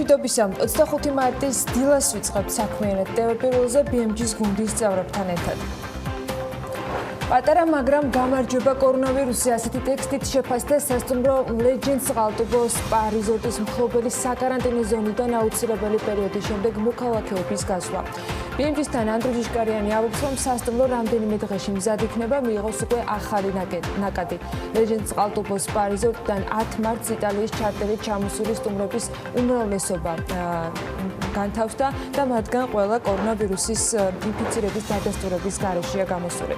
მშვიდობისა 25 მარტის დილას ვიწყებთ საქმიანად ტელეპიროლზე BMG-ს გუნდის წევრებთან ერთად. პატარა, მაგრამ გამარჯვება კორონავირუსი ასეთი ტექსტით შეფასდა სასტუმრო Legends წყალტუბო სპა რიზორტის მფლობელი საკარანტინო ზონიდან აუცილებელი პერიოდის შემდეგ მოქალაქეობის გასვლა. BMG-სთან ანდროჟიშკარიანი ამბობს, რომ სასტუმრო რამდენიმე დღეში მზად იქნება, მიიღოს უკვე ახალი ნაკადი. Legends წყალტუბო სპა რიზორტიდან 10 მარტს იტალიის ჩარტერით ჩამოსული სტუმრების უმრავლესობა განთავსდა და მათგან ყველა კორონავირუსის ინფიცირების დადასტურების გარეშეა გამოსული.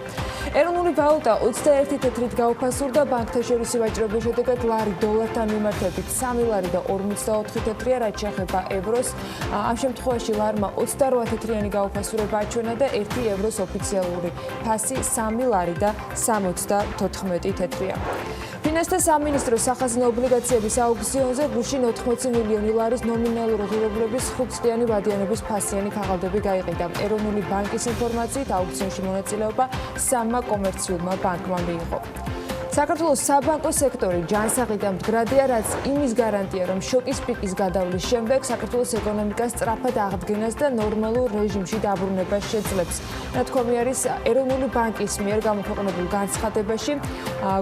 ეროვნული ვალუტა 21 თეთრით გაუფასურდა ბანკთა შორისი ვაჭრობის შედეგად ლარი დოლართან მიმართებით 3 ლარი და 54 თეთრია, რაც შეეხება ევროს. ამ შემთხვევაში ლარმა 28 თეთრიანი გაუფასურება აჩვენა და 1 ევროს ოფიციალური ფასი 3 ლარი და 74 თეთრია. ფინანსთა სამინისტროს სახაზინო ობლიგაციების აუქციონზე გუშინ 80 მილიონი ლარის ნომინალური ღირებულების 5 წლიანი ვადიანობის ფასიანი ქაღალდები გაიყიდა. ეროვნული ბანკის ინფორმაციით აუქციონში მონაწილეობა 3 კომერციულმა ბანკმა მიიღო. საქართველოს საბანკო სექტორი ჯანსაღი და მდგრადია, რაც იმის გარანტია, რომ შოკის პიკის გადავლის შემდეგ საქართველოს ეკონომიკას სწრაფად აღდგენას და ნორმალურ რეჟიმში დაბრუნებას შეძლებს. ნათქვამი არის ეროვნული ბანკის მიერ გამოქვეყნებულ განცხადებაში.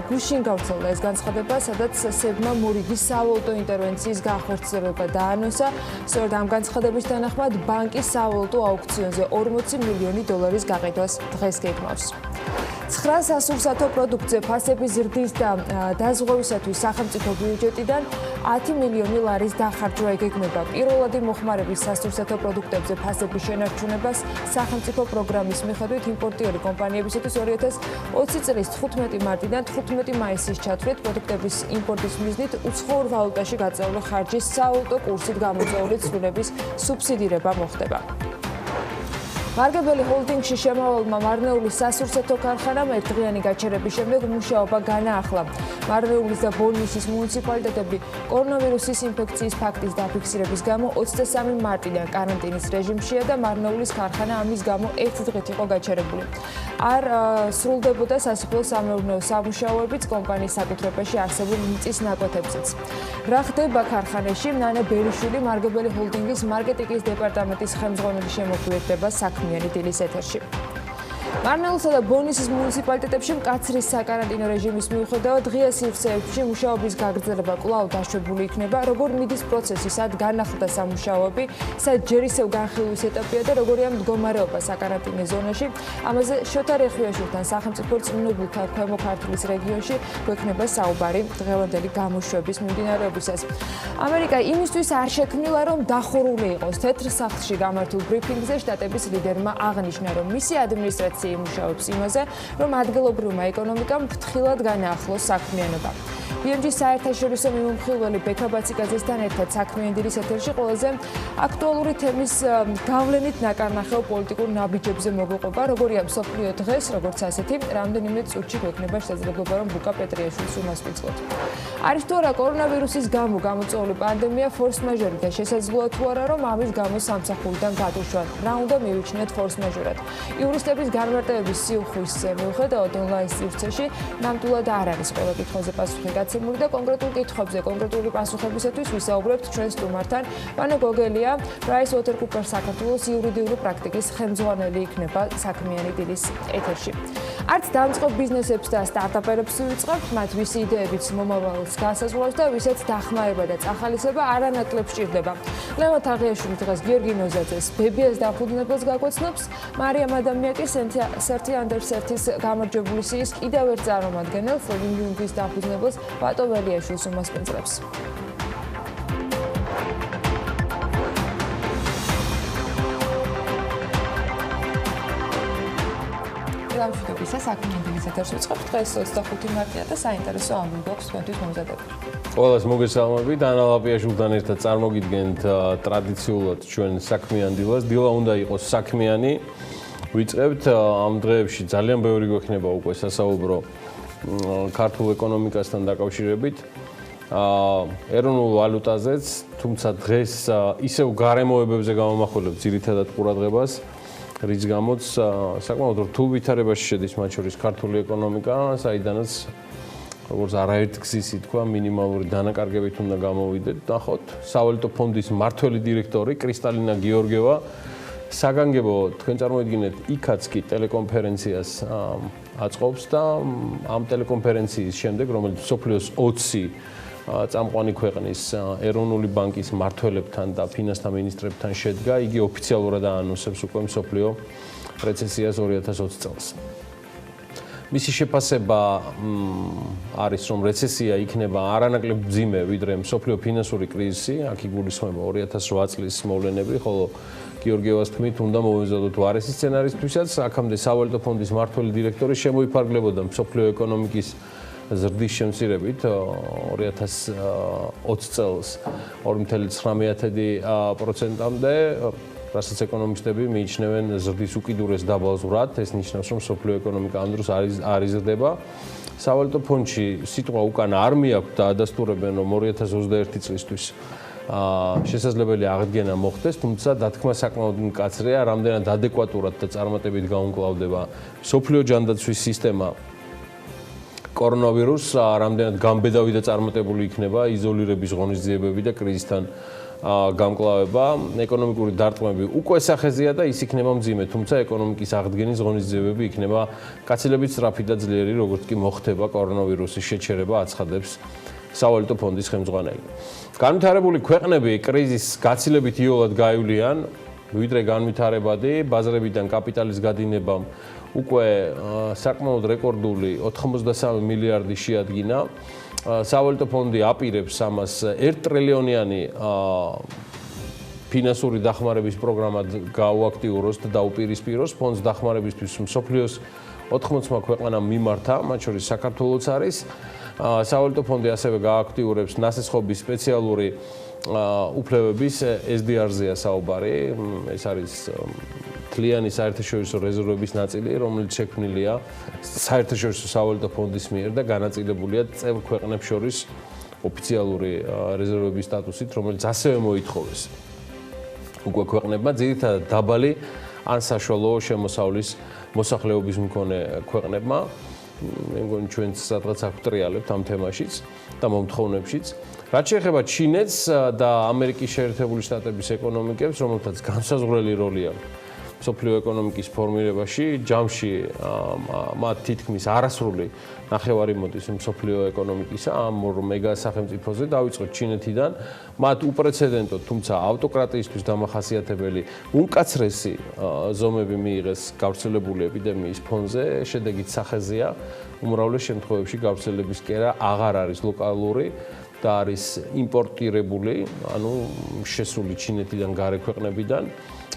გუშინ გავრცელდა ეს განცხადება, სადაც სებმა მორიგი სავალუტო ინტერვენციის განხორციელება დაანონსა. სწორედ ამ განცხადების თანახმად ბანკის სავალუტო აუქციონზე 40 მილიონი დოლარის გაყიდვას დღეს გეგმავს. 9 სასურსათო პროდუქტზე ფასების ზრდის და დაზღვევისათვის სახელმწიფო ბიუჯეტიდან 10 მილიონი ლარის დახარჯვა ეგეგმება. პირველადი მოხმარების სასურსათო პროდუქტებზე ფასების შენარჩუნებას სახელმწიფო პროგრამის მიხედვით იმპორტიორი კომპანიებისათვის 2020 წლის 15 მარტიდან 15 მაისის ჩათვლით პროდუქტების იმპორტის მიზნით უცხოურ ვალუტაში გაწეული ხარჯის სავალუტო კურსით გამოწვეული ცვლილების სუბსიდირება მოხდება. მარგებელი ჰოლდინგში შემავალმა მარნეულის სასურსათო ქარხანამ ერთდღიანი გაჩერების შემდეგ მუშაობა განაახლა. მარნეულის და ბოლნისის მუნიციპალიტეტები კორონავირუსის ინფექციის ფაქტის დაფიქსირების გამო 23 მარტიდან კარანტინის რეჟიმშია და მარნეულის ქარხანა ამის გამო 1 დღით იყო გაჩერებული. არ სრულდებოდა სასოფლო-სამეურნეო სამუშაოებიც კომპანიის საკუთრებაში არსებულ მიწის ნაკვეთებზეც. რა ხდება ქარხანაში? ნანა ბერიშვილი მარგებელი ჰოლდინგის მარკეტინგის დეპარტამენტის ხელმძღვანელი შემოგვიერთდება საქმიანი დილის ეთერში. მარნეულსა და ბონისის მუნიციპალიტეტებში მკაცრი საკარანტინო რეჟიმის მიუხედავად ღია სივრცეებში მუშაობის გაგრძელება კვლავ დაშვებული იქნება. როგორ მიდის პროცესი, სად განახლდა სამუშაოები, სად ჯერ ისევ განხილვის ეტაპია და როგორია მდგომარეობა საკარანტინო ზონაში. ამაზე შოთა რეხვიაშვილთან სახელმწიფო რწმუნებულთა ქვემო ქართლის რეგიონში გვექნება საუბარი დღევანდელი გამოშვების მიმდინარეობისას. ამერიკა იმისთვის არ შექმნილა, რომ დახურული იყოს. თეთრ სახლში გამართულ ბრიფინგზე შტატების ლიდერმა აღნიშნა, რომ მისი ადმინისტრაცია იმუშაობს იმაზე, რომ ადგილობრივმა ეკონომიკამ ფრთხილად განაახლოს საქმიანობა. BMG-ის საერთაშორისო მიმომხილველი ბექა ბაციკაძესთან ერთად საქმიანი დილის ეთერში ყველაზე აქტუალური თემის გავლენით ნაკარნახევ პოლიტიკურ ნაბიჯებზე მოგვიყვება, როგორია მსოფლიო დღეს, როგორც ასეთი, რამდენიმე წუთში გვექნება შესაძლებლობა, რომ ლუკა პეტრიაშვილს უმასპინძლოთ. არის თუ არა კორონავირუსის გამო გამოწვეული პანდემია ფორს-მაჟორი და შესაძლოა თუ არა, რომ ამის გამო სამსახურიდან გადაშვათ. რა უნდა მივიჩნიოთ ფორს-მაჟორად? იურისტების განმარტებების სიუხვის მიუხედავად ონლაინ სივრცეში ნამდვილად არ არის ყველა კითხვაზე პასუხი გაცემული და კონკრეტულ კითხვებზე კონკრეტული პასუხებისათვის ვისაუბრებთ ჩვენ სტუმართან. პანო გოგელია, PricewaterhouseCoopers საქართველოს იურიდიული პრაქტიკის ხელმძღვანელი იქნება საქმიანი დილის ეთერში. არც დამწყებ ბიზნესებს და სტარტაპერებს ვიწყებთ, მათ ვისი იდეებიც მომავალს განსაზღვრავს და ვისაც დახმარება და წახალისება არანაკლებ სჭირდება. ლევან თაღიაშვილი დღეს გიორგი ნოზაძეს ბებიას დაფუძნებელს გაგვეცნობს, მარიამ ადამიაკი სერთი ანდერსერთის გამარჯვებული სიის კიდევ ერთ წარმომადგენელს ლინგვის დაფუძნებელს ბატო ველიაშვილს უმასპინძლებს. გამშვიდობისა საქმიანი დილის ეთერში ვიწყებთ. დღეს 25 მარტია და საინტერესო ამბები გვაქვს თქვენთვის მომზადებული. ყველას მოგესალმებით. ანა ლაპიაშვილთან ერთად წარმოგიდგენთ ტრადიციულად ჩვენ საქმიან დილას. დილა უნდა იყოს საქმიანი. ვიწყებთ ამ დღეებში ძალიან ბევრი გვექნება უკვე სასაუბრო ქართულ ეკონომიკასთან დაკავშირებით. ეროვნულ ვალუტაზეც, თუმცა დღეს ისევ გარემოებებზე გამომახვილებთ ძირითადად ყურადღებას. რის გამოც საკმაოდ რთულ ვითარებაში შედის მათ შორის ქართული ეკონომიკა, საიდანაც როგორც არაერთ გზის ითქვა, მინიმალური დანაკარგებით უნდა გამოვიდეთ. ნახოთ, სავალუტო ფონდის მმართველი დირექტორი კრისტალინა გიორგიევა საგანგებო თქვენ წარმოიდგინეთ, იქაც კი ტელეკონფერენციას აწყობს და ამ ტელეკონფერენციის შემდეგ, რომელიც მსოფლიოს 20 წამყვანი ქვეყნის ეროვნული ბანკის მმართველებთან და ფინანსთა მინისტრებთან შედგა, იგი ოფიციალურად აანონსებს უკვე მსოფლიო რეცესიას 2020 წელს. მისი შეფასება არის, რომ რეცესია იქნება არანაკლებ მძიმე, ვიდრე მსოფლიო ფინანსური კრიზისი, აქ იგულისხმება 2008 წლის მოვლენები, ხოლო გიორგიევას თქმით, უნდა მოვეზადოთ უარესი სცენარისთვისაც, აქამდე სავალუტო ფონდის მმართველი დირექტორი შემოიფარგლებოდა მსოფლიო ეკონომიკის ზრდის შემცირებით 2020 წელს 2.9%-მდე, რასაც ეკონომისტები მიიჩნევენ ზრდის უკიდურეს დაბალ ზღვრად, ეს ნიშნავს, რომ მსოფლიო ეკონომიკა ამ დროს არ იზრდება. სავალუტო ფონდში სიტყვა უკან არ მიაქვთ და ადასტურებენ, რომ 2021 წლისთვის შესაძლებელი აღდგენა მოხდეს, თუმცა დათქმა საკმაოდ მკაცრია, რამდენად ადეკვატურად და წარმატებით გაუმკლავდება მსოფლიო ჯანდაცვის სისტემა კორონავირუსს, რამდენად გამბედავი და წარმატებული იქნება იზოლირების ღონისძიებები და კრიზისთან გამკლავება. ეკონომიკური დარტყმები უკვე სახეზეა და ის იქნება მძიმე, თუმცა ეკონომიკის აღდგენის ღონისძიებები იქნება გაცილებით სწრაფი და ძლიერი, როგორც კი მოხდება კორონავირუსის შეჩერება, აცხადებს სავალუტო ფონდის ხელმძღვანელი. განვითარებული ქვეყნები კრიზისს გაცილებით იოლად გაივლიან, ვიდრე განვითარებადი, ბაზრებიდან კაპიტალის გადინებამ უკვე საკმაოდ რეკორდული 83 მილიარდი შეადგინა. სავალუტო ფონდი აპირებს ამას 1 ტრილიონიანი ფინანსური დახმარების პროგრამა გაუაქტიუროს და დაუპირისპიროს. ფონდს დახმარებისთვის მსოფლიოს 80 ქვეყანამ მიმართა, მათ შორის საქართველოც არის. სავალუტო ფონდი ასევე გააქტიურებს ნასესხობის სპეციალური უფლებების SDR-ზეა საუბარი. ეს არის თლიანი საერთაშორისო რეზერვების ნაწილი, რომელიც შექმნილია საერთაშორისო სავალუტო ფონდის მიერ და განაწილებულია წევრ ქვეყნებს შორის ოფიციალური რეზერვების სტატუსით, რომელიც ასევე მოითხოვეს უკვე ქვეყნებმა, ძირითადად დაბალი ან საშუალო შემოსავლის მოსახლეობის მქონე ქვეყნებმა. მე მგონი ჩვენც სადღაც აგვტრიალებთ ამ თემაშიც და მომთხოვნებშიც. რაც შეეხება ჩინეთს და ამერიკის შეერთებული შტატების ეკონომიკებს, რომელთაც განსაზღვრელი როლი აქვს მსოფლიო ეკონომიკის ფორმირებაში, ჯამში მათ თითქმის არასრული ნახევარი მოდის მსოფლიო ეკონომიკისა ამ ორ მეგა სახელმწიფოზე, დავიწყოთ ჩინეთიდან. მათ უპრეცედენტო, თუმცა ავტოკრატიისთვის დამახასიათებელი უმკაცრესი ზომები მიიღეს გავრცელებული ეპიდემიის ფონზე, შედეგით სახეზეა, უმრავლეს შემთხვევებში გავრცელების კერა აღარ არის ლოკალური და არის იმპორტირებული, ანუ შესული ჩინეთიდან გარე ქვეყნებიდან.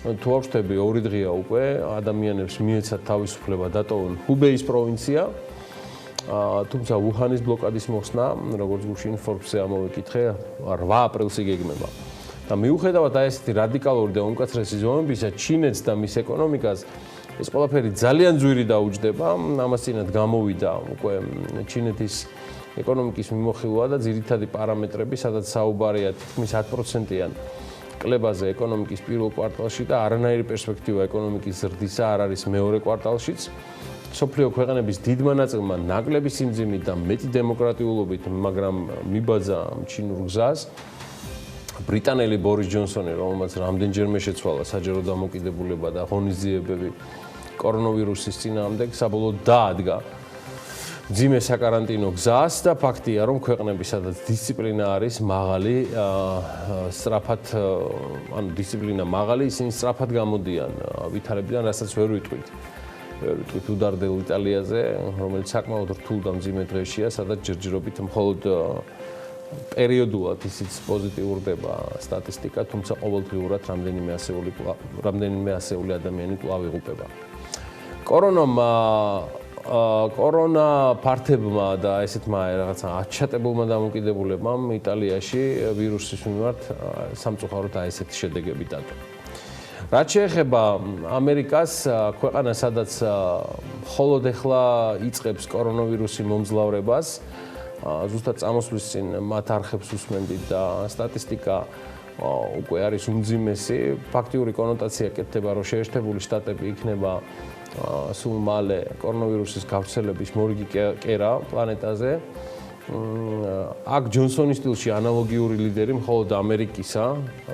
თუ ავშთები 2 დღეა უკვე ადამიანებს მიეცათ თავისუფლება დატოვონ ჰუბეის პროვინცია, თუმცა უჰანის ბლოკადის მოხსნა, როგორც გუშინ Forbes-ზე ამოვეკითხე, 8 აპრილს იგეგმება. და მიუხედავად აი ესეთი რადიკალური და უმკაცრესი ზომებისა, ჩინეთს და მის ეკონომიკას ეს ყველაფერი ძალიან ძვირი დაუჯდება. ამას წინათ გამოვიდა უკვე ჩინეთის ეკონომიკის მიმოხილვა და ძირითადი პარამეტრები, სადაც საუბარია თითქმის 10%-იან კლებაზე ეკონომიკის პირველ კვარტალში და არანაირი პერსპექტივა ეკონომიკის ზრდისა არ არის მეორე კვარტალშიც. მსოფლიო ქვეყნების დიდმა ნაწილმა ნაკლები სიმძიმით და მეტი დემოკრატიულობით, მაგრამ მიბაძა ჩინურ გზას. ბრიტანელი ბორის ჯონსონი, რომელმაც რამდენჯერმე შეცვალა საჯარო დამოკიდებულება და ღონისძიებები კორონავირუსის წინააღმდეგ, საბოლოოდ დაადგა მძიმე საკარანტინო გზას და ფაქტია, რომ ქვეყნები, სადაც დისციპლინა არის მაღალი, ანუ დისციპლინა მაღალი, ისინი სწრაფად გამოდიან ვითარებიდან, რასაც ვერ ვიტყვით. უდარდელ იტალიაზე, რომელიც საკმაოდ რთულ და მძიმე დღეშია, სადაც ჯერჯერობით მხოლოდ პერიოდულად ისიც პოზიტიურდება სტატისტიკა, თუმცა ყოველდღიურად რამდენიმე ასეული ადამიანი კვლავ იღუპება. კორონა ფართებმა და ესეთმა რაღაცა აჩატებულმა დამოკიდებულებამ იტალიაში ვირუსის მიმართ სამწუხაროდ ესეთი შედეგები დადო. რაც შეეხება ამერიკას, ქვეყანა, სადაც მხოლოდ ეხლა იწყებს კორონავირუსი მომძლავრებას, ზუსტად წამოსვლის წინ მათ არხებს უსმენდით და სტატისტიკა უკვე არის უმძიმესი. ფაქტიური კონოტაცია კეთდება, რომ შეერთებული შტატები იქნება სულ მალე კორონავირუსის გავრცელების მორიგი კერა პლანეტაზე. აქ ჯონსონის სტილში ანალოგიური ლიდერი მხოლოდ ამერიკისა,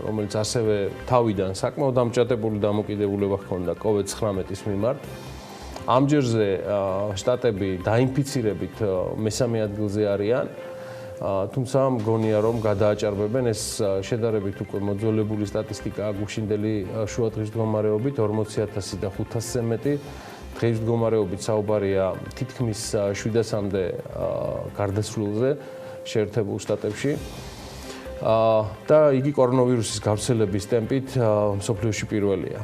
რომელიც ასევე თავიდან საკმაოდ დამჭადებული დამოკიდებულება ჰქონდა COVID-19-ის მიმართ. ამჯერზე შტატები დაინფიცირებით მესამე ადგილზე არიან. თუმცა მგონია რომ გადააჭარბებენ ეს შედარებით უკვე მოძველებული სტატისტიკაა გუშინდელი შუადღის მდგომარეობით 40,000 და 500-ზე მეტი. დღის მდგომარეობით საუბარია თითქმის 700-მდე გარდაცვლილზე შეერთებულ შტატებში. და იგი კორონავირუსის გავრცელების ტემპით მსოფლიოში პირველია.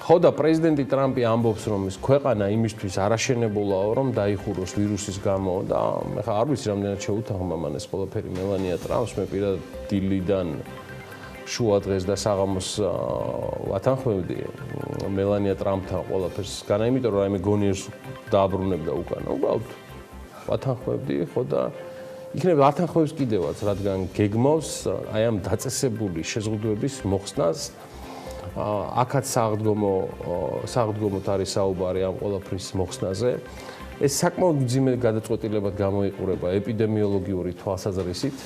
ხო და პრეზიდენტი ტრამპი ამბობს, რომ ეს ქვეყანა იმისთვის არაშენებულაა, რომ დაიხუროს ვირუსის გამო და ხა არ ვიცი რამდენად შეუთანხმდა მან ეს ყველაფერი მელანია ტრამპს, მე პირადად დილიდან შუადღეს და საღამოს ვათანხმებდი მელანია ტრამპთან ყველაფერს. განა იმიტომ რომ მე გონიერს დააბრუნებდა უკანა. უბრალოდ ვათანხმებდი, ხო და იქნება ათანხმებს კიდევაც, რადგან გეგმავს აი ამ დაწესებული შეზღუდვების მოხსნას. აქაც საღდგომოთ არის საუბარი ამ ყველაფრის მოხსნაზე. ეს საკმაოდ მძიმე გადაწყვეტილებად გამოიყურება ეპიდემიოლოგიური თვალსაზრისით.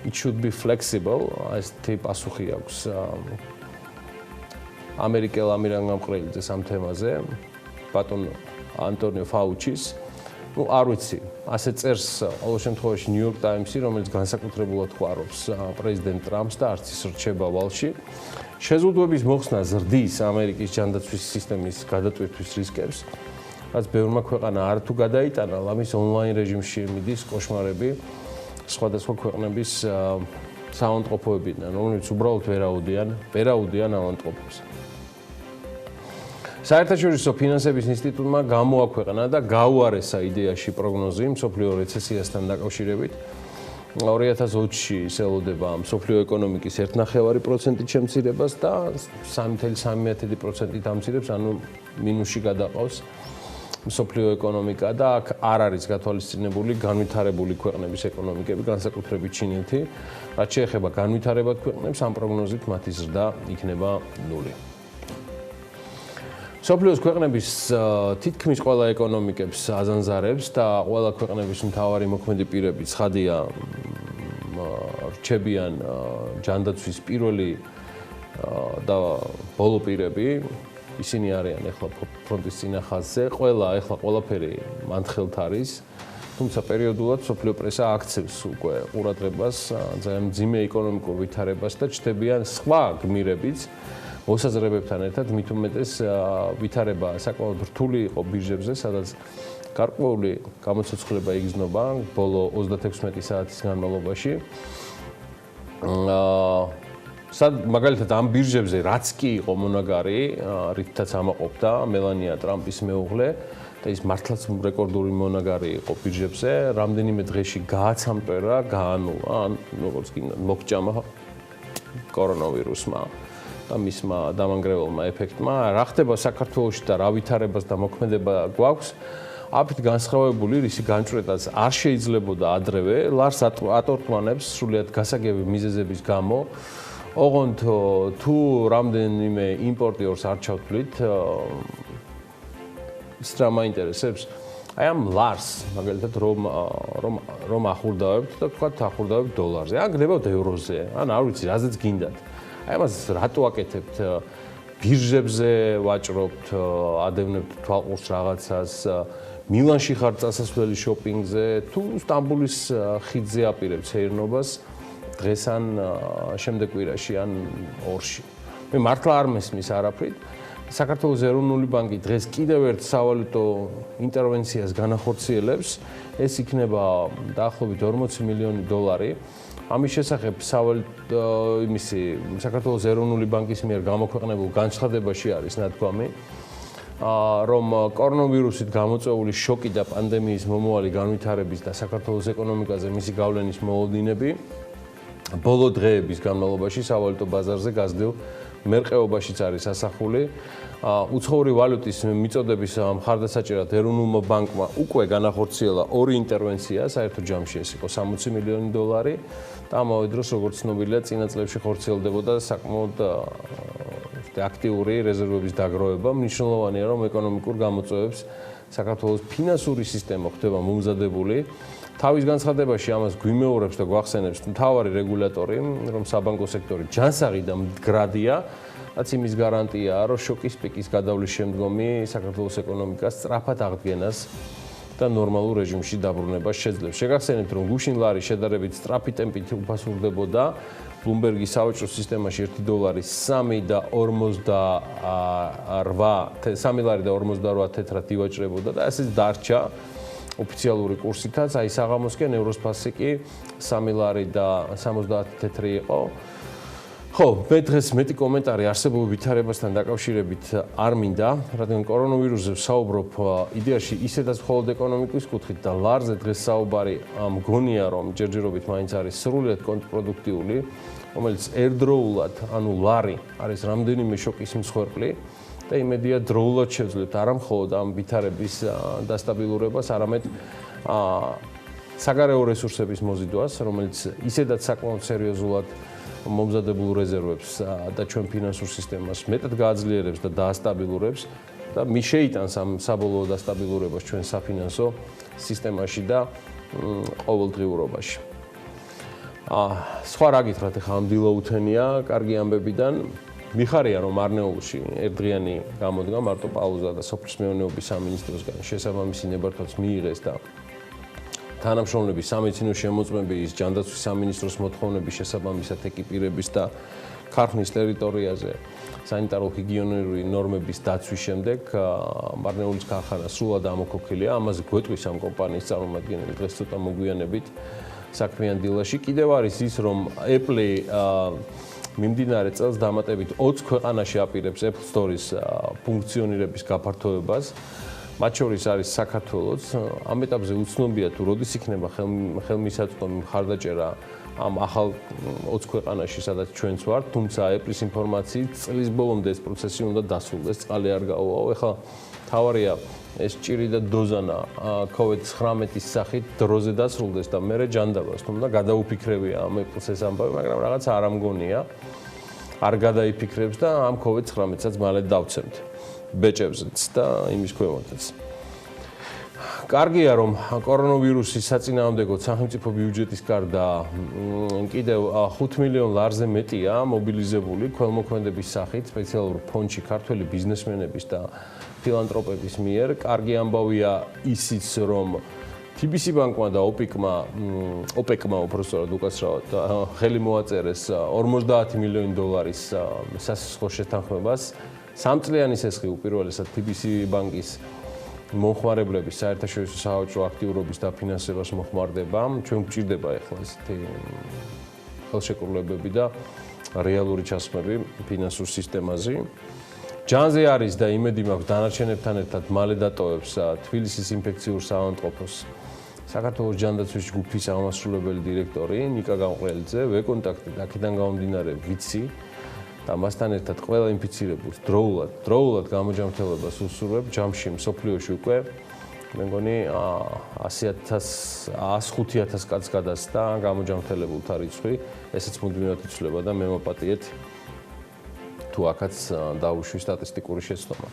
It should be flexible, ეს პასუხი აქვს ამერიკელ ამირანგამყრელიძეს ამ თემაზე, ბატონ ანტონიო ფაუჩის. არ ვიცი, ასე წერს ყოველ შემთხვევაში New York Times-ი, რომელიც განსაკუთრებულად ხوارობს პრეზიდენტ ტრამპს და არც ის რჩება ვალში. შეზღუდვების მოხსნა ზრდის ამერიკის ჯანდაცვის სისტემის გადატვირთვის რისკებს, რაც ბევრმა ქვეყანა არ თუ გადაიტანა, ამის ონლაინ რეჟიმში მიდის კოშმარები სხვადასხვა ქვეყნების საავადმყოფოებიდან, რომლებიც უბრალოდ ვერაუდიან ავადმყოფებს. საერთაშორისო ფინანსების ინსტიტუტმა გამოაქვეყნა და გაუარესა იდეაში პროგნოზი მსოფლიო რეცესიასთან დაკავშირებით. 2020-ში ელოდება მსოფლიო ეკონომიკის 1.5%-ით შემცირებას და 3.3%-ით ამცირებს, ანუ მინუსში გადაყავს მსოფლიო ეკონომიკა და აქ არ არის გათვალისწინებული განვითარებული ქვეყნების ეკონომიკები, განსაკუთრებით ჩინეთი. რაც შეეხება განვითარებად ქვეყნებს, ამ პროგნოზით მათი ზრდა იქნება 0. მსოფლიოს ქვეყნების თითქმის ყველა ეკონომიკებს აზანზარებს და ყველა ქვეყნების მთავარი მოქმედი პირები ცხადია რჩებიან ჯანდაცვის პირველი და ბოლო პირები. ისინი არიან ახლა ფრონტის წინა ხაზზე. ყველაფერი მანთხელთ არის. თუმცა პერიოდულად მსოფლიო პრესა აქცევს უკვე ყურადღებას ძალიან მძიმე ეკონომიკურ ვითარებას და ჩნდებიან სხვა გმირებიც. მოსაზრებებთან ერთად მით უმეტეს ვითარება საკმაოდ რთული იყო ბირჟებზე, სადაც გარკვეული გამოცოცხლება იგრძნობა ბოლო 36 საათის განმავლობაში. მაგალითად ამ ბირჟებზე რაც კი იყო მონაგარი, რითაც ამაყობდა მელანია ტრამპის მეუღლე და ის მართლაც რეკორდული მონაგარი იყო ბირჟებზე, რამდენიმე დღეში გააცამტვერა, გაანულა, როგორც კი მოგჭამა კორონავირუსმა. და მისმა დამანგრეველმა ეფექტმა. რა ხდება საქართველოში და რა ვითარებას და მოქმედება გვაქვს? აფრით განსხვავებული რისი განჭვრეტაც არ შეიძლებოდა ადრევე, ლარს ატორტმანებს სრულიად გასაგები მიზეზების გამო. ოღონდ თუ რამდენიმე იმპორტიორს არ ჩავთვლით, ის რა მაინტერესებს? აი ამ ლარს, მაგალითად რომ ახურდავებთ და თქვათ ახურდავებთ დოლარზე, ან გნებავთ ევროზე, ან არ ვიცი, რაზეც გინდათ. აი ამას რატო აკეთებთ? ბირჟებზე ვაჭრობთ, ადევნებთ თვალყურს რაღაცას, მილანში ხარ წასასვლელი შოპინგზე, თუ სტამბულის ხიდზე აპირებთ სეირნობას დღეს ან შემდეგ კვირაში ან ორში. მე მართლა არ მესმის არაფრით. საქართველოს ეროვნული ბანკი დღეს კიდევ ერთ სავალუტო ინტერვენციას განახორციელებს. ეს იქნება დაახლოებით 40 მილიონი დოლარი. ამის შესახებ საქართველოს ეროვნული ბანკის მიერ გამოქვეყნებულ განცხადებაში არის ნათქვამი, რომ კორონავირუსით გამოწვეული შოკი და პანდემიის მომავალი განვითარების და საქართველოს ეკონომიკაზე მისი გავლენის მოლოდინები ბოლო დღეების განმავლობაში სავალუტო ბაზარზე გაზრდილ მერყეობაშიც არის ასახული. უცხოური ვალუტის მიწოდების მხარდასაჭერად ეროვნულმა ბანკმა უკვე განახორციელა 2 ინტერვენცია, საერთო ჯამში ეს იყო 60 მილიონი დოლარი და ამავე დროს როგორც ცნობილია, წინა წლებში ხორციელდებოდა საკმაოდ ვარსკვლავსა აქტიური რეზერვების დაგროვება მნიშვნელოვანია, რომ ეკონომიკურ გამოწვევებს საქართველოს ფინანსური სისტემა ხდება მომზადებული. თავის განცხადებაში ამას გვიმეორებს და გვახსენებს მთავარი რეგულატორი, რომ საბანკო სექტორი ჯანსაღი და მდგრადია, რაც იმის გარანტიაა, რომ შოკის პიკის გადავლის შემდგომი საქართველოს ეკონომიკას სწრაფად აღდგენას და ნორმალურ რეჟიმში დაბრუნებას შეძლებს. შეგახსენებთ, რომ გუშინ ლარი შედარებით სწრაფი ტემპით უფასურდებოდა. ბლუმბერგის სავაჭრო სისტემაში 1 დოლარი 3 ლარი და 48 თეთრად ივაჭრებოდა და ესეც დარჩა ოფიციალური კურსითაც, აი საღამოსკენ ევროსფასი კი 3 ლარი და 70 თეთრი იყო. ხო, მე დღეს მეტი კომენტარი არსებულ ვითარებასთან დაკავშირებით არ მინდა, რადგან კორონავირუსზე ვსაუბრობ იდეაში ისედაც მხოლოდ ეკონომიკის კუთხით და ლარზე დღეს საუბარი მგონია, რომ ჯერჯერობით მაინც არის სრულად კონტრპროდუქტიული, რომელიც ერთდროულად, ანუ ლარი არის რამდენიმე შოკის მსხვერპლი და იმედია დროულად შევძლებთ არა მხოლოდ ამ ვითარების დასტაბილურებას, არამედ საგარეო რესურსების მოზიდვას, რომელიც ისედაც საკმაოდ სერიოზულად მომზადებულ რეზერვებს და ჩვენ ფინანსურ სისტემას მეტად გააძლიერებს და დაასტაბილურებს და მის შეიტანს ამ საბოლოო დასტაბილურებას ჩვენ საფინანსო სისტემაში და ყოველდღიურობაში. სხვა რა გითხრათ, ახლა ამ დილა უთენია, კარგი ამბებიდან მიხარია, რომ არნეულში ერთდღიანი გამოდგა მარტო პაუზა და სოფლის მეურნეობის სამინისტროსგან შესაბამისი ნებართვაც მიიღეს და თანამშრომლების სამედიცინო შემოწმების ჯანდაცვის სამინისტროს მოთხოვნების შესაბამისად ეკიპირების და ქარხნის ტერიტორიაზე სანიტარო-ჰიგიენური ნორმების დაცვის შემდეგ მარნეულის ქარხანა სრულად ამოქოქილია. ამაზე გვეტყვის ამ კომპანიის წარმომადგენელი დღეს ცოტა მოგვიანებით საქმიან დილაში. კიდევ არის ის, რომ Apple მიმდინარე წელს დამატებით 20 ქვეყანაში აპირებს Apple Store-ის ფუნქციონირების გაფართოებას. მათ შორის არის საქართველოც. ამ ეტაპზე უცნობია თუ როდის იქნება ხელმისაწვდომი მხარდაჭერა ამ ახალ 20 ქვეყანაში, სადაც ჩვენც ვართ, თუმცა Apple-ის ინფორმაციით წლის ბოლომდე ეს პროცესი უნდა დასრულდეს, წყალი არ გაუვაო. ეხლა თავარია ეს ჭირი და დოზანა COVID-19-ის სახით დროზე დასრულდეს და მერე ჯანდაბას, თუმცა გადაუფიქრებია ამ Apple-ს ეს ამბავი, მაგრამ რაღაც არ ამგონია. არ გადაიფიქრებს და ამ COVID-19-საც მალე დავცემთ. ბეჭებზეც და იმის ქვემოთაც. კარგია, რომ კორონავირუსის საწინააღმდეგოდ სახელმწიფო ბიუჯეტის გარდა კიდევ 5 მილიონ ლარზე მეტია მობილიზებული ქველმოქმედების სახით სპეციალურ ფონდში ქართველი ბიზნესმენების და ფილანტროპების მიერ. კარგი ამბავია ისიც, რომ TBC ბანკმა და OPEC-მა უпростоრად უკაცრავად ხელი მოაწერეს 50 მილიონი დოლარის სასახო შეთანხმებას. სამწლიანი სესხი უპირველესად TBC ბანკის მომხმარებლების საერთაშორისო სავაჭრო აქტიურობის დაფინანსებას მოხმარდება. ჩვენ გვჭირდება ახლა ესეთი ხელშეკრულებები და რეალური ჩასხმები ფინანსურ სისტემაზე. ჯანზე არის და იმედი მაქვს დანარჩენებთან ერთად მალე დატოვებს თბილისის ინფექციურ საავადმყოფოს საქართველოს ჯანდაცვის ჯგუფის აღმასრულებელი დირექტორი ნიკა გამყრელიძე. ვეკონტაქტით აქედან გამომდინარე ვიცი და მასთან ერთად ყველა ინფიცირებულს დროულად გამოჯანმრთელებას უსურვებ. ჯამში მსოფლიოში უკვე მე მგონი 105,000 კაცს გადასდა გამოჯანმრთელებულთა რიცხვი. ესეც მუდმივად იცვლება და მე მოპატიეთ თუ აქაც დაუშვი სტატისტიკური შეცდომა.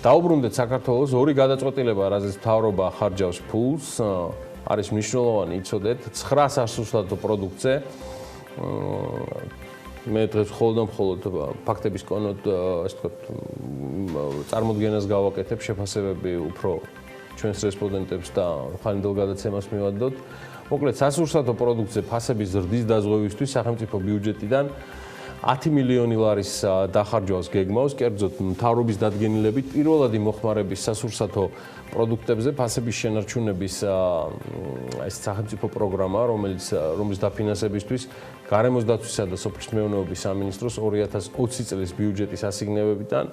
დაუბრუნდეთ საქართველოს. ორი გადაწყვეტილება, რაზეც მთავრობა ხარჯავს ფულს, არის მნიშვნელოვანი იცოდეთ. 9 სასურსათო პროდუქტზე მე დღეს მხოლოდ ფაქტების კონოდ ასე ვთქვათ წარმოდგენას გავაკეთებ, შეფასებები უფრო ჩვენს რესპონდენტებს და ხანძელ გადაცემას მივადოთ. მოკლედ, სასურსათო პროდუქტზე ფასების ზრდის დაზღვევისთვის სახელმწიფო ბიუჯეტიდან 10 მილიონი ლარის დახარჯვას გეგმავს. კერძოდ, მთავრობის დადგენილებით პირველადი მოხმარების სასურსათო პროდუქტებზე ფასების შენარჩუნების ეს სახელმწიფო პროგრამა, რომლის დაფინანსებისთვის გარემოს დაცვისა და სოფლის მეურნეობის სამინისტროს 2020 წლის ბიუჯეტის ასიგნებებიდან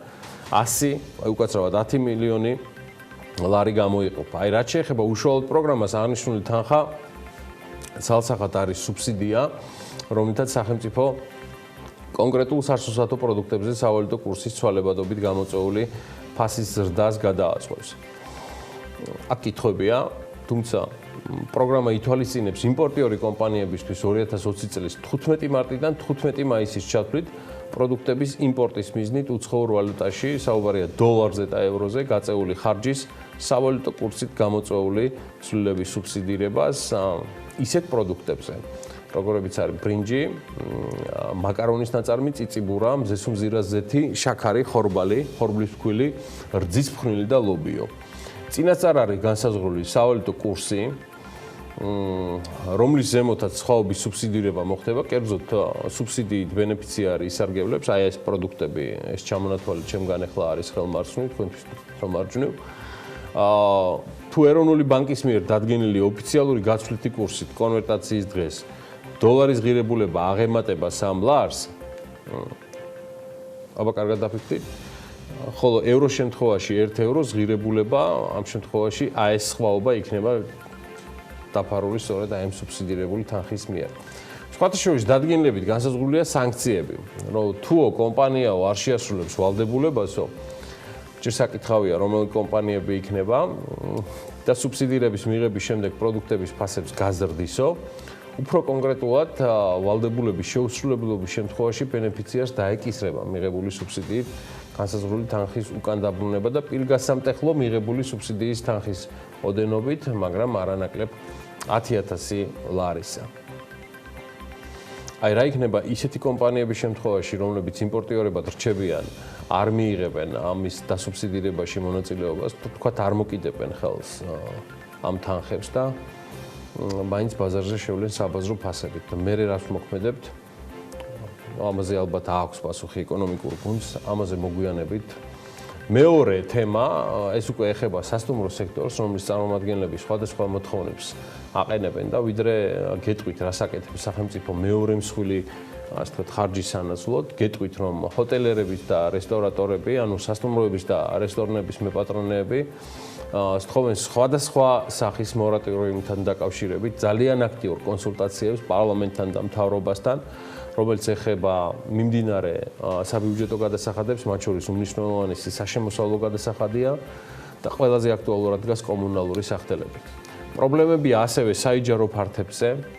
10 მილიონი ლარი გამოიყოფა. აი, რაც შეეხება უშუალოდ პროგრამას, აღნიშნული თანხა ცალსახად არის სუბსიდია, რომლითაც სახელმწიფო კონკრეტულ სასურსათო პროდუქტებზე სავალუტო კურსის ცვალებადობით გამოწვეული ფასის ზრდას გადააწყვეტს. აქ კითხვებია, თუმცა პროგრამა ითვალისწინებს იმპორტიორი კომპანიებისთვის 2020 წლის 15 მარტიდან 15 მაისის ჩათვლით პროდუქტების იმპორტის მიზნით უცხოურ ვალუტაში, საუბარია დოლარზე და ევროზე გაწეული ხარჯის სავალუტო კურსით გამოწვეული ცვლილების სუბსიდირებას ისეთ პროდუქტებზე, როგორებიც არის ბრინჯი, მაკარონის ნაწარმი, წიწიბურა, მზესუმზირას ზეთი, შაქარი, ხორბალი, ხორბლის ფქვილი, რძის ფხვნილი და ლობიო. წინასწარ არის განსაზღვრული სავალუტო კურსი, რომლის ზემოთაც სხვაობის სუბსიდირება მოხდება, კერძოდ სუბსიდიით ბენეფიციარი ისარგებლებს, აი ეს პროდუქტები, ეს ჩამონათვალი ჩემგან ახლა არის ხელმარცვნივ, თქვენთვის ხელმარჯვნივ. თუ ეროვნული ბანკის მიერ დადგენილი ოფიციალური გაცვლითი კურსით კონვერტაციის დღეს დოლარის ღირებულება აღემატება 3 ლარს, აბა კარგად დაფიქრდით, ხოლო ევროს შემთხვევაში 1 ევროს ღირებულება ამ შემთხვევაში აი ეს სხვაობა იქნება დაფარული სწორედ აი ამ სუბსიდირებული თანხის მიერ. სხვათა შორის დადგენილებით განსაზღვრულია სანქციები, რომ თუო კომპანიაო არ შეასრულებს ვალდებულებასო, ჯერ საკითხავია რომელი კომპანიები იქნება და სუბსიდირების მიღების შემდეგ პროდუქტების ფასებს გაზრდისო, უფრო კონკრეტულად ვალდებულების შეუსრულებლობის შემთხვევაში ბენეფიციარს დაეკისრება მიღებული სუბსიდიით განსაზღვრული თანხის უკან დაბრუნება და პირგასამტეხლო მიღებული სუბსიდიის თანხის ოდენობით, მაგრამ არანაკლებ 10,000 ლარისა. აი რა იქნება ისეთი კომპანიების შემთხვევაში, რომლებიც იმპორტიორებად რჩებიან, არ მიიღებენ ამის დასუბსიდირებაში მონაწილეობას, თქვათ არ მოკიდებენ ხელს ამ თანხებს და მაინც ბაზარზე შევლენ საბაზრო ფასებით. და მე რას მოქმედებთ? ამაზე ალბათ აქვს პასუხი ეკონომიკურ გუნდს, ამაზე მოგვიანებით. მეორე თემა, ეს უკვე ეხება სასტუმრო სექტორს, რომლის წარმომადგენლები სხვადასხვა მოთხოვნებს აყენებენ და ვიდრე გეტყვით, რას აკეთებს სახელმწიფო მეორე მსხვილი ასე ვთქვათ, ხარჯის სანაცვლოდ, გეტყვით, რომ ჰოტელერების და რესტორატორები, ანუ სასტუმროების და რესტორნების მეპატრონეები სთხოვენ სხვადასხვა სახის მორატორიუმთან დაკავშირებით ძალიან აქტიურ კონსულტაციებს პარლამენტთან და მთავრობასთან, რომელიც ეხება მიმდინარე საბიუჯეტო გადასახადებს, მათ შორის უმნიშვნელოვანესი საშემოსავლო გადასახადია და ყველაზე აქტუალურად დგას კომუნალური სახდელები. პრობლემებია ასევე საიჯარო ფართებზე.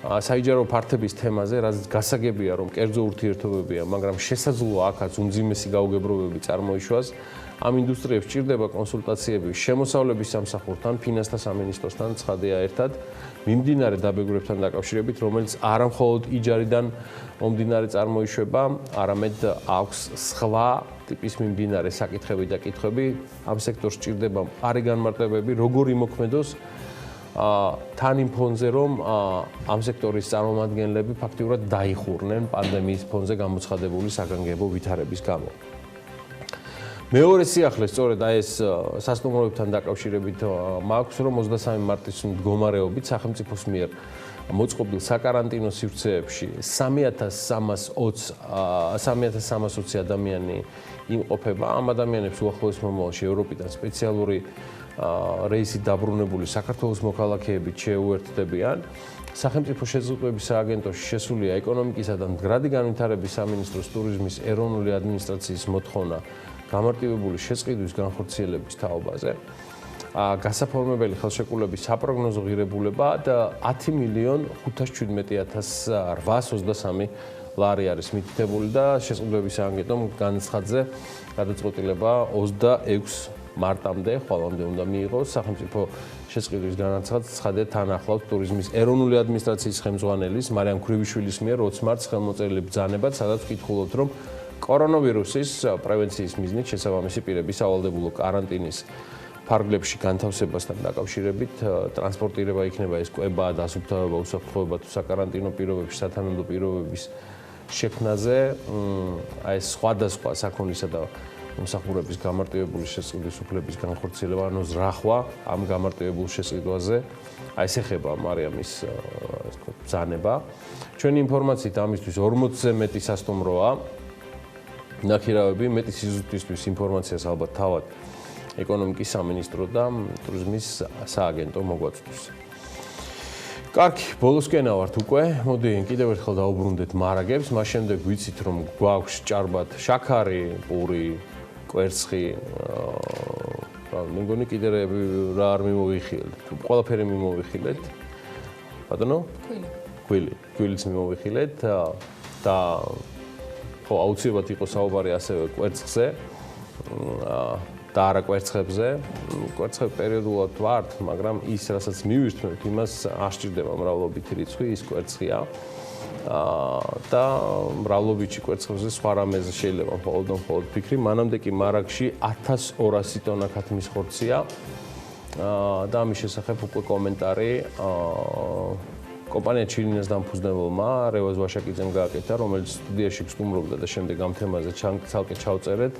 საიჯარო ფართების თემაზე, რაც გასაგებია, რომ კერძო ურთიერთობებია, მაგრამ შესაძლოა აქაც უმძიმესი გაუგებრობები წარმოიშვას. ამ ინდუსტრიებს სჭირდება კონსულტაციები შემოსავლების სამსახურთან, ფინანსთა სამინისტროსთან, ცხადია ერთად, მიმდინარე დაბეგვრებთან დაკავშირებით, რომელიც არა მხოლოდ იჯარიდან მომდინარე წარმოიშვება, არამედ აქვს სხვა ტიპის მიმდინარე საკითხები და კითხვები. ამ სექტორს სჭირდება მყარი განმარტებები, როგორ იმოქმედოს თან იმ ფონზე, რომ ამ სექტორის წარმომადგენლები ფაქტიურად დაიხურნენ პანდემიის ფონზე გამოცხადებული საგანგებო ვითარების გამო. მეორე სიახლე სწორედ აი ეს სასტუმროებთან დაკავშირებით მაქვს, რომ 23 მარტის მდგომარეობით სახელმწიფოს მიერ მოწყობილ საკარანტინო სივრცეებში 3320 ადამიანი იმყოფება. ამ ადამიანებს უახლოეს მომავალში ევროპიდან სპეციალური რეისით დაბრუნებული საქართველოს მოქალაქეებით შეუერთდებიან. სახელმწიფო შეზღუდვების სააგენტოში შესულია ეკონომიკისა და მდგრადი განვითარების სამინისტროს ტურიზმის ეროვნული ადმინისტრაციის მოთხოვნა გამარტივებული შეწყიდვის განხორციელების თაობაზე. გასაფორმებელი ხელშეკრულების საპროგნოზო ღირებულება და 10,517,823 ლარი არის მითითებული და შეზღუდვების სააგენტომ განცხადზე გადაწყვეტილება 26 მარტამდე, ხვალამდე უნდა მიიღოს. სახელმწიფო შეწყიდვის განაცხადს ცხადია თან ახლავს ტურიზმის ეროვნული ადმინისტრაციის ხელმძღვანელის მარიამ ქრივიშვილის მიერ 20 მარტს ხელმოწერილი ბრძანება, სადაც ვკითხულობთ, რომ კორონავირუსის პრევენციის მიზნით შესაბამისი პირების სავალდებულო კარანტინის ფარგლებში განთავსებასთან დაკავშირებით ტრანსპორტირება იქნება ეს კვება, დასუფთავება, უსაფრთხოება თუ საკარანტინო პირობებში, სათანადო პირობების შექმნაზე, აი ეს სხვადასხვა საქონლისა და მომსახურების გამარტივებული შესყიდვის უფლების განხორციელება, ანუ ზრახვა ამ გამარტივებულ შესყიდვაზე, აი ეს ეხება მარიამის ბრძანება. ჩვენი ინფორმაციით ამისთვის 40-ზე მეტი სასტუმროა ნახირავები, მეტი სიზუსტისთვის ინფორმაციას ალბათ თავად ეკონომიკის სამინისტრო და ტურიზმის სააგენტო მოგვაწვდის. კარგი, ბოლოსკენა ვართ უკვე. მოდი კიდევ ერთხელ დაუბრუნდეთ მარაგებს, მას შემდეგ ვიცით რომ გვაქვს ჭარბად შაქარი, პური, კვერცხი, მე მგონი კიდევ რა არ მიმოვიხილეთ. ყველაფერი მიმოვიხილეთ. ბატონო? ქვილი. ქვილიც მიმოვიხილეთ და ხო, აუცილებლად იყო საუბარი ასევე კვერცხზე და არა კვერცხებზე. კვერცხები პერიოდულად ვართ, მაგრამ ის, რასაც მივირთმევთ, იმას არ სჭირდება მრავლობითი რიცხვი, ის კვერცხია. და მრავლობითი კვერცხებზე სხვა რამეზე შეიძლება მხოლოდ ფიქრი. მანამდე კი მარაგში 1200 ტონა ქათმის ხორცია. და ამის შესახებ უკვე კომენტარი კომპანია ჩილინას დამფუძნებელმა რევაზ ვაშაკიძემ გააკეთა, რომელიც სტუდიაში გსტუმრობდა და შემდეგ ამ თემაზე ცალკე ჩავწერეთ.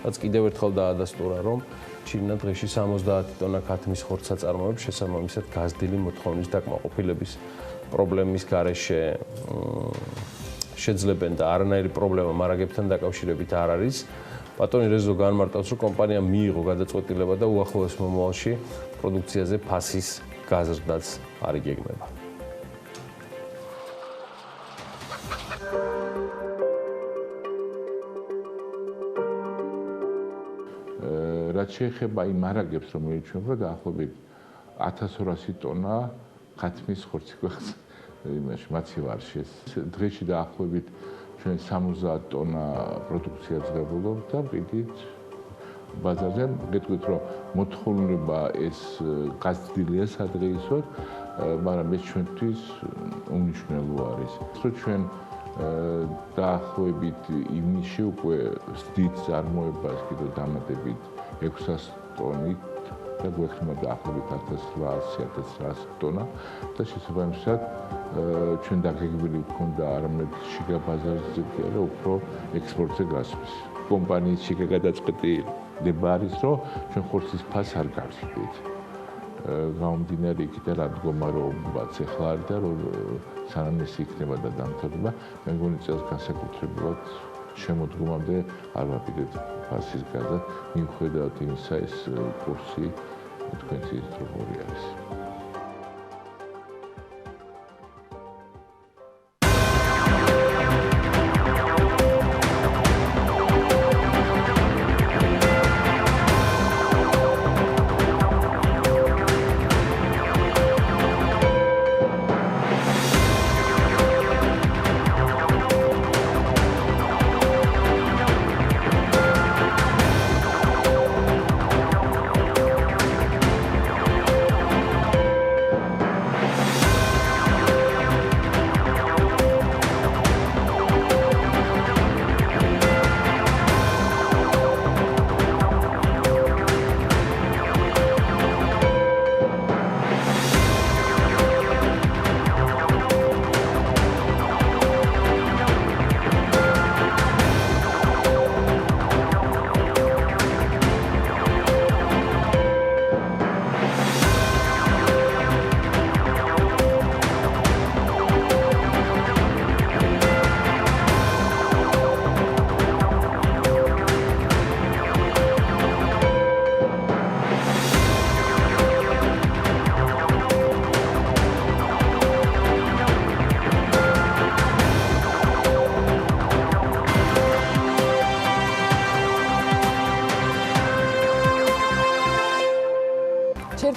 რაც კიდევ ერთხელ დაადასტურა, რომ ჩილინა დღეში 70 ტონა ქათმის ხორცს აწარმოებს, შესაბამისად გაზრდილი მოთხოვნის დაკმაყოფილების პრობლემის გარეშე შეძლებენ და არანაირი პრობლემა მარაგებთან დაკავშირებით არ არის. ბატონი რეზო განმარტავს, რომ კომპანია მიიღო გადაწყვეტილება და უახლოეს მომავალში პროდუქციაზე ფასის გაზრდაც არ იგეგმება. რაც შეეხება იმ მარაგებს, რომელიც ჩვენგა დაახლოებით 1200 ტონა ქათმის ხორცი გვაქვს იმაში მაცივარში. დღეში დაახლოებით ჩვენ 70 ტონა პროდუქცია ძღებულობ და ვიდით ბაზარზე. გეტყვით, რომ მოთხოვნილება ეს გაზრდილია სადღეისოდ, მაგრამ ეს ჩვენთვის უმნიშვნელო არის. რომ ჩვენ დაახლოებით ივნისში უკვე ვსდით წარმოებას კიდევ დამატებით 600 ტონით და გვექნება დაახლოებით 1800 ტონა და შესაბამისად ჩვენ დაგეგმილი გვქონდა არამედ შიგა ბაზარზე კი არა, უფრო ექსპორტზე გასვლის. კომპანიის შიგა გადაწყვეტილება არის, რომ ჩვენ ხორცის ფასს არ გავსვით. გამომდინარე იქიდან რა მდგომარეობაც ახლა არის და რომ სანამ ეს იქნება და დამთავრდება, მე მგონი წელს განსაკუთრებულად შემოდგომამდე არ ვაპირებთ ფასის გაზრდა, მიუხედავად იმისა, ეს კურსი თქვენს ისტორიული არის.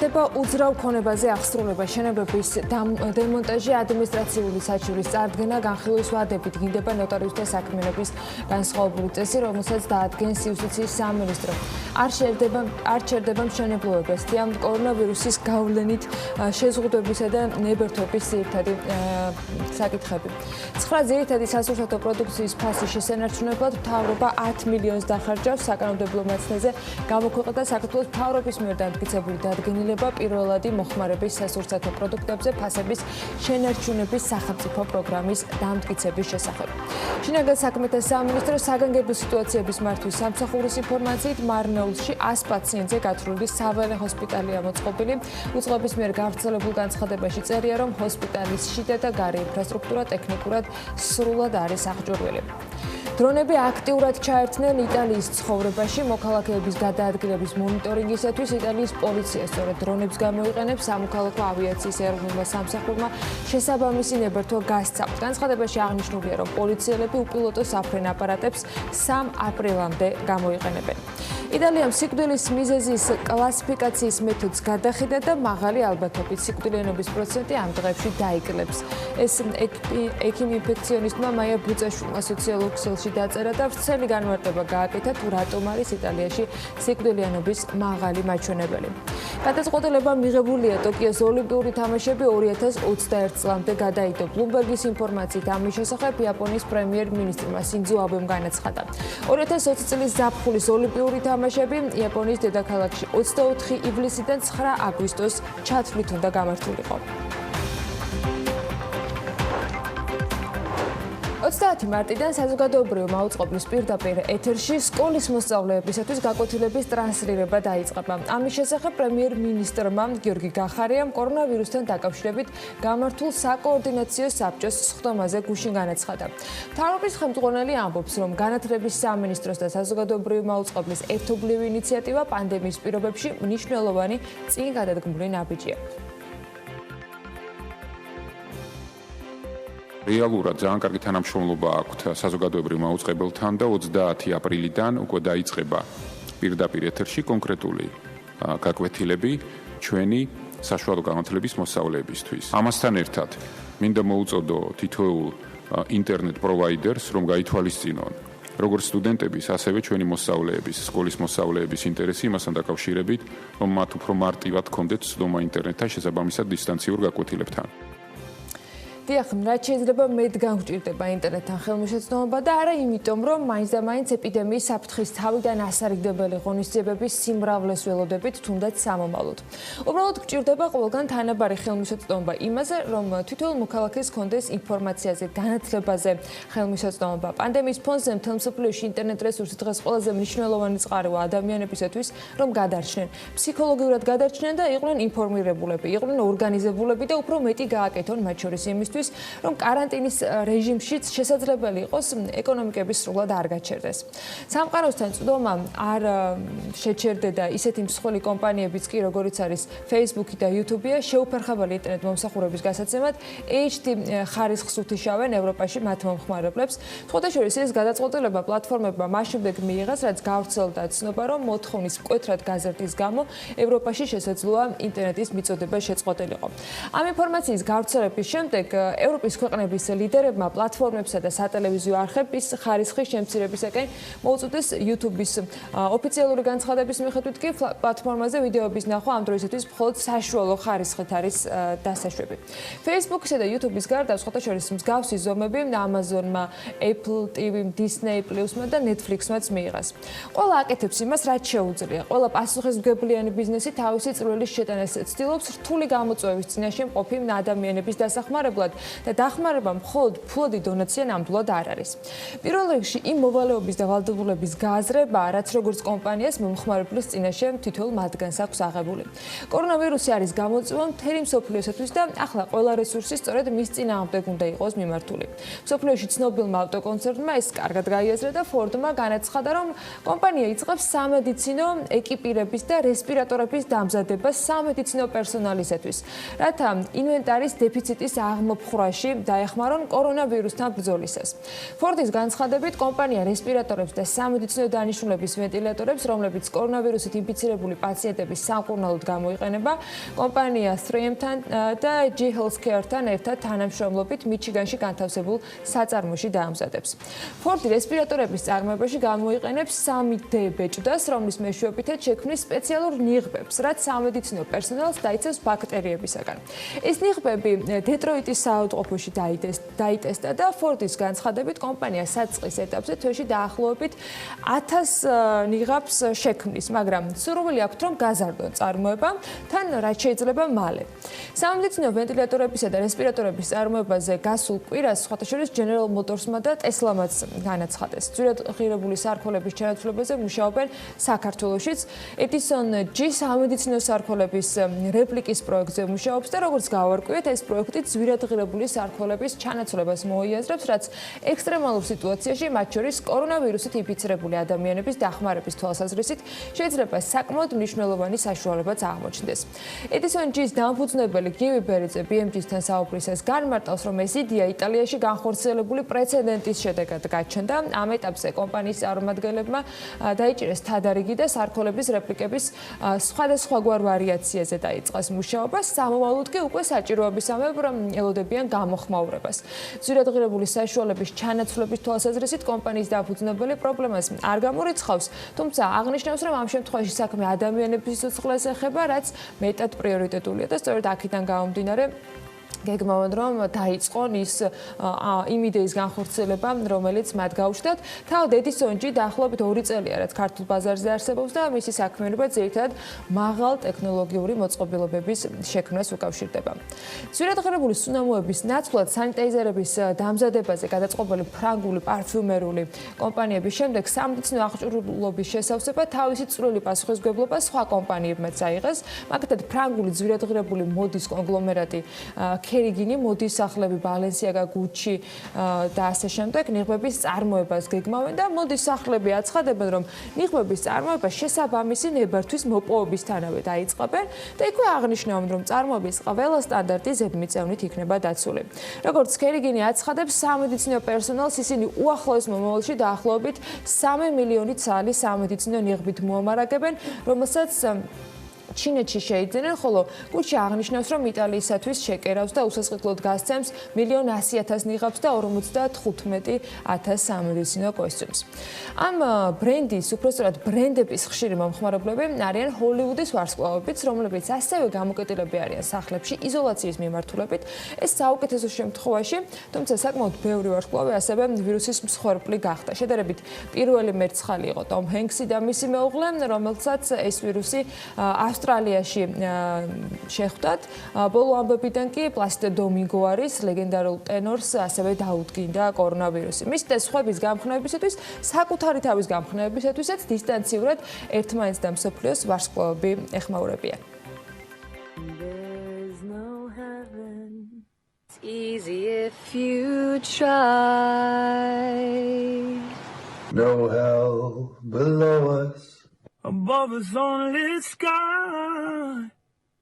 ხდება უძრავ ქონებაზე აღსრულება, შენობების დემონტაჟი, ადმინისტრაციული საჩივრის წარდგენა, განხილვის ვადებით გინდება ნოტარიუსთა საქმიანობის განსხვავებული წესი, რომელსაც დაადგენს იუსტიციის სამინისტრო. არ ჩერდება მშენებლობებს, ამ კორონავირუსის გავლენით შეზღუდვებისა და ნებერთვების ძირითადი საკითხები. 9 ძირითადი სასურსათო პროდუქციის ფასის შესანარჩუნებლად მთავრობა 10 მილიონს დახარჯავს საკანონმდებლო მცნეზე გამოქვეყნდა საქართველოს მთავრობის მიერ დამტკიცებული დადგენილება პირველადი მოხმარების სასურსათო პროდუქტებზე ფასების შენარჩუნების სახელმწიფო პროგრამის დამტკიცების შესახებ. შინაგან საქმეთა სამინისტრო საგანგებო სიტუაციების მართვის სამსახურის ინფორმაციით მარნეულში 100 პაციენტზე გათვლილი საველე ჰოსპიტალია მოწყობილი. უწყების მიერ გავრცელებულ განცხადებაში წერია, რომ ჰოსპიტალის შიდა და გარე ინფრასტრუქტურა ტექნიკურად სრულად არის აღჭურვილი. დრონები აქტიურად ჩაერთნენ იტალიის ცხოვრებაში მოქალაქეების გადაადგილების მონიტორინგისათვის იტალიის პოლიცია სწორედ დრონებს გამოიყენებს სამოქალაქო ავიაციის ეროვნულმა სამსახურმა შესაბამისი ნებერთვა გასცა. განცხადებაში აღნიშნულია, რომ პოლიციელები უპილოტო საფრენ აპარატებს 3 აპრილამდე გამოიყენებენ. იტალიამ სიკვდილის მიზეზის კლასიფიკაციის მეთოდს გადახიდა და მაღალი ალბათობით სიკვდილიანობის პროცენტი ამ დღეებში დაიკლებს. ეს ექიმ ინფექციონისტმა მაია ბუწაშვილმა სოციალურ ქსელში ვიდეოსი დაწერა და ვრცელი განმარტება გააკეთა თუ რატომ არის იტალიაში სიკვდილიანობის მაღალი მაჩვენებელი. გადაწყვეტილება მიღებულია ტოკიოს ოლიმპიური თამაშები 2021 წლამდე გადაიდო. ბლუმბერგის ინფორმაციით ამის შესახებ იაპონიის პრემიერ-მინისტრმა სინძო აბემ განაცხადა. 2020 წლის ზაფხულის ოლიმპიური თამაშები იაპონიის დედაქალაქში 24 ივლისიდან 9 აგვისტოს ჩათვლით უნდა გამართულიყო. 30 მარტიდან საზოგადოებრივი მაუწყებლის პირდაპირ ეთერში სკოლის მოსწავლეებისათვის გაკვეთილების ტრანსლირება დაიწყება. ამის შესახებ პრემიერ-მინისტრმა გიორგი გახარიამ კორონავირუსთან დაკავშირებით გამართულ საკოორდინაციო საბჭოს სხდომაზე გუშინ განაცხადა. მთავრობის ხელმძღვანელი ამბობს, რომ განათლების სამინისტროს და საზოგადოებრივი მაუწყებლის ერთობლივი ინიციატივა პანდემიის პირობებში მნიშვნელოვანი წინ გადადგმული ნაბიჯია. რეალურად ძალიან კარგი თანამშრომლობა აქვთ საზოგადოებრივ მაუწყებელთან და 30 აპრილიდან უკვე დაიწყება პირდაპირ ეთერში კონკრეტული გაკვეთილები ჩვენი საშუალო განათლების მოსწავლეებისთვის. ამასთან ერთად მინდა მოუწოდო თითოეულ ინტერნეტ პროვაიდერს, რომ გაითვალისწინონ როგორც სტუდენტების, ასევე ჩვენი მოსწავლეების, სკოლის მოსწავლეების ინტერესი იმასთან დაკავშირებით, რომ მათ უფრო მარტივად ჰქონდეთ ცდომა ინტერნეტთან შესაბამისად დისტანციურ გაკვეთილებთან. დიახ, რაც შეიძლება მეტ განგვჭირდება ინტერნეტთან ხელმისაწვდომობა და არა იმიტომ, რომ მაინც და მაინც ეპიდემიის საფრთხის თავიდან ასარგებელი ღონისძიებების სიმრავლეს ველოდებით, თუნდაც სამომავლოდ. უბრალოდ გვჭირდება ყველგან თანაბარი ხელმისაწვდომობა იმაზე, რომ თითოეულ მოქალაქეს ჰქონდეს ინფორმაციაზე, განათლებაზე ხელმისაწვდომობა. პანდემიის ფონზე მთელ მსოფლიოში ინტერნეტ რესურსი დღეს ყველაზე მნიშვნელოვანი წყაროა ადამიანებისათვის, რომ გადარჩნენ, ფსიქოლოგიურად გადარჩნენ და იყვნენ ინფორმირებულები, იყვნენ ორგანიზებულები და უფრო მეტი გააკეთონ მათ შორის იმისთვის, რომ კარანტინის რეჟიმშიც შესაძლებელი იყოს ეკონომიკების სრულად არ გაჩერდეს. სამყაროსთან წვდომა არ შეჩერდება ისეთი მსხვილი კომპანიებიც კი, როგორიც არის Facebook და YouTube-ია, შეუფერხებელი ინტერნეტ მომსახურების გასაცემად HD ხარისხს უთიშავენ ევროპაში მათ მომხმარებლებს. სხვადასხვა ეს გადაწყვეტილება პლატფორმებმა მას შემდეგ მიიღეს, რაც გავრცელდა ცნობა, რომ მოთხოვნის მკვეთრად გაზრდის გამო ევროპაში შესაძლოა ინტერნეტის მიწოდება შეწყვეტილიყო. ამ ინფორმაციის გავრცელების შემდეგ ევროპის ქვეყნების ლიდერებმა პლატფორმებსა და სატელევიზიო არხების ხარისხის შემცირებისაკენ მოუწოდეს YouTube-ის ოფიციალური განცხადების მიხედვით კი პლატფორმაზე ვიდეოების ნახვა ამ დროისათვის მხოლოდ საშუალო ხარისხით არის დასაშვები. Facebook-ისა და YouTube-ის გარდა სხვადასხვა მსგავსი ზომები Amazon-მა, Apple TV-მ, Disney Plus-მა და Netflix-მაც მიიღეს. ყველა აკეთებს იმას, რაც შეუძლია. ყველა პასუხისმგებლიანი ბიზნესი თავისი წვლილის შეტანას ცდილობს რთული გამოწვევის წინაშე მყოფი ადამიანების დასახმარებლად და დახმარება მხოლოდ ფულადი დონაცია ნამდვილად არ არის. პირველ რიგში იმ მოვალეობის და ვალდებულების გააზრება, რაც როგორც კომპანიას მომხმარებლის წინაშე თითოეულ მათგანს აქვს აღებული. კორონავირუსი არის გამოწვევა მთელი მსოფლიოსათვის და ახლა ყველა რესურსი სწორედ მის წინააღმდეგ უნდა იყოს მიმართული. მსოფლიოში ცნობილმა ავტოკონცერნმა ეს კარგად გაიაზრა და Ford-მა განაცხადა, რომ კომპანია იწყებს სამედიცინო ეკიპირების და რესპირატორების დამზადებას სამედიცინო პერსონალისათვის, რათა ინვენტარის დეფიციტის აღმოფხვრაში დაეხმარონ კორონავირუსთან ბრძოლისას. Ford-ის განცხადებით, კომპანია რესპირატორებს და სამედიცინო დანიშნულების ვენტილატორებს, რომლებიც კორონავირუსით ინფიცირებული პაციენტების სამკურნალოდ გამოიყენება, კომპანია 3M-თან და G Healthcare-თან ერთად თანამშრომლობით მიჩიგანში განთავსებულ საწარმოში დაამზადებს. Ford რესპირატორების წარმოებაში გამოიყენებს 3D ბეჭდას, რომლის მეშვეობითაც შექმნის სპეციალურ ნიღბებს, რაც სამედიცინო პერსონალს დაიცავს ბაქტერიებისაგან. ეს ნიღბები დეტროიტის საავადმყოფოში დაიტესტა და Ford-ის განცხადებით კომპანია საწყის ეტაპზე თვეში დაახლოებით 1000 ნიღაბს შექმნის, მაგრამ სურვილი აქვთ, რომ გაზარდონ წარმოება თან რაც შეიძლება მალე. სამედიცინო ვენტილატორებისა და რესპირატორების წარმოებაზე გასულ კვირას სხვადასხვა General Motors-მა და Tesla-მაც განაცხადეს. ძვირად ღირებული სარქოლების ჩანაცვლებაზე მუშაობენ საქართველოშიც. Edison G სამედიცინო სარქოლების რეპლიკის პროექტზე მუშაობს და როგორც გავარკვიეთ, ეს პროექტი ძვირად ღირებული სარქოლების ჩანაცვლებას მოიაზრებს, რაც ექსტრემალურ სიტუაციაში, მათ შორის კორონავირუსით ინფიცირებული ადამიანების დახმარების თვალსაზრისით შეიძლება საკმაოდ მნიშვნელოვანი საშუალებაც აღმოჩნდეს. Edison G-ის დამფუძნებელი გივი ბერიძე BMG-თან საუბრისას განმარტავს, რომ ეს იდეა იტალიაში განხორციელებული პრეცედენტის შედეგად გაჩნდა. ამ ეტაპზე კომპანიის წარმომადგენლებმა დაიჭირეს თადარიგი და სარქოლების რეპლიკების სხვადასხვაგვარ ვარიაციაზე დაიწყეს მუშაობა. სამომავლოდ კი უკვე საჭიროებისამებრ ელოდებიან ეხმაურებიან გამოხმაურებას. ძვირადღირებული საშუალების ჩანაცვლების თვალსაზრისით კომპანიის დაფუძნებელი პრობლემას არ გამორიცხავს, თუმცა აღნიშნავს, რომ ამ შემთხვევაში საქმე ადამიანების სიცოცხლეს ეხება, რაც მეტად პრიორიტეტულია და სწორედ აქედან გამომდინარე გეგმავენ, რომ დაიწყონ ის იმ იდეის განხორციელება, რომელიც მათ გაუჩნდათ. თავად ედისონჯი დაახლოებით 2 წელია, რაც ქართულ ბაზარზე არსებობს და მისი საქმიანობა ძირითადად მაღალ ტექნოლოგიური მოწყობილობების შექმნას უკავშირდება. ძვირადღირებული სუნამოების ნაცვლად სანიტაიზერების დამზადებაზე გადაწყობილი ფრანგული პარფიუმერული კომპანიების შემდეგ სამედიცინო აღჭურვილობის შესავსება თავისი წვრილი პასუხისმგებლობა სხვა კომპანიებმაც აიღეს. მაგალითად, ფრანგული ძვირადღირებული მოდის კონგლომერატი ქერიგინი, მოდის სახლები ბალენსიაგა, გუჩი და ასე შემდეგ ნიღბების წარმოებას გეგმავენ და მოდის სახლები აცხადებენ, რომ ნიღბების წარმოება შესაბამისი ნებართვის მოპოვებისთანავე დაიწყებენ და იქვე აღნიშნავენ, რომ წარმოების ყველა სტანდარტი ზედმიწევნით იქნება დაცული. როგორც ქერიგინი აცხადებს, სამედიცინო პერსონალს ისინი უახლოეს მომავალში დაახლოებით 3 მილიონი ცალი სამედიცინო ნიღბით მოამარაგებენ, რომელსაც ჩინეთში შეიძენენ, ხოლო გუჩი აღნიშნავს, რომ იტალიისათვის შეკერავს და უსასყიდლოდ გასცემს 1,100,000 ნიღაბს და 55,000 სამედიცინო კოსტიუმს. ამ ბრენდის, უпростоრად ბრენდების ხშირი მომხმარებლები არიან ჰოლივუდის ვარსკვლავებიც, რომლებიც ასევე გამოკეტილები არიან სახლებში იზოლაციის მიმართულებით. ეს საუკეთესო შემთხვევაში, თუმცა საკმაოდ ბევრი ვარსკვლავი ასევე ვირუსის მსხვერპლი გახდა. შედარებით პირველი მერცხალი იყო ტომ ჰენქსი და მისი მეუღლე, რომელსაც ეს ვირუსი ავსტრალიაში შეხვდათ. ბოლო ამბებიდან კი პლასიდო დომინგო არის ლეგენდარულ ტენორს ასევე დაუდგინდა კორონავირუსი. მის და სხვების გამხნევებისათვის, საკუთარი თავის გამხნევებისათვისაც დისტანციურად ერთმანეთს და მსოფლიოს ვარსკვლავები ეხმაურებიან. Easy if you try. No hell below us. Above us only sky.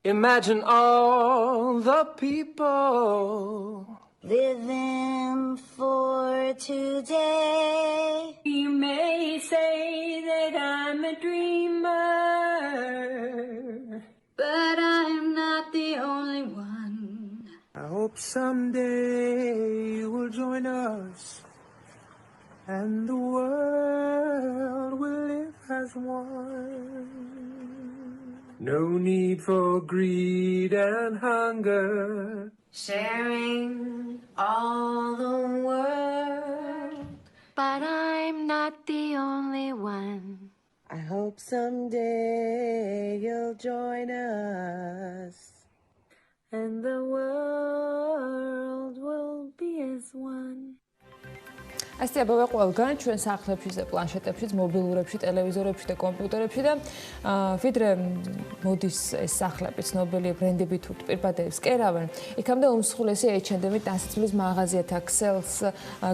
Imagine all the people Living for today. You may say that I'm a dreamer, But I'm not the only one. I hope someday you will join us and the world will live as one. No need for greed and hunger. sharing all the world. But I'm not the only one. I hope someday you'll join us and the world will be as one. ასე აბა ყველგან ჩვენ სახლებში და პლანშეტებში, მობილურებში, ტელევიზორებში და კომპიუტერებში და ვიდრე მოდის ეს სახლები ცნობილი ბრენდები თუ პირბადეებს კერავენ, იქამდე უმსხვილესი H&M-ი დასაცმლის მაღაზიათა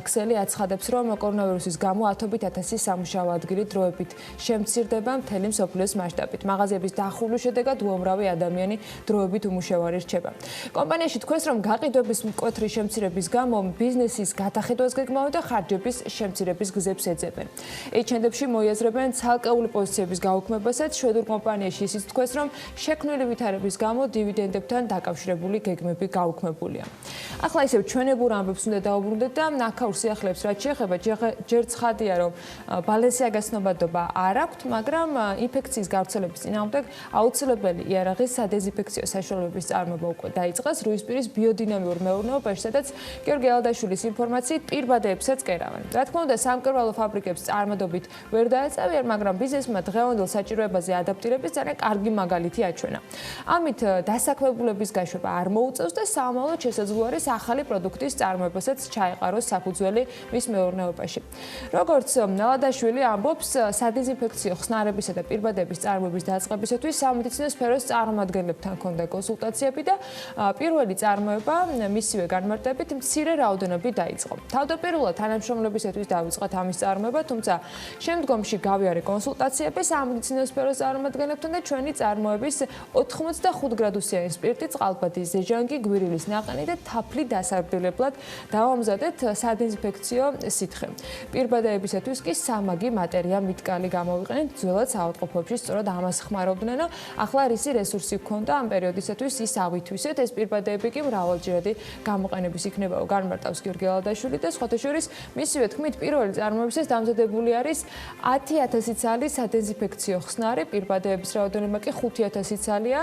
ქსელი აცხადებს, რომ კორონავირუსის გამო 10,000 სამუშაო ადგილი დროებით შემცირდება მთელი მსოფლიოს მასშტაბით. მაღაზიების დახურვის შედეგად უამრავი ადამიანი დროებით უმუშევარი რჩება. კომპანიაში თქვენს, რომ გაყიდვების მკვეთრი შემცირების გამო ბიზნესის გადახედვას გეგმავენ და ხარჯების შემცირების გზებს ეძებენ. H&M-ში მოიაზრებენ ცალკეული პოზიციების გაუქმებასაც. შვედურ კომპანიაში ისიც თქვენს, რომ შექმნილი ვითარების გამო დივიდენდებთან დაკავშირებული გეგმები გაუქმებულია. ახლა ისევ ჩვენებურ ამბებს უნდა დავუბრუნდეთ და ნახაურ სიახლეებს რაც შეეხება, ჯერ ცხადია, რომ ბალენსიაგას ცნობადობა არ აქვთ, მაგრამ ინფექციის გავრცელების წინააღმდეგ აუცილებელი იარაღის სადეზინფექციო საშუალებების წარმოება უკვე დაიწყეს. რუისპირის ბიოდინამიურ მეურნეობაში, სადაც გიორგი ალდაშვილის ინფორმაციით პირბადეებსაც კერავენ. რა თქმა უნდა, სამკერვალო ფაბრიკებს წარმოდობით ვერ დაეწევიან, მაგრამ ბიზნესმა დღევანდელ საჭიროებაზე ადაპტირების ძალიან კარგი მაგალითი აჩვენა. ამით დასაქმებულების გაშვება არ მოუწევს და საომავლოდ შესაძლოა არის ახალი პროდუქტის წარმოებასაც ჩაეყაროს საფუძველი მის მეურნეობაში. როგორც ალდაშვილი ამბობს, სადეზინფექციო ხსნარებისა და პირბადების წარმოების დაწყებისათვის სამედიცინო სფეროს წარმომადგენლებთან ჰქონდა კონსულტაციები და პირველი წარმოება მისივე განმარტებით მცირე რაოდენობით დაიწყო. თავდაპირველად თანამშრომლები თანამშრომლებისათვის დავიწყეთ ამის წარმოება, თუმცა შემდგომში გავიარე კონსულტაციები სამედიცინო სფეროს წარმომადგენლებთან და ჩვენი წარმოების 85 გრადუსიანი სპირტი, წყალბადი ზეჟანგი, გვირილის ნაყინი და თაფლი დასარბილებლად დავამზადეთ სადეზინფექციო სითხე. პირბადეებისათვის კი სამაგი მატერია მიტკალი გამოვიყენეთ, ძველად საავადმყოფოებში სწორად ამას ხმარობდნენ, ახლა რისი რესურსი გქონდა ამ პერიოდისათვის ის ავითვისეთ, ეს პირბადეები კი მრავალჯერადი გამოყენების იქნებაო, განმარტავს გიორგი ალადაშვილი და სხვათა შორის მისივე თქმით პირველი წარმოებისას დამზადებული არის 10,000 ცალი სადეზინფექციო ხსნარი, პირბადეების რაოდენობა კი 5,000 ცალია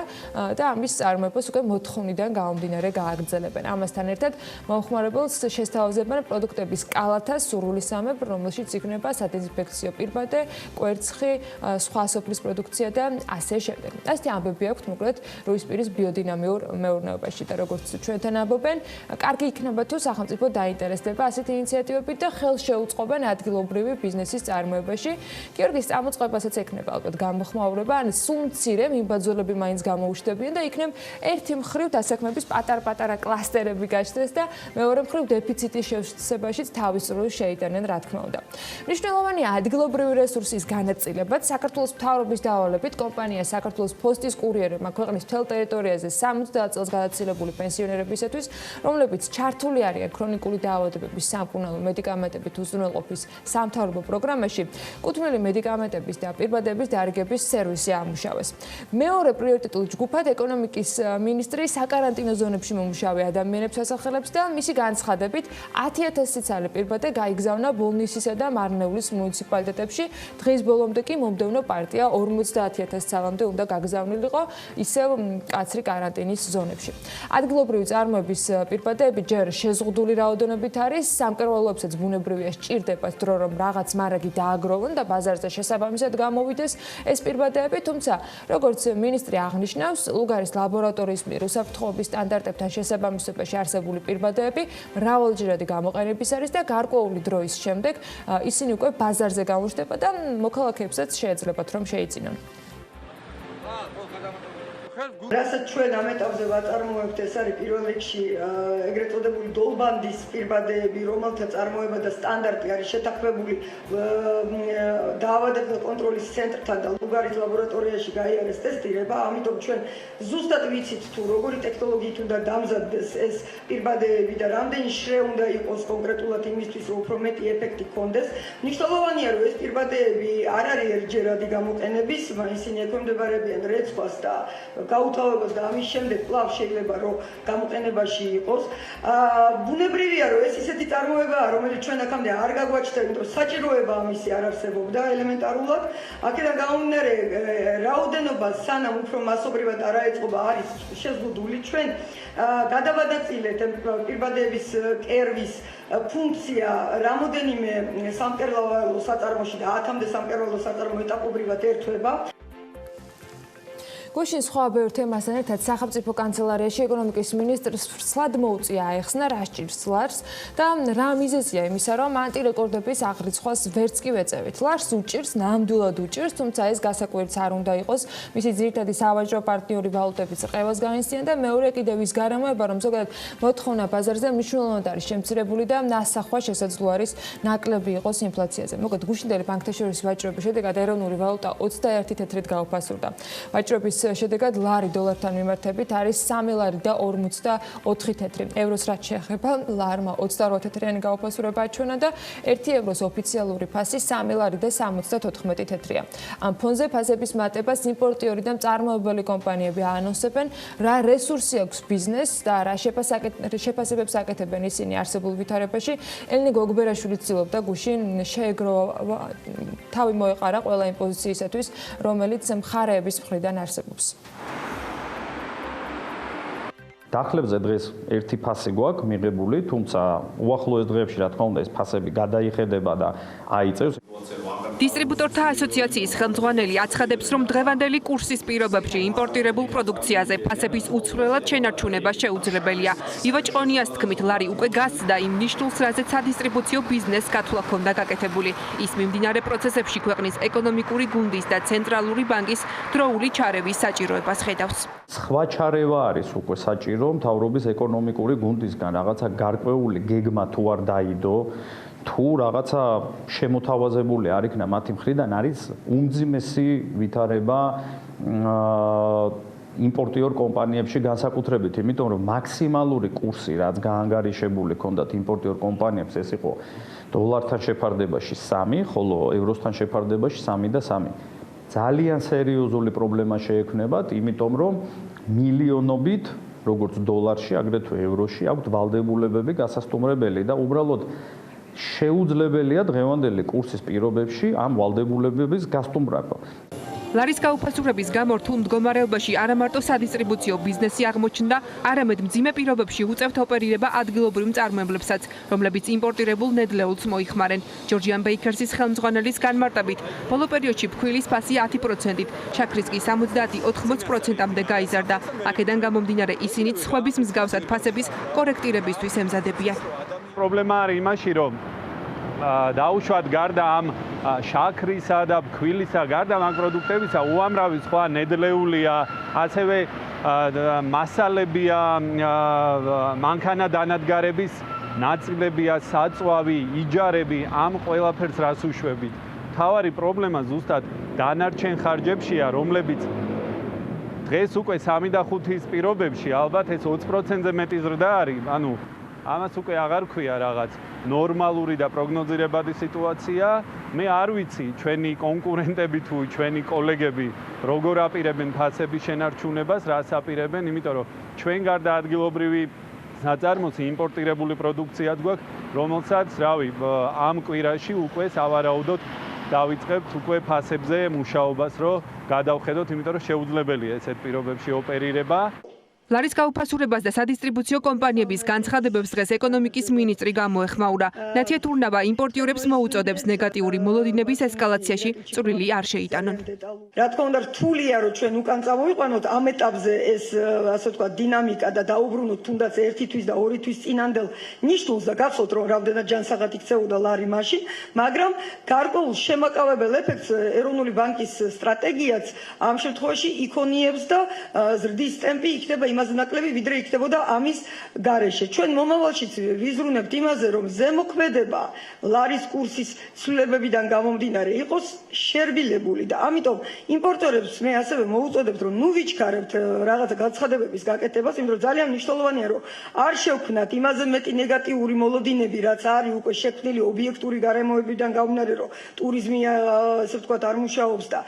და ამის წარმოებას უკვე მოთხოვნიდან გამომდინარე გააგრძელებენ. ამასთან ერთად მომხმარებელს შესთავაზებენ პროდუქტების კალათა სურვილისამებრ, რომელშიც იქნება სადეზინფექციო პირბადე, კვერცხი, სხვა სოფლის პროდუქცია და ასე შემდეგ. ასეთი ამბები აქვთ მოკლედ რუისპირის ბიოდინამიურ მეურნეობაში და როგორც ჩვენთან ამბობენ, კარგი იქნება თუ სახელმწიფო დაინტერესდება ასეთი ინიციატივებით და ხელს შეუწყობენ ადგილობრივი ბიზნესის წარმოებაში. გიორგის წამოწყებასაც ექნება ალბათ გამოხმაურება, ან სულ მცირე მიმბაძველები მაინც გამოუშვებიან და იქნებ ერთი მხრივ დასაქმების პატარ-პატარა კლასტერები გაჩნდეს და მეორე მხრივ დეფიციტის შევსებაშიც თავის როლს შეიტანენ, რა თქმა უნდა. მნიშვნელოვანია ადგილობრივი რესურსის განაწილებაც. საქართველოს მთავრობის დავალებით კომპანია საქართველოს ფოსტის კურიერებმა ქვეყნის მთელ ტერიტორიაზე 70 წელს გადაცილებული პენსიონერებისათვის, რომლებიც ჩართული არიან ქრონიკული დაავადებების სამკურნალო მედიკამენტებით უზრუნველყოფის სამთავრობო პროგრამაში, კუთვნილი მედიკამენტების და პირბადების დარიგების სერვისი ამუშავეს. მეორე პრიორიტეტულ ჯგუფად ეკონომიკის მინისტრი საკარანტინო ზონებში მომუშავე ადამიანებს ასახელებს და მისი განცხადებით 10,000 ცალი პირბადე გაიგზავნა ბოლნისისა და მარნეულის მუნიციპალიტეტებში. დღის ბოლომდე კი მომდევნო პარტია 50,000 ცალამდე უნდა გაგზავნილიყო ისევ მკაცრი კარანტინის ზონებში. ადგილობრივი წარმოების პირბადეები ჯერ შეზღუდული რაოდენობით არის, სამკერვალოებსაც ბუნებრივია სჭირდებათ დრო, რომ რაღაც მარაგი დააგროვონ და ბაზარზე შესაბამისად გამოვიდეს ეს პირბადეები, თუმცა როგორც მინისტრი აღნიშნავს, ლუგარის ლაბორატორიის მიერ უსაფრთხოების სტანდარტებთან შესაბამისობაში არსებული პირბადეები მრავალჯერადი გამოყენების არის და გარკვეული დროის შემდეგ ისინი უკვე ბაზარზე გამოჩნდება და მოქალაქეებსაც შეეძლებათ რომ შეიწინონ. რასაც ჩვენ ამ ეტაპზე ვაწარმოებთ, ეს არის პირველ რიგში ეგრეთ წოდებული დოლბანდის პირბადეები, რომელთა წარმოება და სტანდარტი არის შეთანხმებული დაავადებათა კონტროლის ცენტრთან და ლუგარის ლაბორატორიაში გაიარეს ტესტირება, ამიტომ ჩვენ ზუსტად ვიცით თუ როგორი ტექნოლოგიით უნდა დამზადდეს ეს პირბადეები და რამდენი შრე უნდა იყოს კონკრეტულად იმისთვის, რომ უფრო მეტი ეფექტი ჰქონდეს. მნიშვნელოვანია, რომ ეს პირბადეები არ არის ერთჯერადი გამოყენების, ისინი ექვემდებარებიან რეცხვას და გაუთავებას და ამის შემდეგ კვლავ შეიძლება რომ გამოყენებაში იყოს. ბუნებრივია რომ ეს ისეთი წარმოებაა, რომელიც ჩვენ აქამდე არ გაგვაჩნდა, იმიტომ რომ საჭიროება ამისი არ არსებობდა ელემენტარულად. აქედან გამომდინარე, რაოდენობა სანამ უფრო მასობრივად არ აეწყობა არის შეზღუდული. ჩვენ გადავადაწილეთ პირბადეების კერვის ფუნქცია რამოდენიმე სამკერვალო საწარმოში და 10-მდე სამკერვალო საწარმო ეტაპობრივად ერთვება. გუშინ სხვა ბევრ თემასთან ერთად სახელმწიფო კანცელარიაში ეკონომიკის მინისტრს სრულად მოუწია აეხსნა რა სჭირს ლარს და რა მიზეზია იმისა, რომ ანტირეკორდების აღრიცხვას ვერც კი ვეწევით. ლარს უჭირს, ნამდვილად უჭირს, თუმცა ეს გასაკვირიც არ უნდა იყოს. მისი ძირითადი სავაჭრო პარტნიორი ვალუტების რყევას განიცდიან და მეორე კიდევ ის გარემოება, რომ ზოგადად მოთხოვნა ბაზარზე მნიშვნელოვნად არის შემცირებული და ნასახვა შესაძლო არის ნაკლები იყოს ინფლაციაზე. მოკლედ გუშინდელი ბანკთაშორისი ვაჭრობის შედეგად ეროვნული ვალუტა 21 თეთრით გაუფასურდა. ვაჭრობის შედეგად ლარი დოლართან მიმართებით არის 3 ლარი და 44 თეთრი. ევროს რაც შეეხება, ლარმა 28 თეთრიანი გაუფასურება აჩვენა და 1 ევროს ოფიციალური ფასი 3 ლარი და 74 თეთრია. ამ ფონზე ფასების მატებას იმპორტიორი და მწარმოებელი კომპანიები აანონსებენ, რა რესურსი აქვს ბიზნესს და რა შეფასებებს აკეთებენ ისინი არსებულ ვითარებაში. ელინე გოგბერაშვილი ცდილობდა გუშინ შეეგროვა თავი მოეყარა ყველა იმ პოზიციისათვის, რომელიც მხარეების მხრიდან არსებობს. დახლებზე დღეს ერთი ფასი გვაქვს მიღებული, თუმცა უახლოეს დღეებში რა თქმა უნდა ეს ფასები გადაიხედება და აიწევს. დისტრიბუტორთა ასოციაციის ხელმძღვანელი აცხადებს, რომ დღევანდელი კურსის პირობებში იმპორტირებულ პროდუქციაზე ფასების უცვლელად შენარჩუნება შეუძლებელია. ივა ჭყონიას თქმით, ლარი უკვე გასცდა იმ ნიშნულს, რაზეც სადისტრიბუციო ბიზნესს გათვლა ჰქონდა გაკეთებული. ის მიმდინარე პროცესებში ქვეყნის ეკონომიკური გუნდის და ცენტრალური ბანკის დროული ჩარევის საჭიროებას ხედავს. სხვა ჩარევა არის უკვე საჭირო მთავრობის ეკონომიკური გუნდისგან, რაღაცა გარკვეული გეგმა თუ არ დაიდო. თუ რაღაცა შემოთავაზებული არ იქნა მათი მხრიდან, არის უმძიმესი ვითარება იმპორტიორ კომპანიებში განსაკუთრებით, იმიტომ რომ მაქსიმალური კურსი, რაც გაანგარიშებული ჰქონდათ იმპორტიორ კომპანიებს, ეს იყო დოლართან შეფარდებაში 3, ხოლო ევროსთან შეფარდებაში 3 და 3. ძალიან სერიოზული პრობლემა შეექმნებათ, იმიტომ რომ მილიონობით, როგორც დოლარში, აგრეთვე ევროში აქვთ ვალდებულებები გასასტუმრებელი და უბრალოდ შეუძლებელია დღევანდელი კურსის პირობებში ამ ვალდებულებების გასტუმრება. ლარის გაუფასურების გამო რთულ მდგომარეობაში არა მარტო სადისტრიბუციო ბიზნესი აღმოჩნდა, არამედ მძიმე პირობებში უწევთ ოპერირება ადგილობრივ მწარმოებლებსაც, რომლებიც იმპორტირებულ ნედლეულს მოიხმარენ. ჯორჯიან ბეიქერსის ხელმძღვანელის განმარტებით, ბოლო პერიოდში ფქვილის ფასი 10%-ით, შაქრის კი 70-80%-მდე გაიზარდა. აქედან გამომდინარე, ისინიც სხვების მსგავსად ფასების კორექტირებისთვის ემზადებიან. პრობლემა არის იმაში, რომ დაუშვათ გარდა ამ შაქრისა და ფქვილისა, გარდა ამ პროდუქტებისა, უამრავი სხვა ნედლეულია, ასევე მასალებია, მანქანა დანადგარების ნაწილებია, საწვავი, იჯარები, ამ ყველაფერს რას უშვებით. მთავარი პრობლემა ზუსტად დანარჩენ ხარჯებშია, რომლებიც დღეს უკვე 3 და 5-ის პირობებში ალბათ ეს 20%-ზე მეტი ზრდა არის, ანუ ამას უკვე აღარ ქვია რაღაც ნორმალური და პროგნოზირებადი სიტუაცია. მე არ ვიცი ჩვენი კონკურენტები თუ ჩვენი კოლეგები როგორ აპირებენ ფასების შენარჩუნებას, რას აპირებენ, იმიტომ რომ ჩვენ გარდა ადგილობრივი საწარმოს იმპორტირებული პროდუქციაც გვაქვს, რომელსაც, რავი, ამ კვირაში უკვე სავარაუდოდ დავიწყებთ უკვე ფასებზე მუშაობას, რომ გადავხედოთ, იმიტომ რომ შეუძლებელია ესეთ პირობებში ოპერირება. ლარის გაუფასურებას და სადისტრიბუციო კომპანიების განცხადებებს დღეს ეკონომიკის მინისტრი გამოეხმაურა. ნათია თურნავა იმპორტიორებს მოუწოდებს ნეგატიური მოლოდინების ესკალაციაში წვრილი არ შეიტანონ. რა თქმა უნდა, რთულია რომ ჩვენ უკან წავივიყვანოთ ამ ეტაპზე ეს ასე ვთქვათ დინამიკა და დაუბრუნოთ თუნდაც 1 თვის და 2 თვის წინანდელ ნიშნულს და გახსოვთ რომ რამდენად ჯანსაღად იქცეოდა ლარი მაშინ, მაგრამ გარკვეულ შემაკავებელ ეფექტს ეროვნული ბანკის სტრატეგიაც ამ შემთხვევაში იქონიებს და ზრდის ტემპი იქნება იმაზე ნაკლები, ვიდრე იქნებოდა ამის გარეშე. ჩვენ მომავალშიც ვიზრუნებთ იმაზე, რომ ზემოქმედება ლარის კურსის ცვლილებებიდან გამომდინარე იყოს შერბილებული და ამიტომ იმპორტიორებს მე ასევე მოუწოდებთ, რომ ნუ ვიჩქარებთ რაღაცა გაცხადებების გაკეთებას, იმიტომ რომ ძალიან მნიშვნელოვანია, რომ არ შევქმნათ იმაზე მეტი ნეგატიური მოლოდინები, რაც არის უკვე შექმნილი ობიექტური გარემოებიდან გამომდინარე, რომ ტურიზმი ასე ვთქვათ არ მუშაობს და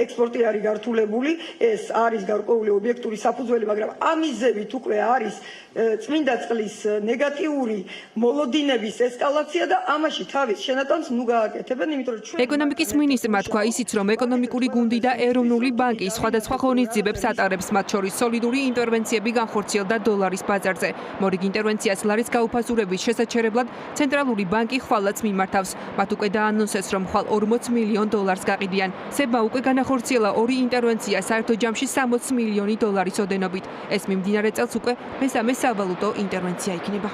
ექსპორტი არის გართულებული, ეს არის გარკვეული ობიექტური საფუძველი, მაგრამ ამიზევით უკვე არის წმინდა წყლის ნეგატიური მოლოდინების ესკალაცია და ამაში თავის შენატანს ნუ გააკეთებენ, იმიტომ რომ ჩვენ ეკონომიკის მინისტრმა თქვა ისიც, რომ ეკონომიკური გუნდი და ეროვნული ბანკი სხვადასხვა ღონისძიებებს ატარებს, მათ შორის სოლიდური ინტერვენციები განხორციელდა დოლარის ბაზარზე. მორიგ ინტერვენციას ლარის გაუფასურების შესაჩერებლად ცენტრალური ბანკი ხვალაც მიმართავს. მათ უკვე დაანონსეს, რომ ხვალ 40 მილიონ დოლარს გაყიდიან. სებმა უკვე განახორციელა 2 ინტერვენცია საერთო ჯამში 60 მილიონი დოლარის ოდენობით. ეს მიმდინარე წელს უკვე მესამე სავალუტო ინტერვენცია იქნება.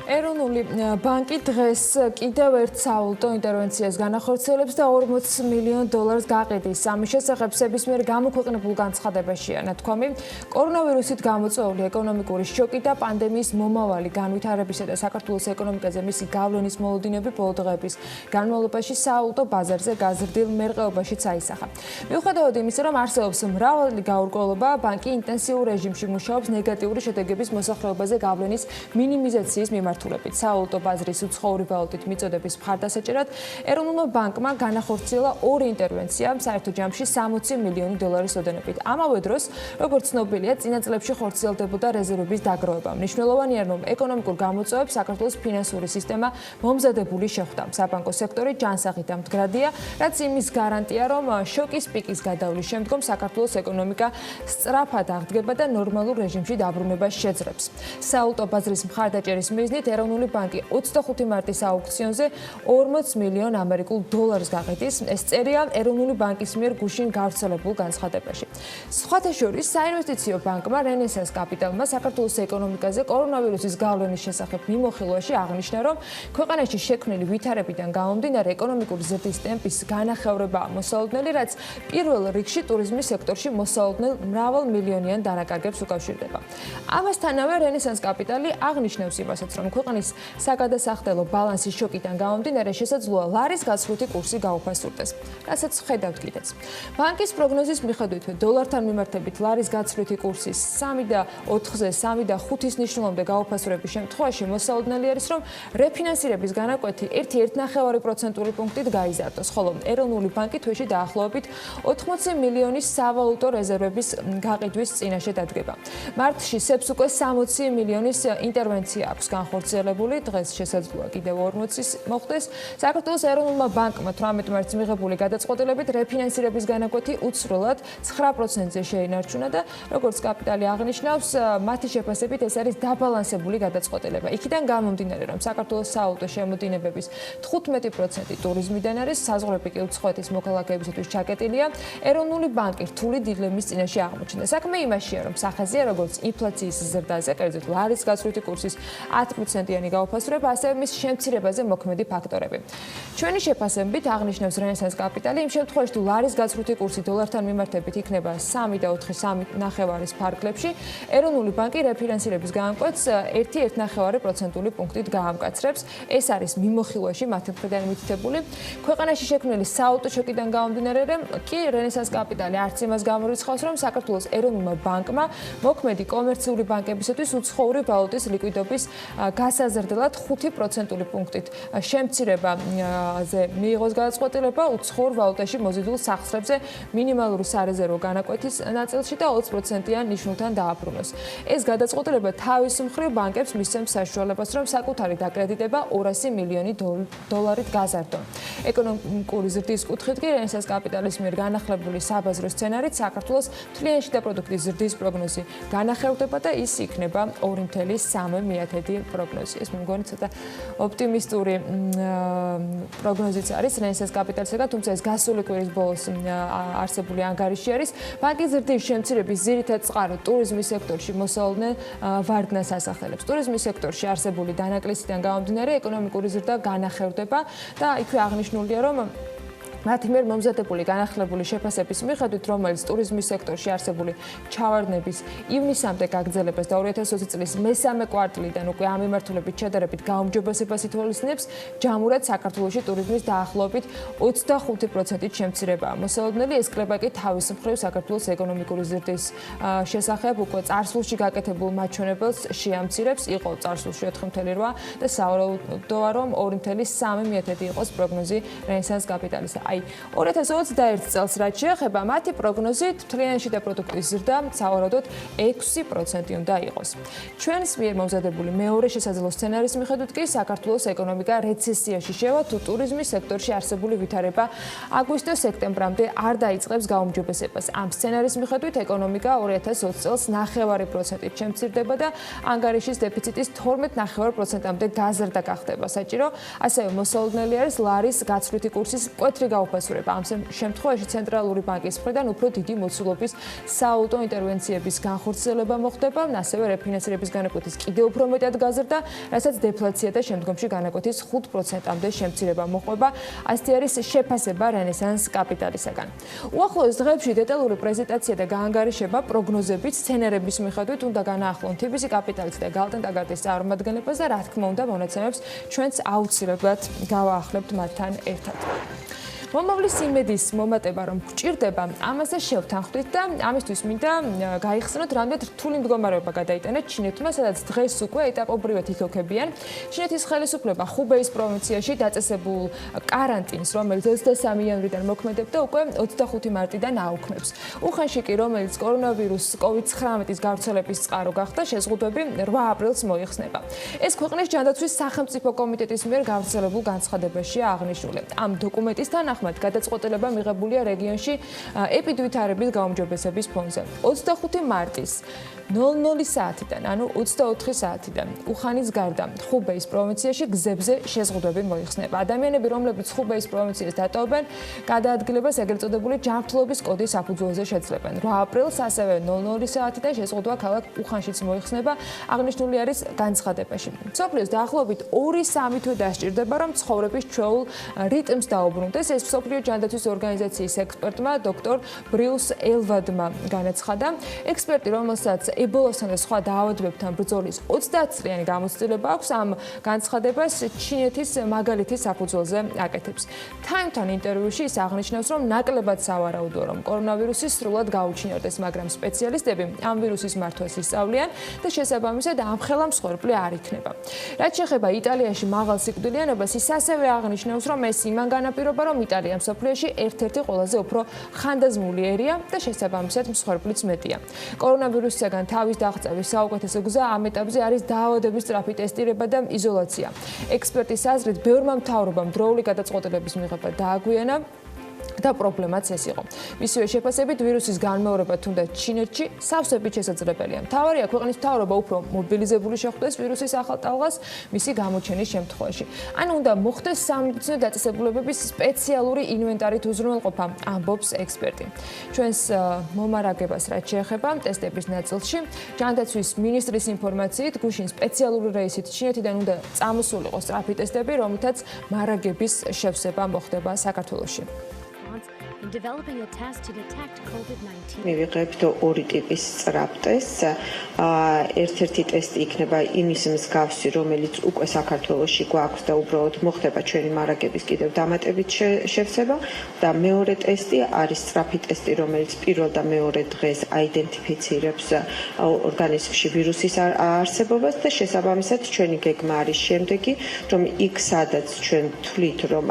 ეროვნული ბანკი დღეს კიდევ ერთ სავალუტო ინტერვენციას განახორციელებს და 40 მილიონ დოლარს გაყიდის. ამის შესახებ სებისმიერ გამოქვეყნებულ განცხადებაშია ნათქვამი. კორონავირუსით გამოწვეული ეკონომიკური შოკი და პანდემიის მომავალი განვითარებისა და საქართველოს ეკონომიკაზე მისი გავლენის მოლოდინები ბოლო დღეების განმავლობაში სავალუტო ბაზარზე გაზრდილ მერყეობაშიც აისახა. მიუხედავად იმისა, რომ არსებობს მრავალი გაურკვევლობა, ბანკი ინტენსიურ რეჟიმში მუშაობს ნეგატიური შედეგების მოსახლეობაზე გავლენის მინიმიზაციის მიმართ. სავალუტო ბაზრის უცხოური ვალუტით მიწოდების მხარდასაჭერად ეროვნულმა ბანკმა განახორციელა 2 ინტერვენცია საერთო ჯამში 60 მილიონი დოლარის ოდენობით. ამავე დროს, როგორც ცნობილია, წინა წლებში ხორციელდებოდა რეზერვების დაგროვება. მნიშვნელოვანია, რომ ეკონომიკურ გამოწვევებს საქართველოს ფინანსური სისტემა მომზადებული შეხვდა. საბანკო სექტორი ჯანსაღი და მდგრადია, რაც იმის გარანტია, რომ შოკის პიკის გადავლის შემდგომ საქართველოს ეკონომიკა სწრაფად აღდგება და ნორმალურ რეჟიმში დაბრუნებას შეძლებს. სავალუტო ბაზრის მხარდაჭერის მიზნით ეროვნული ბანკი 25 მარტის აუქციონზე 40 მილიონ ამერიკულ დოლარს გაყიდის. ეს წერია ეროვნული ბანკის მიერ გუშინ გავრცელებულ განცხადებაში. სხვათა შორის საინვესტიციო ბანკმა რენესანს კაპიტალმა საქართველოს ეკონომიკაზე კორონავირუსის გავლენის შესახებ მიმოხილვაში აღნიშნა, რომ ქვეყანაში შექმნილი ვითარებიდან გამომდინარე ეკონომიკური ზრდის ტემპის განახევრებაა მოსალოდნელი, რაც პირველ რიგში ტურიზმის სექტორში მოსალოდნელ მრავალ მილიონიან დანაკარგებს უკავშირდება. ამასთანავე რენესანს კაპიტალი აღნიშნავს იმასაც, რომ ქვეყნის საგადასახდელო ბალანსის შოკიდან გამომდინარე შესაძლოა ლარის გაცვლითი კურსი გაუფასურდეს. რასაც ხედავთ კიდეც. ბანკის პროგნოზის მიხედვით დოლართან მიმართებით ლარის გაცვლითი კურსის 3.4-ზე 3.5-ის ნიშნულამდე გაუფასურების შემთხვევაში მოსალოდნელი არის, რომ რეფინანსირების განაკვეთი 1.9% პუნქტით გაიზარდოს, ხოლო ეროვნული ბანკი თვეში დაახლოებით 80 მილიონის სავალუტო რეზერვების გაყიდვის წინაშე დადგება. მარტში სეფს უკვე 60 მილიონის ინტერვენცია აქვს განხორციელებული, დღეს შესაძლოა კიდევ 40-ის მოხდეს. საქართველოს ეროვნულმა ბანკმა 18 მარტს მიღებული გადაწყვეტილებით რეფინანსირების განაკვეთი უცვლელად 9%-ზე შეინარჩუნა და როგორც კაპიტალი აღნიშნავს, მათი შეფასებით ეს არის დაბალანსებული გადაწყვეტილება. იქიდან გამომდინარე, რომ საქართველოს საავტო შემოდინებების 15% ტურიზმიდან არის, საზღვრები კი უცხოეთის მოქალაქეებისთვის ჩაკეტილია. ეროვნული ბანკი რთული დილემის წინაშე აღმოჩნდა. საქმე იმაშია, რომ სახაზია როგორც ინფლაციის ზრდაზე, კერძოდ ლარის გაცვლითი კურსის 10%-იანი გაუფასურება, ასევე მის შემცირებაზე მოქმედი ფაქტორები. ჩვენი შეფასებით აღნიშნავს რენესანს კაპიტალი, იმ შემთხვევაში თუ ლარის გაცვლითი კურსი დოლართან მიმართებით იქნება 3.4-3.9 ფარგლებში, ეროვნული ბანკი რეფინანსირების განაკვეთს 1.9% პუნქტით გაამკაცრებს. ეს არის მიმოხილვაში მათი მხრიდან მითითებული. ქვეყანაში შექმნილი საავტო შოკიდან გამომდინარე, კი რენესანს კაპიტალი არც იმას გამორიცხავს, რომ საქართველოს ეროვნულმა ბანკმა მოქმედი კომერციული ბანკებისათვის უცხოური ვალუტის ლიკვიდობის გასაზრდელად 5% პუნქტით შემცირებაზე მიიღოს გადაწყვეტილება უცხოურ ვალუტაში მოზიდულ სახსრებზე მინიმალური სარეზერვო განაკვეთის ნაწილში და 20%-იან ნიშნულთან დააბრუნოს. ეს გადაწყვეტილება თავის მხრივ ბანკებს მისცემს საშუალებას, რომ საკუთარი დაკრედიტება 200 მილიონი დოლარით გაზარდონ. ეკონომიკური ზრდის კუთხით კი რენესანს კაპიტალის მიერ განახლებული საბაზრო სცენარით საქართველოს მთლიანი შიდა პროდუქტის ზრდის პროგნოზი განახევდება და ის იქნება 2.3% პროგნოზი. ეს მე მგონი ცოტა ოპტიმისტური პროგნოზიც არის რენესანს კაპიტალისგან, თუმცა ეს გასული კვირის ბოლოს არსებული ანგარიში არის. ბანკის ზრდის შემცირების ძირითად წყარო ტურიზმის სექტორში მოსალოდნელ ვარდნას ასახელებს. ტურიზმის სექტორში არსებული დანაკლისიდან გამომდინარე ეკონომიკური ზრდა განახევდება და იქვე აღნიშნულია, რომ მათი მიერ მომზადებული განახლებული შეფასების მიხედვით, რომელიც ტურიზმის სექტორში არსებული ჩავარდნების ივნისამდე გაგრძელებას და 2020 წლის მესამე კვარტლიდან უკვე ამ მიმართულებით შედარებით გაუმჯობესებას ითვალისწინებს, ჯამურად საქართველოში ტურიზმის დაახლოებით 25%-ით შემცირებაა მოსალოდნელი. ეს კრება კი თავის მხრივ საქართველოს ეკონომიკური ზრდის შესახებ უკვე წარსულში გაკეთებულ მაჩვენებელს შეამცირებს. იყო წარსულში 4.8 და სავარაუდოა, რომ 2.3% იყოს პროგნოზი რენესანს კაპიტალისა. აი 2021 წელს რაც შეეხება მათი პროგნოზით მთლიანი შიდა პროდუქტის ზრდა სავარაუდოდ 6% უნდა იყოს. ჩვენს მიერ მომზადებული მეორე შესაძლო სცენარის მიხედვით კი საქართველოს ეკონომიკა რეცესიაში შევა, თუ ტურიზმის სექტორში არსებული ვითარება აგვისტოს სექტემბრამდე არ დაიწყებს გაუმჯობესებას. ამ სცენარის მიხედვით ეკონომიკა 2020 წელს 9.5%-ით შემცირდება და ანგარიშის დეფიციტის 12.5%-მდე გაზრდა გახდება საჭირო. ასევე მოსალოდნელი არის ლარის გაცვლითი კურსის მკვეთრი გაუფასურება. ამ შემთხვევაში ცენტრალური ბანკის მხრიდან უფრო დიდი მოცულობის საავტო ინტერვენციების განხორციელება მოხდება, ასევე რეფინანსირების განაკვეთის კიდევ უფრო მეტად გაზრდა, რასაც დეფლაცია და შემდგომში განაკვეთის 5%-მდე შემცირება მოყვება. ასეთი არის შეფასება რენესანს კაპიტალისაგან. უახლოეს დღეებში დეტალური პრეზენტაცია და გაანგარიშება პროგნოზებით, სცენარების მიხედვით უნდა განაახლონ TBC კაპიტალის და Galten Tagartes წარმომადგენლებას და რა თქმა უნდა მონაცემებს ჩვენც აუცილებლად გავაახლებთ მათთან ერთად. მომავლის იმედის მომატება რომ გჭირდება, ამაზე შევთანხმდით და ამისთვის მინდა გაიხსენოთ რამდენად რთული მდგომარეობა გადაიტანეთ ჩინეთმა, სადაც დღეს უკვე ეტაპობრივად ითოქებიან ჩინეთის ხელისუფლება ხუბეის პროვინციაში დაწესებულ კარანტინს, რომელიც 23 იანვრიდან მოქმედებდა, უკვე 25 მარტიდან აუქმებს. უხანში კი, რომელიც კორონავირუს COVID-19-ის გავრცელების წყარო გახდა, შეზღუდვები 8 აპრილს მოიხსნება. ეს ქვეყნის ჯანდაცვის სახელმწიფო კომიტეტის მიერ გავრცელებულ განცხადებაშია აღნიშნული. ამ დოკუმენტის თანახმად გადაწყვეტილება მიღებულია რეგიონში ეპიდვითარების გაუმჯობესების ფონზე. 25 მარტის 00 საათიდან, ანუ 24 საათიდან უხანის გარდა ხუბეის პროვინციაში გზებზე შეზღუდვები მოიხსნება. ადამიანები, რომლებიც ხუბეის პროვინციას დატოვებენ, გადაადგილებას ეგრეთ წოდებული ჯანმრთელობის კოდის საფუძველზე შეძლებენ. 8 აპრილს ასევე 00 საათიდან შეზღუდვა ქალაქ უხანშიც მოიხსნება, აღნიშნული არის განცხადებაში. მსოფლიოს დაახლოებით 2-3 თვე დასჭირდება, რომ ცხოვრების ჩვეულ რიტმს დაუბრუნდეს. ეს მსოფლიო ჯანდაცვის ორგანიზაციის ექსპერტმა დოქტორ ბრიუს ელვადმა განაცხადა. ექსპერტი, რომელსაც ებოლასთან და სხვა დაავადებებთან ბრძოლის 30 წლიანი გამოცდილება აქვს. ამ განცხადებას ჩინეთის მაგალითის საფუძველზე აკეთებს. Time-თან ინტერვიუში ის აღნიშნავს, რომ ნაკლებად სავარაუდოა, რომ კორონავირუსი სრულად გაუჩინარდეს, მაგრამ სპეციალისტები ამ ვირუსის მართვას ისწავლიან და შესაბამისად ამ ხელა მსხვერპლი არ იქნება. რაც შეეხება იტალიაში მაღალ სიკვდილიანობას, ის ასევე აღნიშნავს, რომ ეს იმან განაპირობა, რომ იტალია მსოფლიოში ერთ-ერთი ყველაზე უფრო ხანდაზმული ერია და შესაბამისად მსხვერპლიც მეტია. კორონავირუსისაგან თავის დაღწევის საუკეთესო გზა ამ ეტაპზე არის დაავადების სწრაფი ტესტირება და იზოლაცია. ექსპერტის აზრით, ბევრმა მთავრობამ დროული გადაწყვეტილების მიღება დააგვიანა და პრობლემაც ეს იყო. მისივე შეფასებით, ვირუსის განმეორება თუნდაც ჩინეთში სავსებით შესაძლებელია. მთავარია ქვეყნის მთავრობა უფრო მობილიზებული შეხვდეს ვირუსის ახალ ტალღას მისი გამოჩენის შემთხვევაში. ან უნდა მოხდეს სამედიცინო დაწესებულებების სპეციალური ინვენტარით უზრუნველყოფა, ამბობს ექსპერტი. ჩვენს მომარაგებას რაც შეეხება ტესტების ნაწილში, ჯანდაცვის მინისტრის ინფორმაციით, გუშინ სპეციალური რეისით ჩინეთიდან უნდა წამოსულიყო სწრაფი ტესტები, რომლითაც მარაგების შევსება მოხდება საქართველოში. Developing a test to detect COVID-19. მივიღებთ ორი ტიპის სწრაფ ტესტს. ერთ-ერთი ტესტი იქნება იმის მსგავსი, რომელიც უკვე საქართველოში გვაქვს და უბრალოდ მოხდება ჩვენი მარაგების კიდევ დამატებით შევსება და მეორე ტესტი არის სწრაფი ტესტი, რომელიც პირველ და მეორე დღეს აიდენტიფიცირებს ორგანიზმში ვირუსის არსებობას და შესაბამისად ჩვენი გეგმა არის შემდეგი, რომ იქ სადაც ჩვენ თვლით, რომ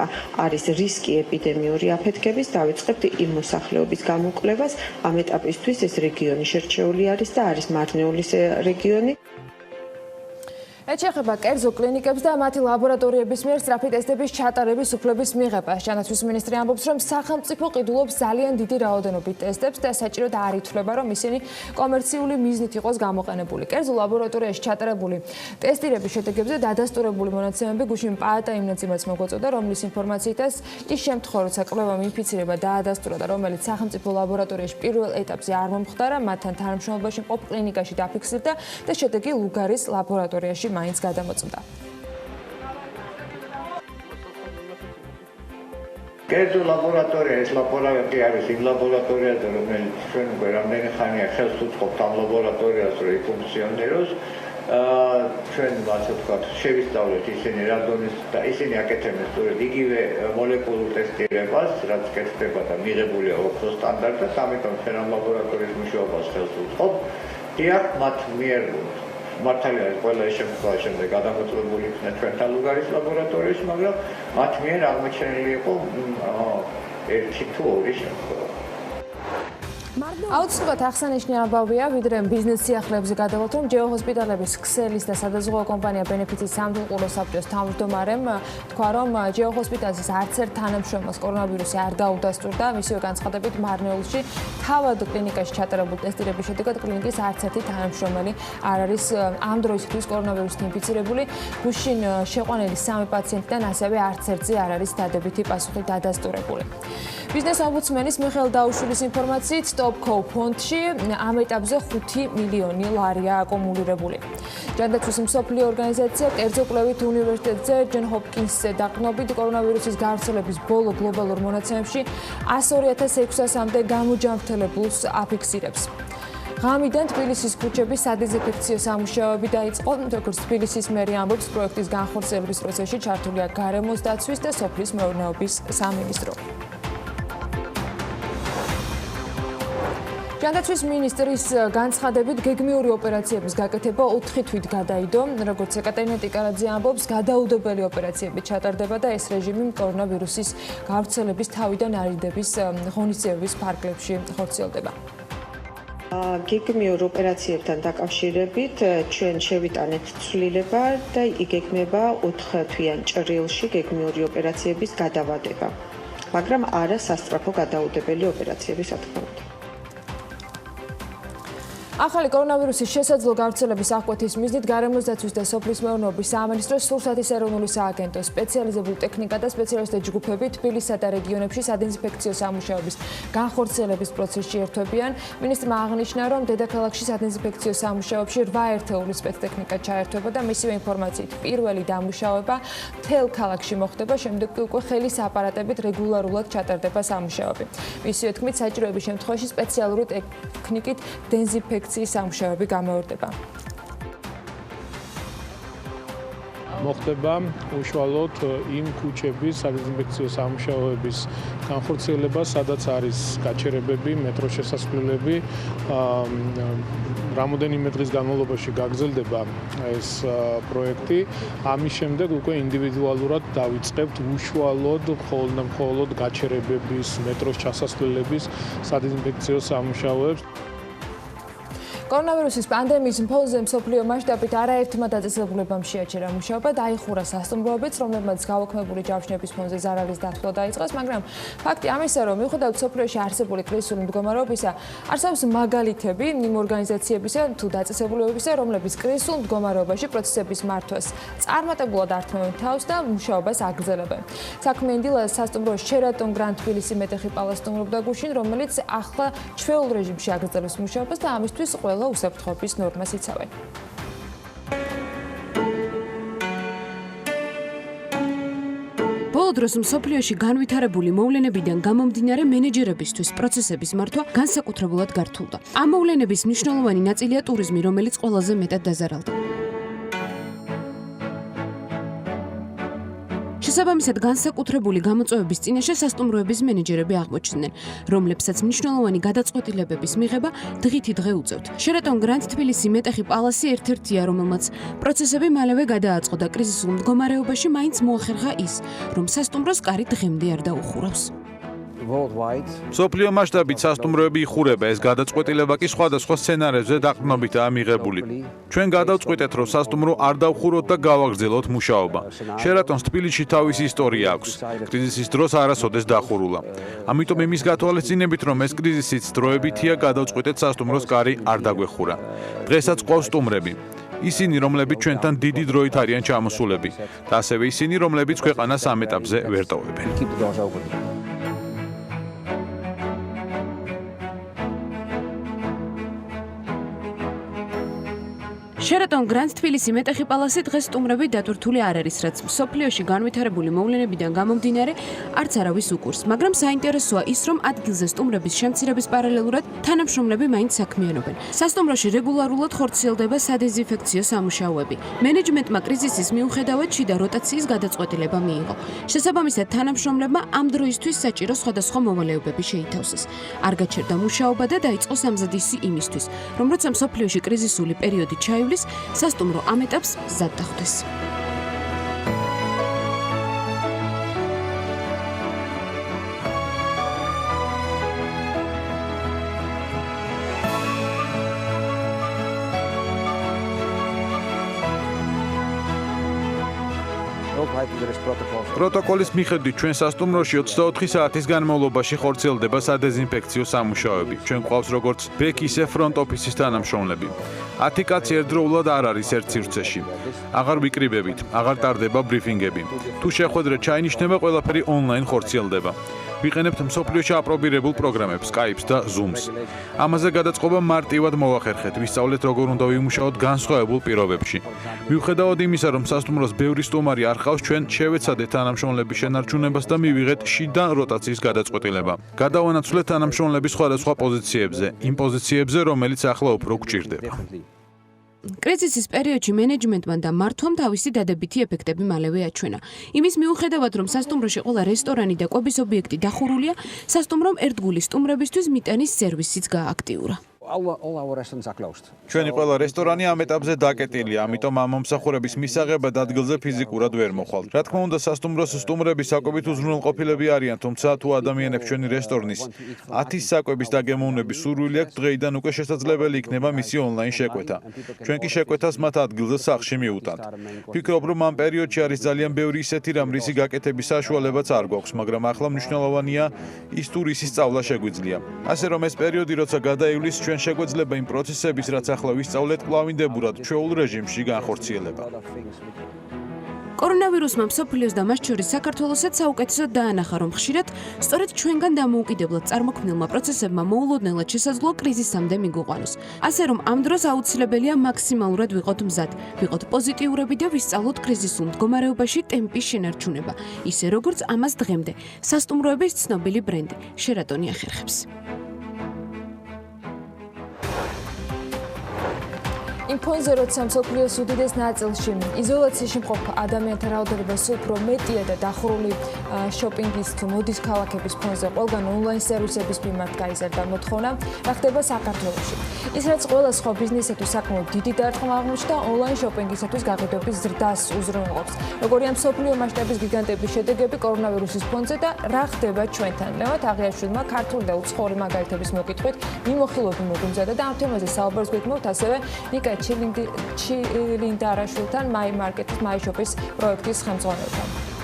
არის რისკი ეპიდემიური აფეთქების, დავიწყებთ იმ მოსახლეობის გამოკვლევას. ამ ეტაპისთვის ეს რეგიონი შერჩეული არის და არის მარნეულის რეგიონი. რაც შეეხება კერძო კლინიკებს და მათი ლაბორატორიების მიერ სწრაფი ტესტების ჩატარების უფლების მიღებას. ჯანდაცვის მინისტრი ამბობს, რომ სახელმწიფო ყიდულობს ძალიან დიდი რაოდენობით ტესტებს და საჭიროდ არ ითვლება, რომ ისინი კომერციული მიზნით იყოს გამოყენებული. კერძო ლაბორატორიაში ჩატარებული ტესტირების შედეგებზე დადასტურებული მონაცემები გუშინ პაატა იმ ნაწილს მოგვაწოდა, რომლის ინფორმაციითაც ის შემთხვევა, როცა კვლევამ ინფიცირება დაადასტურა და რომელიც სახელმწიფო ლაბორატორიაში პირველ ეტაპზე არ მომხდარა, მათთან თანამშრომლობაში მყოფ კლინიკაში დაფიქსირდა და შედეგი ლუგარის ლაბორატორიაში მაინც გადამოწმდა. კერძო ლაბორატორია ეს ლაბორატორია არის იმ ლაბორატორიაზე, რომელიც ჩვენ უკვე რამდენი ხანია ხელს უწყობთ ამ ლაბორატორიას, რომ იფუნქციონიროს. ჩვენ ასე ვთქვათ, შევისწავლეთ ისინი რა დონის და ისინი აკეთებენ სწორედ იგივე მოლეკულურ ტესტირებას, რაც კეთდება და მიღებულია ოქროს სტანდარტად, ამიტომ ჩვენ ამ ლაბორატორიის მუშაობას ხელს უწყობთ. დიახ, მათ მიერ მართალია ეს ყველა შემთხვევა შემდეგ გადამოწმებული იქნა ჩვენთან ლუგარის ლაბორატორიაში, მაგრამ მათ მიერ აღმოჩენილი იყო ერთი თუ ორი შემთხვევა. აუცილებლად აღსანიშნავია, ვიდრე ბიზნეს სიახლეებზე გადავთ, რომ ჯეოჰოსპიტალების ქსელის და სადაზღვევო კომპანია ბენეფიცის სამთავრობო საბჭოს თავმჯდომარემ თქვა, რომ ჯეოჰოსპიტალების არც ერთ თანამშრომელს კორონავირუსი არ დაუდასტურდა. მისივე განცხადებით, მარნეულში თავად კლინიკაში ჩატარებული ტესტირების შედეგად კლინიკის არც ერთი თანამშრომელი არ არის ამ დროისათვის კორონავირუსით ინფიცირებული. გუშინ შეყვანილი 3 პაციენტიდან ასევე არც ერთზე არ არის დადებითი პასუხი დადასტურებული. ბიზნეს ომბუდსმენის მიხეილ დაუშვილის ინფორმაციით, Stopco ფონდში ამ ეტაპზე 5 მილიონი ლარია აკუმულირებული. ჯანდაცვის მსოფლიო ორგანიზაცია კერძო კვლევით უნივერსიტეტზე ჯონ ჰოპკინსზე დაყრდნობით კორონავირუსის გავრცელების ბოლო გლობალურ მონაცემებში 102,600-მდე გამოჯანმრთელებულს აფიქსირებს. ღამიდან თბილისის ქუჩების სადეზინფექციო სამუშაოები დაიწყო, როგორც თბილისის მერი ამბობს, პროექტის განხორციელების პროცესში ჩართულია გარემოს დაცვის და სოფლის მეურნეობის სამინისტრო. ჯანდაცვის მინისტრის განცხადებით გეგმიური ოპერაციების გაკეთება 4 თვით გადაიდო, როგორც ეკატერინე ტიკარაძე ამბობს, გადაუდებელი ოპერაციები ჩატარდება და ეს რეჟიმი კორონავირუსის გავრცელების თავიდან არიდების ღონისძიებების ფარგლებში ხორციელდება. გეგმიურ ოპერაციებთან დაკავშირებით ჩვენ შევიტანეთ ცვლილება და იგეგმება 4 თვიან ჭრილში გეგმიური ოპერაციების გადავადება, მაგრამ არა სასწრაფო გადაუდებელი ოპერაციები, რა თქმა უნდა. ახალი კორონავირუსის შესაძლო გავრცელების აღკვეთის მიზნით გარემოს დაცვის და სოფლის მეურნეობის სამინისტროს სურსათის ეროვნული სააგენტო სპეციალიზებული ტექნიკა და სპეციალისტთა ჯგუფები თბილისსა და რეგიონებში სადეზინფექციო სამუშაოების განხორციელების პროცესში ერთვებიან. მინისტრმა აღნიშნა, რომ დედაქალაქში სადეზინფექციო სამუშაოებში 8 ერთეული სპეცტექნიკა ჩაერთვება და მისივე ინფორმაციით პირველი დამუშავება მთელ ქალაქში მოხდება, შემდეგ კი უკვე ხელის აპარატებით რეგულარულად ჩატარდება სამუშაოები. მისივე თქმით, საჭიროების შემთხვევაში სპეციალური ტექნიკით დეზინფექცია დეзინფექციის სამუშაოები გამეორდება. მოხდება უშუალოდ იმ ქუჩების სადეზინფექციო სამუშაოების განხორციელება, სადაც არის გაჩერებები, მეტრო შესასვლელები. რამოდენიმე დღის განმავლობაში გაგრძელდება ეს პროექტი. ამის შემდეგ უკვე ინდივიდუალურად დავიწყებთ უშუალოდ მხოლოდ გაჩერებების, მეტროს ჩასასვლელების სადეზინფექციო სამუშაოებს. კორონავირუსის პანდემიის ფონზე მსოფლიო მასშტაბით არაერთმა დაწესებულებამ შეაჩერა მუშაობა, დაიხურა სასტუმროებიც, რომლებმაც გავაქმებული ჯავშნების ფონზე ზარალის დათვლა დაიწყეს, მაგრამ ფაქტი ამისა, რომ მიუხედავად მსოფლიოში არსებული კრიზისული მდგომარეობისა, არსებობს მაგალითები იმ ორგანიზაციებისა თუ დაწესებულებებისა, რომლებიც კრიზისულ მდგომარეობაში პროცესების მართვას წარმატებულად ართმევენ თავს და მუშაობას აგრძელებენ. საქმიანი დილა სასტუმროს შერატონ გრანდ თბილისი მეტეხი პალას სტუმრობდა გუშინ, რომელიც ახლა ჩვეულ რეჟიმში აგრძელებს მუშაობას და ამისთვის უსაფრთხოების ნორმას იცავენ. ბოლო დროს მსოფლიოში განვითარებული მოვლენებიდან გამომდინარე მენეჯერებისთვის პროცესების მართვა განსაკუთრებულად გართულდა. ამ მოვლენების მნიშვნელოვანი ნაწილია ტურიზმი, რომელიც ყველაზე მეტად დაზარალდა. შესაბამისად, განსაკუთრებული გამოწვევების წინაშე სასტუმროების მენეჯერები აღმოჩნდნენ, რომლებსაც მნიშვნელოვანი გადაწყვეტილებების მიღება დღითი დღე უწევთ. შერატონ გრანდ თბილისი მეტეხი პალასი ერთ-ერთია, რომელმაც პროცესები მალევე გადააწყო და კრიზისულ მდგომარეობაში მაინც მოახერხა ის, რომ სასტუმროს კარი დღემდე არ დაუხურავს. მსოფლიო მასშტაბით სასტუმროები იხურება, ეს გადაწყვეტილება კი სხვადასხვა სცენარებზე დაყრდნობითაა მიღებული. ჩვენ გადავწყვიტეთ, რომ სასტუმრო არ დავხუროთ და გავაგრძელოთ მუშაობა. შერატონს თბილისში თავისი ისტორია აქვს. კრიზისის დროს არასოდეს დახურულა. ამიტომ იმის გათვალისწინებით, რომ ეს კრიზისიც დროებითია, გადავწყვიტეთ სასტუმროს კარი არ დაგვეხურა. დღესაც ყავს სტუმრები. ისინი, რომლებიც ჩვენთან დიდი დროით არიან ჩამოსულები და ასევე ისინი, რომლებიც ქვეყანას ამ ეტაპზე ვერ ტოვებენ. შერატონ გრანდ თბილისი მეტეხი პალასი დღეს სტუმრები დატვირთული არ არის, რაც მსოფლიოში განვითარებული მოვლენებიდან გამომდინარე არც არავის უკურს, მაგრამ საინტერესოა ის, რომ ადგილზე სტუმრების შემცირების პარალელურად თანამშრომლები მაინც საქმიანობენ. სასტუმროში რეგულარულად ხორციელდება სადეზინფექციო სამუშაოები. მენეჯმენტმა კრიზისის მიუხედავად შიდა როტაციის გადაწყვეტილება მიიღო. შესაბამისად, თანამშრომლებმა ამ დროისთვის საჭირო სხვადასხვა მოვალეობები შეითავსეს. არ გაჩერდა მუშაობა და დაიწყო სამზადისი იმისთვის, რომ როცა მსოფლიოში კრიზისული პერიოდი ჩაივლის, სასტუმრო ამ ეტაპს მზად დახვდეს. პროტოკოლის მიხედვით ჩვენ სასტუმროში 24 საათის განმავლობაში ხორციელდება სადეზინფექციო სამუშაოები. ჩვენ გვყავს როგორც ბექ, ისე ფრონტ ოფისის თანამშრომლები. 10 კაცი ერთდროულად არ არის ერთ სივრცეში. აღარ ვიკრიბებით, აღარ ტარდება ბრიფინგები. თუ შეხვედრა ჩაინიშნება, ყველაფერი ონლაინ ხორციელდება. ვიყენებთ მსოფლიოში აპრობირებულ პროგრამებს, Skype-ს და Zoom-ს. ამაზე გადაწყობა მარტივად მოვახერხეთ, ვისწავლეთ როგორ უნდა ვიმუშაოთ განსხვავებულ პირობებში. მიუხედავად იმისა, რომ სასტუმროს ბევრი სტუმარი არ ყავს, ჩვენ შევეცადეთ თანამშრომლების შენარჩუნებას და მივიღეთ შიდა როტაციის გადაწყვეტილება. გადავანაცვლეთ თანამშრომლების სხვადასხვა პოზიციებზე, იმ პოზიციებზე, რომელიც ახლა უფრო გვჭირდება. კრიზისის პერიოდში მენეჯმენტმა და მართვამ თავისი დადებითი ეფექტები მალევე აჩვენა. იმის მიუხედავად, რომ სასტუმროში ყველა რესტორანი და კვების ობიექტი დახურულია, სასტუმრომ ერთგული სტუმრებისთვის მიტანის სერვისიც გააქტიურა. ჩვენი ყველა რესტორანი ამ ეტაპზე დაკეტილია, ამიტომ ამ მომსახურების მისაღებად ადგილზე ფიზიკურად ვერ მოხვალთ. რა თქმა უნდა, სასტუმროს სტუმრები საკვებით უზრუნველყოფილები არიან, თუმცა თუ ადამიანებს ჩვენი რესტორნის 10 საკვების დაგემოვნების სურვილი აქვს, დღეიდან უკვე შესაძლებელი იქნება მისი ონლაინ შეკვეთა. ჩვენ კი შეკვეთას მათ ადგილზე სახლში მიუტანთ. ვფიქრობ, რომ ამ პერიოდში არის ძალიან ბევრი ისეთი რამ, რისი გაკეთების საშუალებაც არ გვაქვს, მაგრამ ახლა მნიშვნელოვანია ის თუ რისი სწავლა შეგვიძლია. ასე რომ ეს პერიოდი, როცა გადაივლის, ჩვენ შეგვეძლება იმ პროცესების, რაც ახლა ვისწავლეთ, კვლავინდებურად ჩვეულ რეჟიმში განხორციელება. კორონავირუსმა მსოფლიოს და მათ შორის საქართველოსაც საუკეთესოდ დაანახა, რომ ხშირად სწორედ ჩვენგან დამოუკიდებლად წარმოქმნილმა პროცესებმა მოულოდნელად შესაძლოა კრიზისამდე მიგვიყვანოს. ასე რომ ამ დროს აუცილებელია მაქსიმალურად ვიყოთ მზად, ვიყოთ პოზიტიურები და ვისწავლოთ კრიზისულ მდგომარეობაში ტემპის შენარჩუნება, ისე როგორც ამას დღემდე სასტუმროების ცნობილი ბრენდი შერატონი ახერხებს. იმ ფონზე, როცა მსოფლიოს უდიდეს ნაწილში იზოლაციაში მყოფ ადამიანთა რაოდენობა სულ უფრო მეტია და დახურული შოპინგის თუ მოდის ქალაქების ფონზე ყველგან ონლაინ სერვისების მიმართ გაიზარდა მოთხოვნა, რა ხდება საქართველოში. ის რაც ყველა სხვა ბიზნესისთვის საკმაოდ დიდი დარტყმა აღმოჩნდა, ონლაინ შოპინგისათვის გაყიდვების ზრდას უზრუნველყოფს. როგორია მსოფლიო მასშტაბის გიგანტების შედეგები კორონავირუსის ფონზე და რა ხდება ჩვენთან. ლევან თაღიაშვილმა ქართული და უცხოური მაგალითების მოკითხვით მიმოხილვები მოგუმზადა და ამ თემაზე საუბარს გვექმნებთ ასევე ნიკა ჩილინდარაშვილთან, My Market-ის, My Shop-ის პროექტის ხელმძღვანელთან.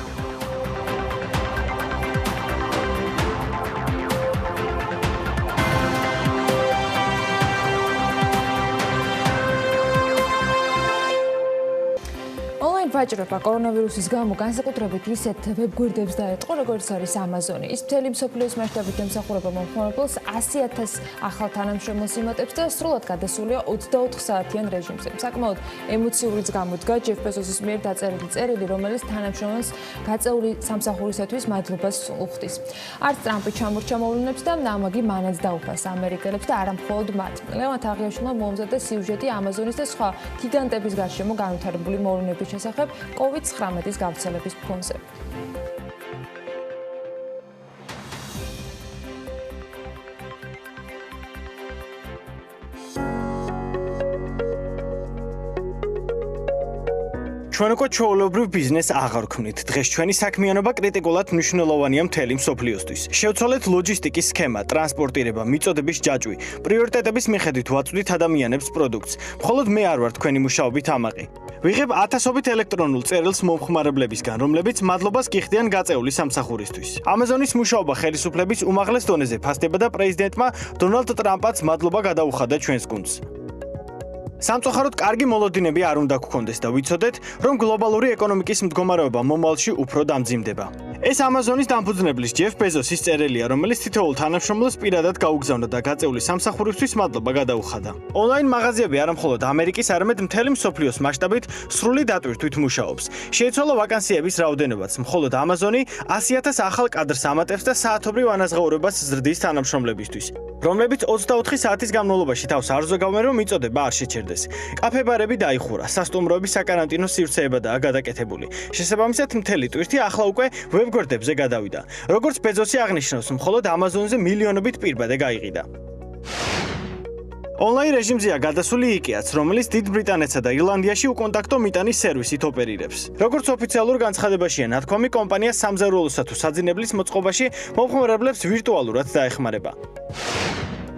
ვაჭრობა კორონავირუსის გამო განსაკუთრებით ისეთ ვებგვერდებს დაეწყო, როგორც არის Amazon-ი. ის მთელი მსოფლიოს მასშტაბით ემსახურება მომხმარებელს 100,000 ახალ თანამშრომელს იმატებს და სრულად გადასულია 24 საათიან რეჟიმზე. საკმაოდ ემოციურიც გამოდგა ჯეფ ბეზოსის მიერ დაწერილი წერილი, რომელიც თანამშრომელს გაწეული სამსახურისათვის მადლობას უხდის. არც ტრამპი ჩამორჩა მოვლენებს და ამაგი მანაც დაუფას ამერიკელებს და არა მხოლოდ მათ. ლევან თაღიაშვილმა მოუმზადა სიუჟეტი Amazon-ის და სხვა გიგანტების გარშემო განვითარებული მოვლენების შესახებ COVID-19-ის გავრცელების ფონზე. ჩვენ უკვე ჩვეულებრივ ბიზნესს აღარ ვქმნით. დღეს ჩვენი საქმიანობა კრიტიკულად მნიშვნელოვანია მთელი მსოფლიოსთვის. შევცვალეთ ლოჯისტიკის სქემა, ტრანსპორტირება, მიწოდების ჯაჭვი. პრიორიტეტების მიხედვით ვაწვდით ადამიანებს პროდუქტს. მხოლოდ მე არ ვარ თქვენი მუშაობით ამაყი. ვიღებ ათასობით ელექტრონულ წერილს მომხმარებლებისგან, რომლებიც მადლობას გიხდიან გაწეული სამსახურისთვის. Amazon-ის მუშაობა ხელისუფლების უმაღლეს დონეზე ფასდება და პრეზიდენტმა დონალდ ტრამპაც მადლობა გადაუხადა ჩვენს გუნდს. სამწუხაროდ კარგი მოლოდინები არ უნდა გქონდეს და ვიცოდეთ, რომ გლობალური ეკონომიკის მდგომარეობა მომავალში უფრო დამძიმდება. ეს Amazon-ის დამფუძნებლის ჯეფ ბეზოსის წერილია, რომელიც თითოეულ თანამშრომელს პირადად გაუგზავნა და გაწეული სამსახურისთვის მადლობა გადაუხადა. ონლაინ მაღაზიები არა მხოლოდ ამერიკის, არამედ მთელი მსოფლიოს მასშტაბით სრული დატვირთვით მუშაობს. შეიცვალა ვაკანსიების რაოდენობაც, მხოლოდ Amazon-ი 100,000 ახალ კადრს ამატებს და საათობრივ ანაზღაურებას ზრდის თანამშრომლებისთვის, რომლებიც 24 საათის განმავლობაში თავს არ ზოგავენ, რომ მიწოდება არ შეჩერდეს. კაფე-ბარები დაიხურა, სასტუმროების საკარანტინო სივრცეებადაა გადაკეთებული. შესაბამისად, მთელი ტვირთი ახლა უკვე ვებგვერდებზე გადავიდა. როგორც ბეზოსი აღნიშნავს, მხოლოდ Amazon-ზე მილიონობით პირბადე გაიყიდა. ონლაინ რეჟიმზეა გადასული IKEA-ც, რომელიც დიდ ბრიტანეთსა და ირლანდიაში უკონტაქტო მიტანის სერვისით ოპერირებს. როგორც ოფიციალურ განცხადებაშია ნათქვამი, კომპანია სამზარეულოსა თუ საძინებლის მოწყობაში მომხმარებლებს ვირტუალურად დაეხმარება.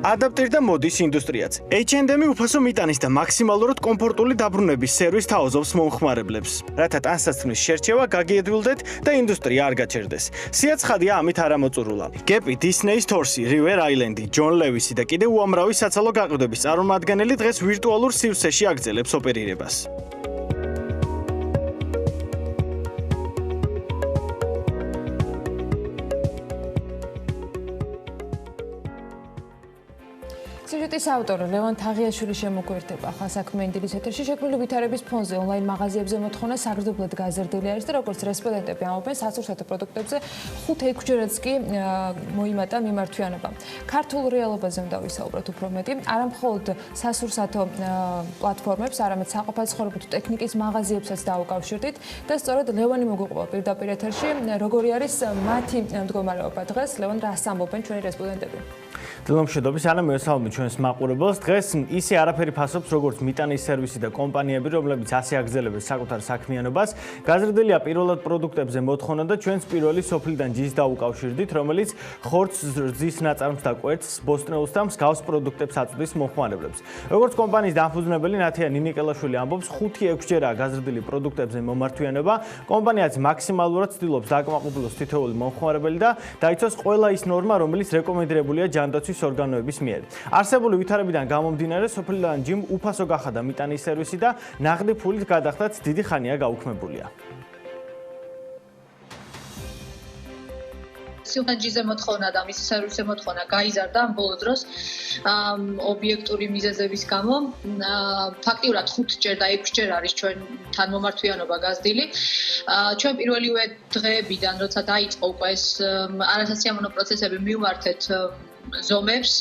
ადაპტირდა მოდის ინდუსტრიაც. H&M-ი უფასო მიტანის და მაქსიმალურად კომფორტული დაბრუნების სერვისს თავაზობს მომხმარებლებს, რათა ტანსაცმლის შერჩევა გაგიედვილდეთ და ინდუსტრია არ გაჩერდეს. სიაცხადია ამით არ ამოწურულა. Gap-ი, Disney Stores-ი, River Island-ი, John Lewis-ი და კიდევ უამრავი საცალო გაყიდვების წარმომადგენელი დღეს ვირტუალურ სივრცეში აგრძელებს ოპერირებას. სიუჟეტის ავტორი ლევან თაღიაშვილი შემოგვერთება ახალ საქმიანი დილის ეთერში. შექმნილი ვითარების ფონზე ონლაინ მაღაზიებზე მოთხოვნა საგრძნობლად გაზრდილი არის და როგორც რესპონდენტები ამბობენ, სასურსათო პროდუქტებზე 5-6-ჯერაც კი მოიმატა მიმართვიანობა. ქართულ რეალობაზე უნდა ვისაუბროთ უფრო მეტი, არა მხოლოდ სასურსათო პლატფორმებს, არამედ საყოფაცხოვრებო თუ ტექნიკის მაღაზიებსაც დაუკავშირდით და სწორედ ლევანი მოგვიყვება პირდაპირ ეთერში, როგორი არის მათი მდგომარეობა დღეს. ლევან, რას ამბობენ ჩვენი რესპონდენტები? დილომშვიდობის, ანა მესალმებით ჩვენს მაყურებელს. დღეს ისე არაფერი ფასობს, როგორც მიტანის სერვისი და კომპანიები, რომლებიც ასე აგრძელებენ საკუთარ საქმიანობას. გაზრდილია პირველად პროდუქტებზე მოთხოვნა და ჩვენს პირველი სოფლიდან ჯის დაუკავშირდით, რომელიც ხორცს, რძის ნაწარმს და კვერცხს, ბოსტნეულს და მსგავს პროდუქტებს აწვდის მომხმარებლებს. როგორც კომპანიის დამფუძნებელი ნათია ნინიკელაშვილი ამბობს, 5-6-ჯერაა გაზრდილი პროდუქტებზე მომართვიანება. კომპანიაც მაქსიმალურად ცდილობს დააკმაყოფილოს თითოეული მომხმარებელი და დაიცვას ყველა ის ნორმა, რომელიც რეკომენდებულია ჯანდაცვის ორგანოების მიერ. არსებული ვითარებიდან გამომდინარე, სოფლიდან ჯიმ უფასო გახადა მიტანის სერვისი და ნაღდი ფულით გადახდაც დიდი ხანია გაუქმებულია. სიუჟეტზე მოთხოვნა და მის სერვისზე მოთხოვნა გაიზარდა ამ ბოლო დროს ობიექტური მიზეზების გამო. ფაქტიურად 5-ჯერ და 6-ჯერ არის ჩვენთან მომართვიანობა გაზრდილი. ჩვენ პირველივე დღეებიდან, როცა დაიწყო უკვე ეს არასასიამოვნო პროცესები, მივმართეთ ზომებს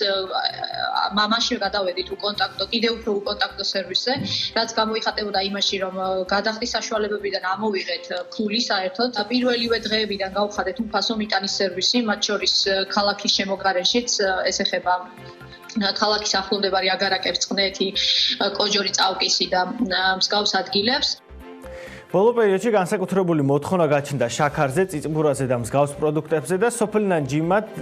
მაშინ გადავედით უკონტაქტო, კიდევ უფრო უკონტაქტო სერვისზე, რაც გამოიხატებოდა იმაში, რომ გადახდის საშუალებებიდან ამოვიღეთ ფული საერთოდ. პირველივე დღეებიდან გავხადეთ უფასო მიტანის სერვისი, მათ შორის ქალაქის შემოგარენშიც, ეს ეხება ქალაქის ახლომდებარე აგარაკებს, წყნეთი, კოჯორი, წავკისი და მსგავს ადგილებს. ბოლო პერიოდში განსაკუთრებული მოთხოვნა გაჩნდა შაქარზე, წიწბურაზე და მსგავს პროდუქტებზე და სოფლიდან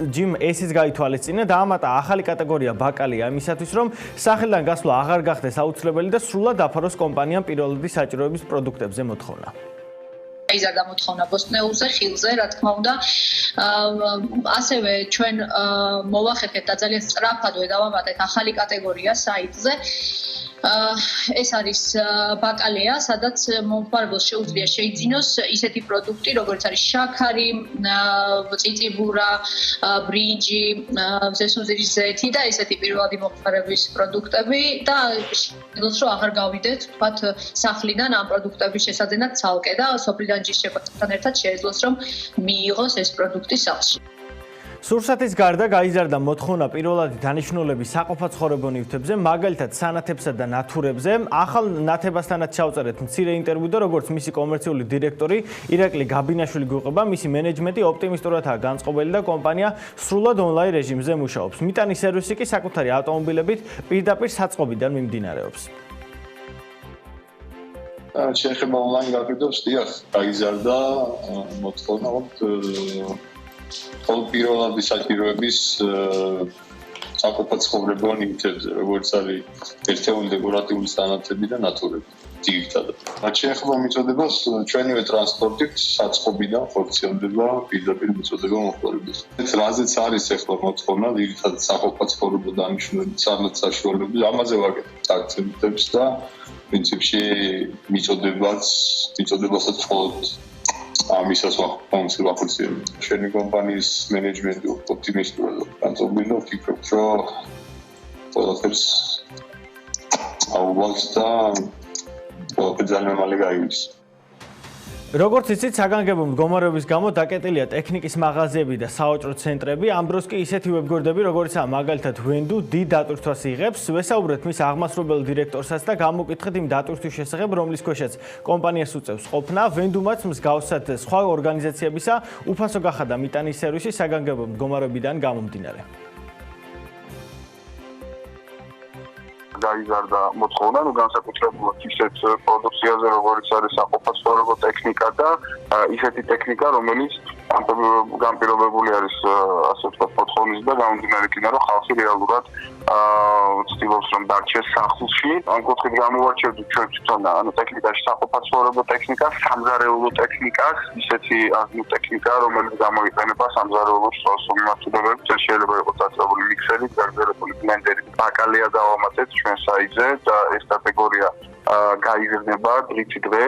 ჯიმ ესიც გაითვალისწინა და ამატა ახალი კატეგორია ბაკალია იმისათვის, რომ სახელიდან გასვლა აღარ გახდეს აუცილებელი და სრულად დაფაროს კომპანიამ პირველადი საჭიროების პროდუქტებზე მოთხოვნა. იზარდა მოთხოვნა ბოსტნეულზე, ხილზე, რა თქმა უნდა. ასევე ჩვენ მოვახერხეთ და ძალიან სწრაფადვე დავამატეთ ახალი კატეგორია საიტზე. ეს არის ბაკალია, სადაც მომხმარებელს შეუძლია შეიძინოს ისეთი პროდუქტი, როგორც არის შაქარი, წიწიბურა, ბრინჯი, ზესუზის ზეთი და ესეთი პირველადი მომხმარების პროდუქტები და შეძლოს რომ აღარ გავიდეთ, თქვათ, სახლიდან ამ პროდუქტების შესაძენად ცალკე და სოფლიდან ჯიშ შეკვეთან ერთად შეძლოს რომ მიიღოს ეს პროდუქტი სახლში. სურსათის გარდა გაიზარდა მოთხოვნა პირველადი დანიშნულების საყოფაცხოვრებო ნივთებზე, მაგალითად სანათებსა და ნათურებზე. ახალ ნათებასთანაც ჩავწერეთ მცირე ინტერვიუ და როგორც მისი კომერციული დირექტორი ირაკლი გაბინაშვილი გვიყვება, მისი მენეჯმენტი ოპტიმისტურადაა განწყობილი და კომპანია სრულად ონლაინ რეჟიმზე მუშაობს. მიტანის სერვისი კი საკუთარი ავტომობილებით პირდაპირ საწყობიდან მიმდინარეობს. შეეხება ონლაინ გაყიდვებს, დიახ, გაიზარდა მოთხოვნა პირველადი საჭიროების საყოფაცხოვრებო ნივთებზე, როგორც არის ერთეული დეკორატიული სანათები და ნათურები, ძირითადად. რაც შეეხება მიწოდებას, ჩვენივე ტრანსპორტით საწყობიდან ხორციელდება პირდაპირ მიწოდება მომხმარებელს. რაზეც არის ახლა მოთხოვნა, ძირითადად საყოფაცხოვრებო დანიშნულებით სანათ საშუალებით, ამაზე ვაკეთებთ აქცენტებს და პრინციპში მიწოდებასაც მხოლოდ ამისას ვახორციელებთ. ჩვენი კომპანიის მენეჯმენტი ოპტიმისტურად განწყობილია, ვფიქრობთ, რომ ყველაფერს აუვალს და ყველაფერი ძალიან მალე გაივლის. როგორც იცით, საგანგებო მდგომარეობის გამო დაკეტილია ტექნიკის მაღაზიები და საოჭრო ცენტრები. ამ დროს კი ისეთი ვებგვერდები, როგორიცაა მაგალითად ვენდუ, დიდ დატვირთვას იღებს. ვესაუბრეთ მის აღმასრულებელ დირექტორსაც და გამოვკითხეთ იმ დატვირთვის შესახებ, რომლის ქვეშაც კომპანიას უწევს ყოფნა. ვენდუმაც მსგავსად სხვა ორგანიზაციებისა უფასო გახადა მიტანის სერვისი საგანგებო მდგომარეობიდან გამომდინარე. გაიზარდა მოთხოვნა, განსაკუთრებულად ისეთ პროდუქციაზე, როგორც არის საყოფაცხოვრებო ტექნიკა და ისეთი ტექნიკა, რომელიც განპირობებული არის ასე ვთქვათ მოთხოვნის და გამომდინარე იქიდან, რომ ხალხი რეალურად ცდილობს რომ დარჩეს სახლში. ამ კუთხით გამოვარჩევთ ჩვენ თვითონ ტექნიკაში საყოფაცხოვრებო ტექნიკას, სამზარეულო ტექნიკას, ისეთი ტექნიკა, რომელიც გამოიყენება სამზარეულოს მიმართულებებით. შეიძლება იყოს დაწყებული მიქსერი, გაგზელებული ბლენდერი, ბაკალია დავამატეთ ჩვენ საიტზე და ეს კატეგორია გაიზრდება დღითიდღე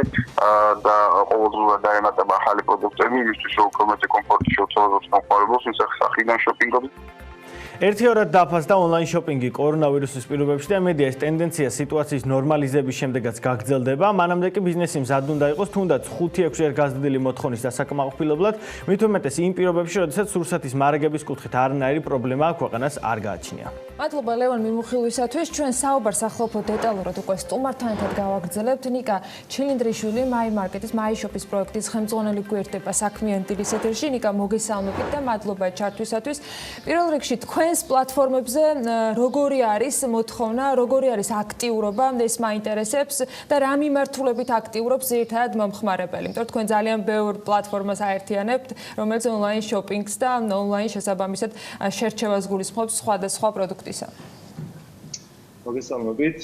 და ყოველდღიურად დაემატება ახალი პროდუქტები, იმისთვის რომ უფრო მეტი კომფორტი შეუძლოს მომხმარებელს, ვინც სახლიდან შოპინგობს. ერთიორად დაფასდა ონლაინ შოპინგი კორონავირუსის პირობებში და მედია ეს ტენდენცია სიტუაციის ნორმალიზების შემდეგაც გაგრძელდება. მანამდე კი ბიზნესი მზად უნდა იყოს თუნდაც 5-6-ჯერ გაზრდილი მოთხოვნის დასაკმაყოფილებლად, მით უმეტეს იმ პირობებში, როდესაც სურსათის მარაგების კუთხით არანაირი პრობლემა ქვეყანას არ გააჩნია. მადლობა ლევან მიმოხილვისათვის. ჩვენ საუბარს ახლობ დეტალურად უკვე სტუმართან ერთად გავაგრძელებთ. ნიკა ჩილინდრიშვილი მაიმარკეტის მაიშოპის პროექტის ხელმძღვანელი გვერდება საქმიანი დილის ეთერში. ნიკა მოგესალმებით და მადლობა ჩართვისათვის. პირველ რიგში თქვენს პლატფორმებზე როგორი არის მოთხოვნა, როგორი არის აქტიურობა, ეს მაინტერესებს და რა მიმართულებით აქტიურობს ძირითადად მომხმარებელი. იმიტომ თქვენ ძალიან ბევრ პლატფორმას აერთიანებთ, რომელიც ონლაინ შოპინგს და ონლაინ შესაბამისად შერჩევას გულისხმობს სხვადასხვა პროდუქტისა. მოგესალმებით.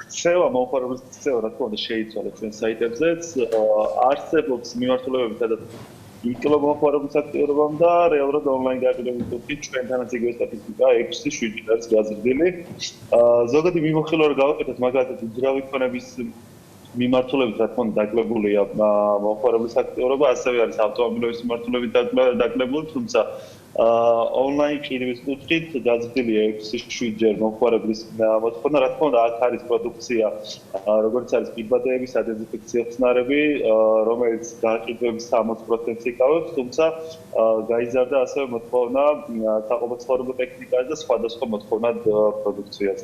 ქცევა მომხმარებლის ქცევა რა თქმა უნდა შეიცვალა ჩვენ საიტებზეც. არსებობს მიმართულებები, სადაც იქნება მომხმარებლის აქტიურობამ და რეალურად ონლაინ გაყიდვების კუთხით ჩვენთანაც იგივე სტატისტიკა 6-7 არის გაზრდილი. ზოგადი მიმოხილვა რომ გავაკეთოთ, მაგალითად უძრავი ქონების მიმართულებით რა თქმა უნდა დაკლებულია მომხმარებლის აქტიურობა, ასევე არის ავტომობილების მიმართულებით დაკლებული, თუმცა ონლაინ ყიდვის კუთხით გაზრდილია 6-7ჯერ მომხმარებლის მოთხოვნა. რა თქმა უნდა, აქ არის პროდუქცია, როგორც არის პირბადეები, სადეზინფექციო ხსნარები, რომელიც გაყიდვების 60%-ს იკავებს, თუმცა გაიზარდა ასევე მოთხოვნა საყოფაცხოვრებო ტექნიკაზე და სხვადასხვა მოთხოვნად პროდუქციაზე.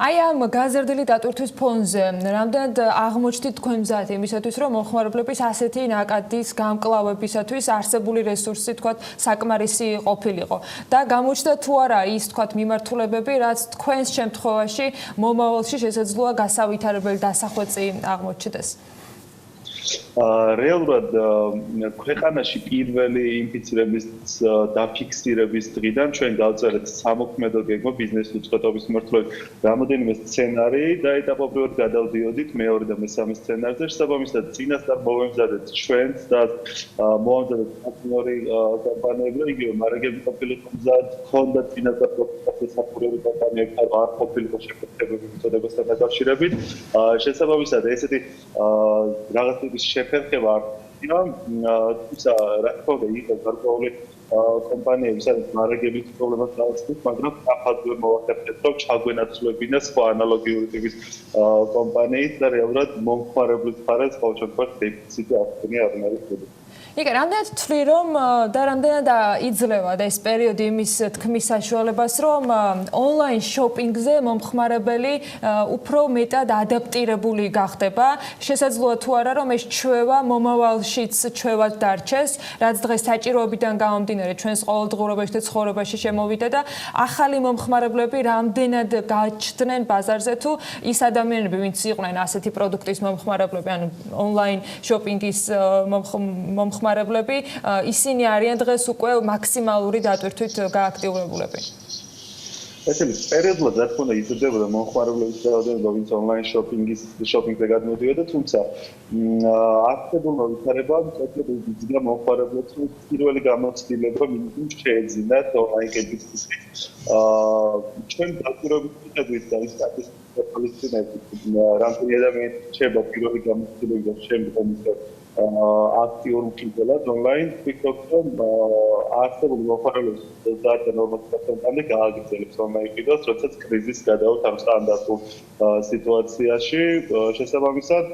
აი ამ გაზრდილი დატვირთვის ფონზე რამდენად აღმოჩნდით თქვენ მზად იმისათვის, რომ მომხმარებლების ასეთი ნაკადის გამკლავებისათვის არსებული რესურსი თქვათ საკმარისი ყოფილიყო და გამოჩნდა თუ არა ის თქვათ მიმართულებები, რაც თქვენს შემთხვევაში მომავალში შესაძლოა გასავითარებელი დასახვეწი აღმოჩნდეს? რეალურად ქვეყანაში პირველი ინფიცირების დაფიქსირების დღიდან ჩვენ დავწერეთ სამოქმედო გეგმა ბიზნეს უწყლობის მიმართულებით რამოდენიმე სცენარი და ეტაპობრივად გადავდიოდით მეორე და მესამე სცენარზე. შესაბამისად, წინასწარ მოვემზადეთ ჩვენს და მოვამზადეთ პარტნიორი კომპანიები, იგივე მარაგები ყოფილიყო მზად, ჰქონდა წინასწარ პროფესიონალური კომპანიებთან არ ყოფილიყო შეფეთქებები მიწოდებასთან დაკავშირებით. შესაბამისად, ესეთი რაღაც შეფერხება არ ხდება, თუმცა რა თქმა უნდა იყო გარკვეული კომპანიები, სადაც მარაგების პრობლემას დავაწყდით, მაგრამ ახალგაზრდა მოვახერხეთ, რომ ჩაგვენაცვლებინა სხვა ანალოგიური ტიპის კომპანიით და რეალურად მომხმარებლის მხარეს ყოველ შემთხვევაში დეფიციტი არ ქონია არანაირი. იგივე, რამდენად თვლი რომ და რამდენად იძლევა და ეს პერიოდი იმის თქმის საშუალებას, რომ ონლაინ შოპინგზე მომხმარებელი უფრო მეტად ადაპტირებული გახდება, შესაძლოა თუ არა რომ ეს ჩვევა მომავალშიც ჩვევად დარჩეს, რაც დღეს საჭიროებიდან გამომდინარე ჩვენს ყოველდღიურობაში და ცხოვრებაში შემოვიდა და ახალი მომხმარებლები რამდენად გაჩნდნენ ბაზარზე თუ ის ადამიანები, ვინც იყვნენ ასეთი პროდუქტის მომხმარებლები, ანუ ონლაინ შოპინგის მომხმარებლები, ისინი არიან დღეს უკვე მაქსიმალური დატვირთვით გააქტიურებულები. ესენი პერიოდულად რა თქმა უნდა იზრდებოდა მომხმარებლების რაოდენობა, ვინც ონლაინ შოპინგზე გადმოდიოდა, თუმცა არსებულმა ვითარებამ წესრიგია მომხმარებლებს პირველი გამოცდილება მინიმუმ შეეძინათ ონლაინ კედლის ჩვენ დაკვირვებით ვიყიდით და ის სტატისტიკა პოლიცინები რამდენი ადამიანი რჩება პირველი გამოცდილება შემდგომ აქტიურ მკითხველად ონლაინ ვფიქრობ, რომ არსებული მომხმარებლების 30-40%-ამდე გააგრძელებს ონლაინ ყიდვას, როდესაც კრიზისი გადავთ ამ სტანდარტულ სიტუაციაში. შესაბამისად,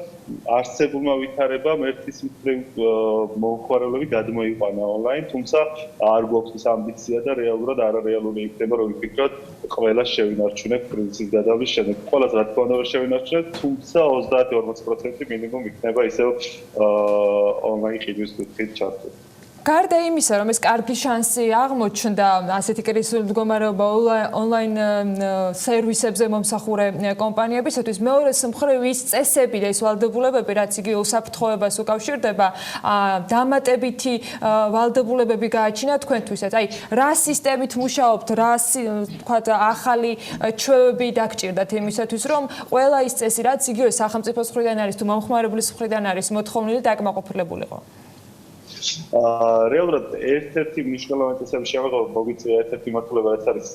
არსებულმა ვითარებამ ერთის მხრივ მომხმარებლები გადმოიყვანა ონლაინ, თუმცა არ გვაქვს ის ამბიცია და რეალურად არარეალური იქნება, რომ ვიფიქროთ ყველა შევინარჩუნებ კრიზისის გადავლის შემდეგ. ყველას რა თქმა უნდა ვერ შევინარჩუნებთ, თუმცა 30-40% მინიმუმ იქნება ისევ ონლაინ ყიდვის კუთხით ჩართული. გარდა იმისა, რომ ეს კარგი შანსი აღმოჩნდა ასეთი კრიზისული მდგომარეობა ონლაინ სერვისებზე მომსახურე კომპანიებისათვის, მეორე მხრივ ის წესები და ის ვალდებულებები, რაც იგივე უსაფრთხოებას უკავშირდება, დამატებითი ვალდებულებები გააჩინა თქვენთვისაც. აი, რა სისტემით მუშაობთ, რა თქვათ ახალი ჩვევები დაგჭირდათ იმისათვის, რომ ყველა ის წესი, რაც იგივე სახელმწიფოს მხრიდან არის თუ მომხმარებლის მხრიდან არის მოთხოვნილი დაკმაყოფილებულიყო. რეალურად ერთ-ერთი მნიშვნელოვანი წესების შემოღება მოგვიწია ერთ-ერთი მიმართულება, რაც არის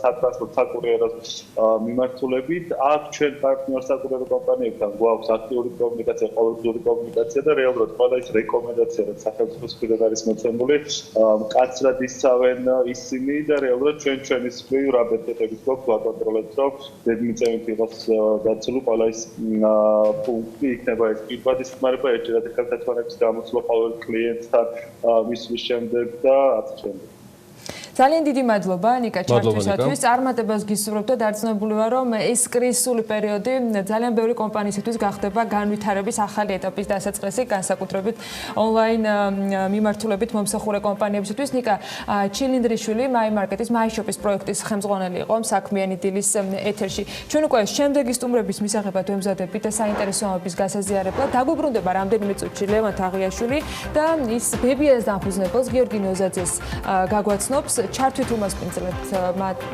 სატრანსპორტო საკურიერო მიმართულებით. აქ ჩვენ პარტნიორ საკურიერო კომპანიებთან გვაქვს აქტიური კომუნიკაცია, ყოველდღიური კომუნიკაცია და რეალურად ყველა ის რეკომენდაცია, რაც სახელმწიფოს მხრიდან არის მოცემული, მკაცრად ისწავენ ისინი და რეალურად ჩვენის მხრივ რა ბედნიერების გვაქვს ვაკონტროლებთ, რომ დედმიწევნით იყოს დაცული ყველა ის პუნქტი, იქნება ეს პირბადის ხმარება, ერთადერთი ხელთათმანების გამოცვლა ყოველ კლიენტს მისვლის შემდეგ და ასე შემდეგ. ძალიან დიდი მადლობა ნიკა ჩართვისათვის. წარმატებას გისურვებ და დარწმუნებული ვარ, რომ ეს კრიზისული პერიოდი ძალიან ბევრი კომპანიისათვის გახდება განვითარების ახალი ეტაპის დასაწყისი, განსაკუთრებით ონლაინ მიმართულებით მომსახურე კომპანიებისათვის. ნიკა ჩილინდრიშვილი, მაიმარკეტის, მაიშოპის პროექტის ხელმძღვანელი იყო საქმიანი დილის ეთერში. ჩვენ უკვე შემდეგი სტუმრების მისაღებად ვემზადებით და საინტერესოების გასაზიარებლად. დაგვიბრუნდება რამდენიმე წუთში ლევან თაღიაშვილი და ის ბებიას დამფუძნებელს გიორგი ნოზაძეს გაგვაცნობს. ჩართვით უმასპინძლებთ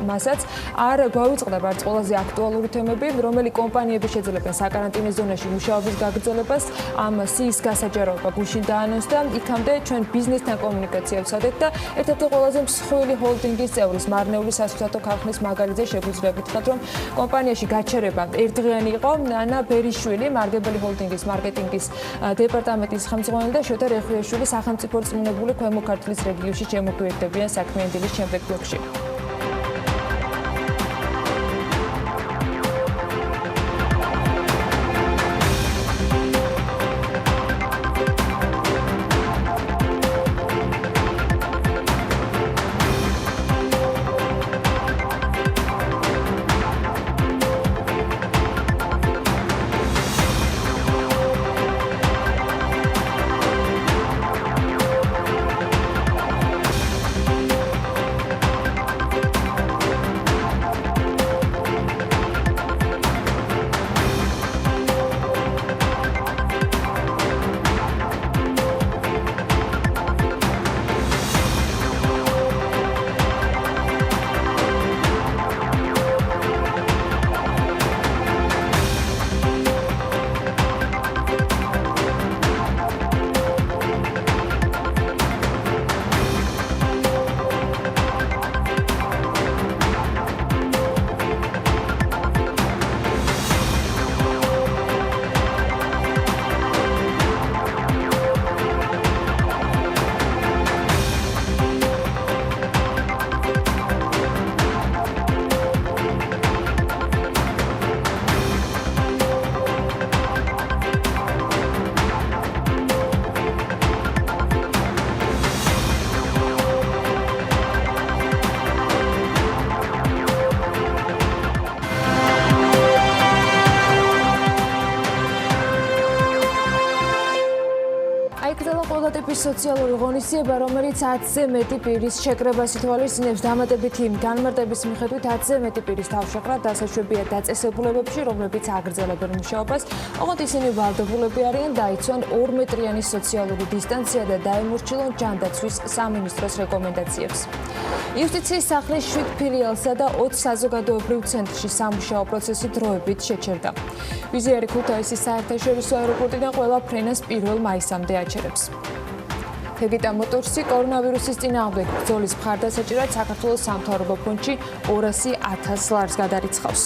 მასაც. არ გვავიწყდება არც ყველაზე აქტუალური თემები, რომელი კომპანიები შეძლებენ საკარანტინო ზონაში მუშაობის გაგრძელებას, ამ სიის გასაჯაროება გუშინ დაანონსდა, იქამდე ჩვენ ბიზნესთან კომუნიკაცია ვცადეთ და ერთ-ერთი ყველაზე მსხვილი ჰოლდინგის წევრის მარნეული სასურსათო ქარხნის მაგალითზე შეგვიძლია გითხრათ, რომ კომპანიაში გაჩერება ერთდღიანი იყო. ანა ბერიშვილი, მარგებელი ჰოლდინგის მარკეტინგის დეპარტამენტის ხელმძღვანელი და შოთა რეხვიაშვილი სახელმწიფო რწმუნებული ქვემო ქართლის რეგიონში შემოგვიერთდებიან საქმიანი დილის შემდეგ ბლოკში. სოციალური ღონისძიება, რომელიც 10-ზე მეტი პირის შეკრებას ითვალისწინებს, დამატებით იმ განმარტების მიხედვით 10-ზე მეტი პირის თავშეყრა დასაშვებია დაწესებულებებში, რომლებიც აგრძელებენ მუშაობას, ოღონდ ისინი ვალდებულები არიან დაიცვან 2 მეტრიანი სოციალური დისტანცია და დაემორჩილონ ჯანდაცვის სამინისტროს რეკომენდაციებს. იუსტიციის სახლის 7 ფილიალსა და 20 საზოგადოებრივ ცენტრში სამუშაო პროცესი დროებით შეჩერდა. ვიზიარი ქუთაისის საერთაშორისო აეროპორტიდან ყველა ფრენას 1 მაისამდე აჩერებს. თეგიტა მოტორსი კორონავირუსის წინააღმდეგ ბრძოლის მხარდასაჭერად საქართველოს სამთავრობო ფონდში 200,000 ლარს გადარიცხავს.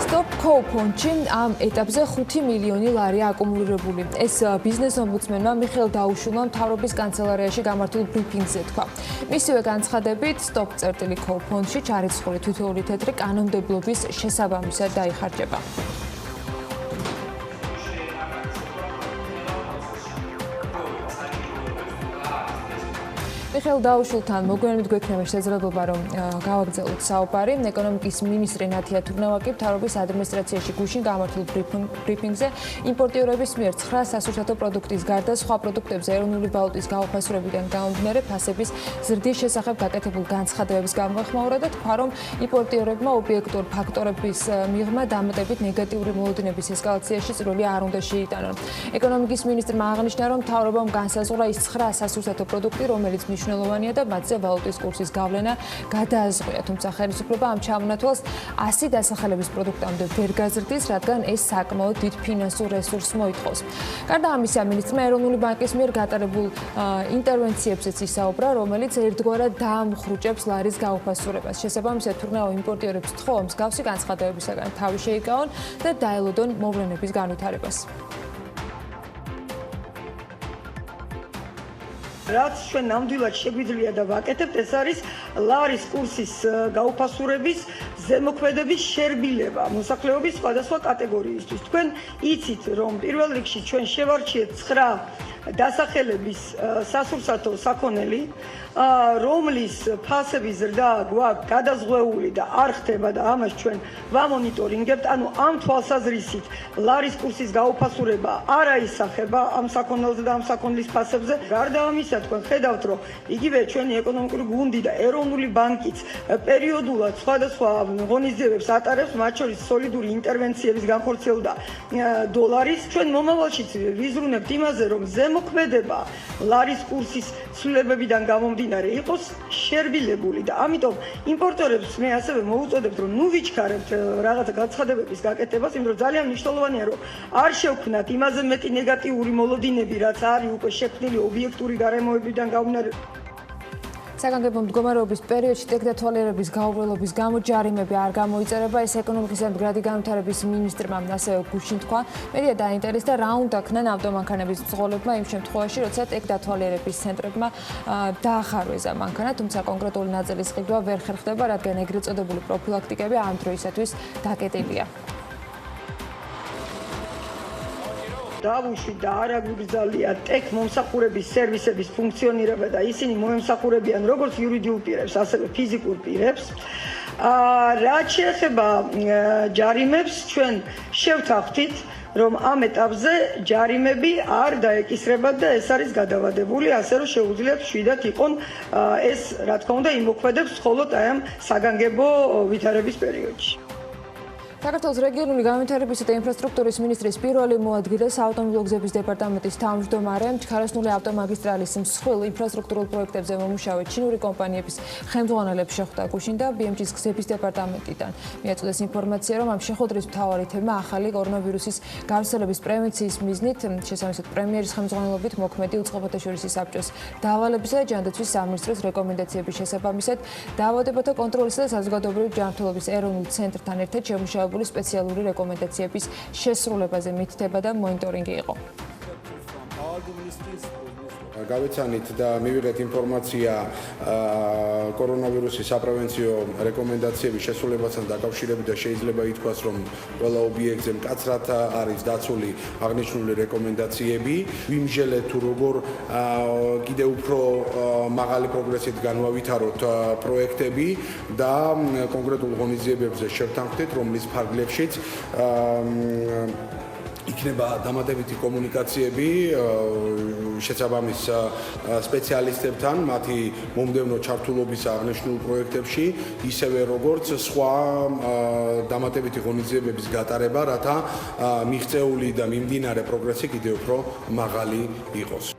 Stop-Co ფონდში ამ ეტაპზე 5 მილიონი ლარია აკუმულირებული. ეს ბიზნეს ომბუდსმენმა მიხეილ დაუშულმა მთავრობის კანცელარიაში გამართულ ბრიფინგზე თქვა. მისივე განცხადებით, Stop-Co ფონდში ჩარიცხული თითოეული თეთრი კანონმდებლობის შესაბამისად დაიხარჯება. მიხეილ დაუშულთან მოგვიანებით გვექნება შესაძლებლობა, რომ გავაგრძელოთ საუბარი. ეკონომიკის მინისტრი ნათია თურნავაკი მთავრობის ადმინისტრაციაში გუშინ გამართულ ბრიფინგზე იმპორტიორების მიერ 9 სასურსათო პროდუქტის გარდა სხვა პროდუქტებზე ეროვნული ვალუტის გაუფასურებიდან გამომდინარე ფასების ზრდის შესახებ გაკეთებულ განცხადებებს გამოეხმაურა და თქვა, რომ იმპორტიორებმა ობიექტურ ფაქტორების მიღმა დამატებით ნეგატიური მოლოდინების ესკალაციაში წვლილი არ უნდა შეიტანონ. ეკონომიკის მინისტრმა აღნიშნა, რომ მთავრობამ განსაზღვრა ის 9 სასურსათო პროდუქტი, რომელიც მნიშვნელოვანია და მათზე ვალუტის კურსის გავლენა გადააზღვია, თუმცა ხელისუფლება ამ ჩამონათვალს 100 დასახელების პროდუქტამდე ვერ გაზრდის, რადგან ეს საკმაოდ დიდ ფინანსურ რესურსს მოითხოვს. გარდა ამისა, მინისტრმა ეროვნული ბანკის მიერ გატარებულ ინტერვენციებზეც ისაუბრა, რომელიც ერთგვარად დაამხრუჭებს ლარის გაუფასურებას. შესაბამისად, თურნაო იმპორტიორებს თხოვა მსგავსი განცხადებებისაგან თავი შეიკავონ და დაელოდონ მოვლენების განვითარებას. რაც ჩვენ ნამდვილად შეგვიძლია და ვაკეთებთ, ეს არის ლარის კურსის გაუფასურების ზემოქმედების შერბილება მოსახლეობის სხვადასხვა კატეგორიისთვის. თქვენ იცით, რომ პირველ რიგში ჩვენ შევარჩიეთ 9 დასახელების სასურსათო საქონელი, რომლის ფასების ზრდა გვაქვს გადაზღვეული და არ ხდება და ამას ჩვენ ვამონიტორინგებთ. ანუ ამ თვალსაზრისით ლარის კურსის გაუფასურება არ აისახება ამ საქონელზე და ამ საქონლის ფასებზე. გარდა ამისა, თქვენ ხედავთ, რომ იგივე ჩვენი ეკონომიკური გუნდი და ეროვნული ბანკიც პერიოდულად სხვადასხვა ღონისძიებებს ატარებს, მათ შორის სოლიდური ინტერვენციების განხორციელდა დოლარის. ჩვენ მომავალშიც ვიზრუნებთ იმაზე, რომ ზემოქმედება ლარის კურსის ცვლილებებიდან გამომდინარე იყოს შერბილებული და ამიტომ იმპორტიორებს მე ასევე მოუწოდებთ, რომ ნუ ვიჩქარებთ რაღაცა განცხადებების გაკეთებას, იმიტომ რომ ძალიან მნიშვნელოვანია, რომ არ შევქმნათ იმაზე მეტი ნეგატიური მოლოდინები, რაც არის უკვე შექმნილი ობიექტური გარემოებიდან გამომდინარე. საგანგებო მდგომარეობის პერიოდში ტექნოლოგიების გაუვლელობის გამო ჯარიმები არ გამოიწერება. ეს ეკონომიკის და მდგრადი განვითარების მინისტრმა ასევე გუშინ თქვა. მედია დაინტერესდა რა უნდა ქნან ავტომანქანების მძღოლებმა იმ შემთხვევაში, როცა ტექნოლოგიების ცენტრებმა დაახარვეს ამ მანქანა, თუმცა კონკრეტული ნაწილის ყიდვა ვერ ხერხდება, რადგან ეგრეთ წოდებული პროფილაქტიკები ამ დროისათვის დაკეტილია. დავუშვი და არ აგვიგზავნა ტექ მომსახურების სერვისების ფუნქციონირება და ისინი მოემსახურებიან როგორც იურიდიულ პირებს, ასევე ფიზიკურ პირებს. რაც შეეხება ჯარიმებს, ჩვენ შევთანხმდით, რომ ამ ეტაპზე ჯარიმები არ დაეკისრებათ და ეს არის გადავადებული, ასე რომ შეუძლიათ შვიდად იყონ ეს, რა თქმა უნდა, იმოქმედებს მხოლოდ აი ამ საგანგებო ვითარების პერიოდში. საქართველოს რეგიონული განვითარებისა და ინფრასტრუქტურის მინისტრის პირველი მოადგილეს ავტომობილოგზების დეპარტამენტის თავმჯდომარე, ჩქარასნული ავტომაგისტრალის მსხვილ ინფრასტრუქტურულ პროექტებზე მომუშავე ჩინური კომპანიების ხელმძღვანელებს შეხვდა გუშინ და BMG-ს გზების დეპარტამენტიდან. მიაწვდეს ინფორმაცია, რომ ამ შეხვედრის მთავარი თემა ახალი კორონავირუსის გავრცელების პრევენციის მიზნით, შესაბამისად პრემიერის ხელმძღვანელობით მოქმედი უწყობათა შორისი საბჭოს დავალებისა და ჯანდაცვის სამინისტროს რეკომენდაციების შესაბამისად დაავადებათა კონტროლისა და საზოგადოებრივი ჯანმრთელობის ეროვნულ ცენტრთან ერთად შემუშავებული სპეციალური რეკომენდაციების შესრულებაზე მითითება და მონიტორინგი იყო. გავეცანით და მივიღეთ ინფორმაცია კორონავირუსის საპრევენციო რეკომენდაციების შესრულებასთან დაკავშირებით და შეიძლება ითქვას, რომ ყველა ობიექტზე მკაცრად არის დაცული აღნიშნული რეკომენდაციები. ვიმსჯელეთ თუ როგორ კიდევ უფრო მაღალი პროგრესით განვავითაროთ პროექტები და კონკრეტულ ღონისძიებებზე შევთანხმდით, რომლის ფარგლებშიც იქნება დამატებითი კომუნიკაციები შესაბამის სპეციალისტებთან, მათი მომდევნო ჩართულობის აღნიშნულ პროექტებში, ისევე როგორც სხვა დამატებითი ღონისძიებების გატარება, რათა მიღწეული და მიმდინარე პროგრესი კიდევ უფრო მაღალი იყოს.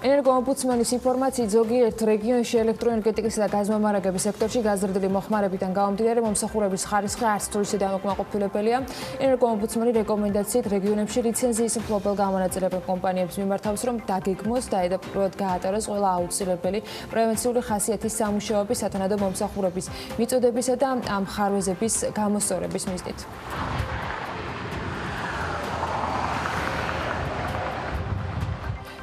ენერგოომბუდსმენის ინფორმაციით ზოგიერთ რეგიონში ელექტროენერგეტიკისა და გაზმომარაგების სექტორში გაზრდილი მოხმარებიდან გამომდინარე მომსახურების ხარისხი არც თუ ისე დამოკმაყოფილებელია. ენერგოომბუდსმენი რეკომენდაციით რეგიონებში ლიცენზიის მფლობელ გამონაწილებელ კომპანიებს მიმართავს, რომ დაგეგმოს და ედაპროად გაატაროს ყველა აუცილებელი პრევენციული ხასიათის სამუშაოები სათანადო მომსახურების მიწოდებისა და მხარვეზების გამოსწორების მიზნით.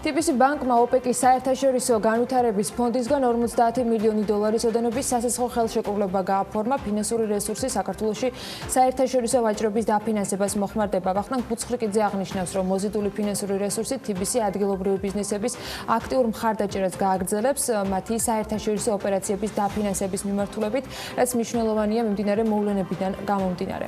TBC ბანკმა ოპეკის საერთაშორისო განვითარების ფონდისგან 50 მილიონი დოლარის ოდენობის სასაცხო ხელშეკრულება გააფორმა ფინანსური რესურსი საქართველოში საერთაშორისო ვაჭრობის დაფინანსებას მოხმარდება. ვახტანგ ფუცხრიკიძე აღნიშნავს, რომ მოზიდული ფინანსური რესურსი TBC ადგილობრივი ბიზნესების აქტიურ მხარდაჭერას გააგრძელებს მათი საერთაშორისო ოპერაციების დაფინანსების მიმართულებით, რაც მნიშვნელოვანია მიმდინარე მოვლენებიდან გამომდინარე.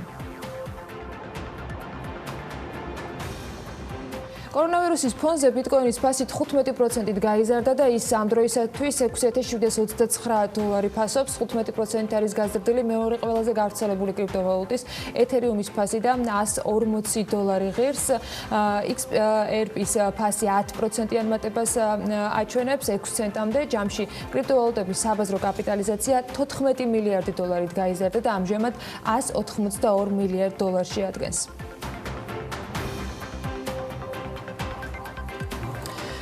კორონავირუსის ფონზე ბიტკოინის ფასი 15%-ით გაიზარდა და ის ამ დროისათვის $6729 ფასობს. 15% არის გაზრდილი მეორე ყველაზე გავრცელებული კრიპტოვალუტის ეთერიუმის ფასი და $140 ღირს. XRP-ის ფასი 10%-იან მატებას აჩვენებს 6 ცენტამდე. ჯამში კრიპტოვალუტების საბაზრო კაპიტალიზაცია $14 მილიარდით გაიზარდა და ამჟამად $182 მილიარდ შეადგენს.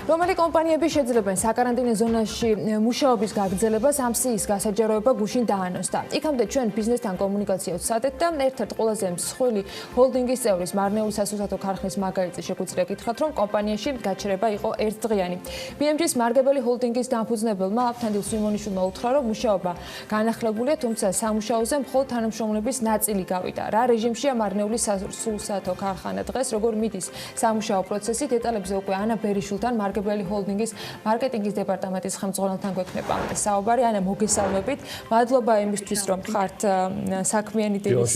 რომელი კომპანიები შეძლებენ საკარანტინო ზონაში მუშაობის გაგრძელებას, ამ სიის გასაჯაროება გუშინ დაანონსდა. იქამდე ჩვენ ბიზნესთან კომუნიკაციას ვსადეთ და ერთ-ერთ ყველაზე მსხვილი ჰოლდინგის წევრის მარნეული სასურსათო ქარხნის მაგალითზე შეგვიძლია გითხრათ, რომ კომპანიაში გაჩერება იყო ერთდღიანი. BMG-ს მარგებელი ჰოლდინგის დამფუძნებელმა ავთანდილ სვიმონიშვილმა უთხრა, რომ მუშაობა განახლებულია, თუმცა სამუშაოზე მხოლოდ თანამშრომლების ნაწილი გავიდა. რა რეჟიმშია მარნეული სასურსათო ქარხანა დღეს, როგორ მიდის სამუშაო პროცესი, დეტალებზე უკვე ანა ბერიშვილთან მარგებელი ჰოლდინგის მარკეტინგის დეპარტამენტის ხელმძღვანელთან გვექნება საუბარი. ანა, მოგესალმებით. მადლობა იმისთვის, რომ ხართ საქმიანი დილის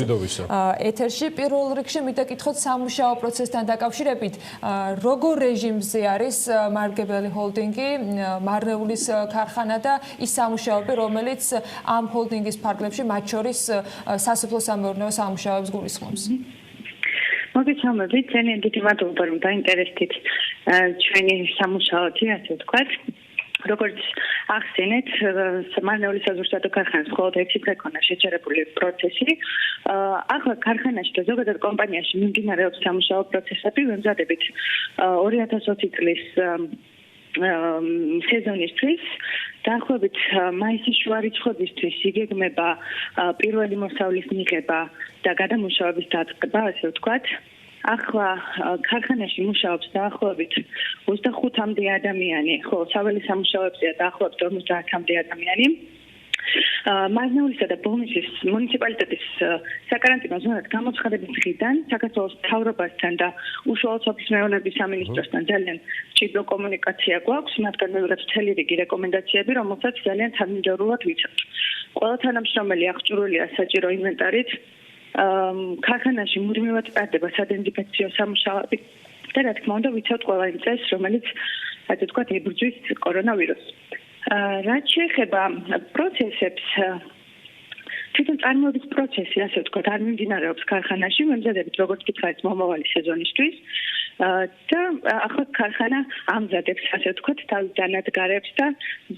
ეთერში. პირველ რიგში მინდა გითხოთ სამუშაო პროცესთან დაკავშირებით, როგორ რეჟიმზე არის მარგებელი ჰოლდინგი, მარნეულის ქარხანა და ის სამუშაოები, რომელიც ამ ჰოლდინგის ფარგლებში, მათ შორის სასოფლო-სამეურნეო სამუშაოებს გულისხმობს. მოგესალმებით, ძალიან დიდი მადლობა, რომ დაინტერესდით ჩვენი სამუშაოთი, ასე ვთქვათ. როგორც ახსენეთ, მარნეული საზურსათო ქარხანას მხოლოდ ერთი დღე ქონა შეჩერებული პროცესი. ახლა ქარხანაში და ზოგადად კომპანიაში მიმდინარეობს სამუშაო პროცესები, ვემზადებით 2020 წლის სეზონისთვის დაახლოებით მაისის შუა რიცხვებისთვის იგეგმება პირველი მოსავლის მიღება და გადამუშავების დაწყება, ასე ვთქვათ. ახლა ქარხანაში მუშაობს დაახლოებით 25-მდე ადამიანი, ხო, საველე სამუშაოებზეა დაახლოებით 50-მდე ადამიანი. მარნეულისა და ბოლნისის მუნიციპალიტეტის საკარანტინო ზონად გამოცხადების დღიდან საქართველოს მთავრობასთან და უშუალოდ სოფლის მეურნეობის სამინისტროსთან ძალიან მჭიდრო კომუნიკაცია გვაქვს, მათგან მივიღეთ მთელი რიგი რეკომენდაციები, რომელსაც ძალიან თანმიმდევრულად ვიცავთ. ყველა თანამშრომელი აღჭურვილია საჭირო ინვენტარით, ქარხანაში მუდმივად ტარდება სადეზინფექციო სამუშაოები და რა თქმა უნდა ვიცავთ ყველა იმ წესს, რომელიც ასე ვთქვათ ებრძვის კორონავირუსს. რაც შეეხება პროცესებს, თვითონ წარმოების პროცესი, ასე ვთქვათ, არ მიმდინარეობს ქარხანაში, მემზადებით როგორც გითხარით მომავალი სეზონისთვის და ახლა ქარხანა ამზადებს, ასე ვთქვათ, თავის დანადგარებს და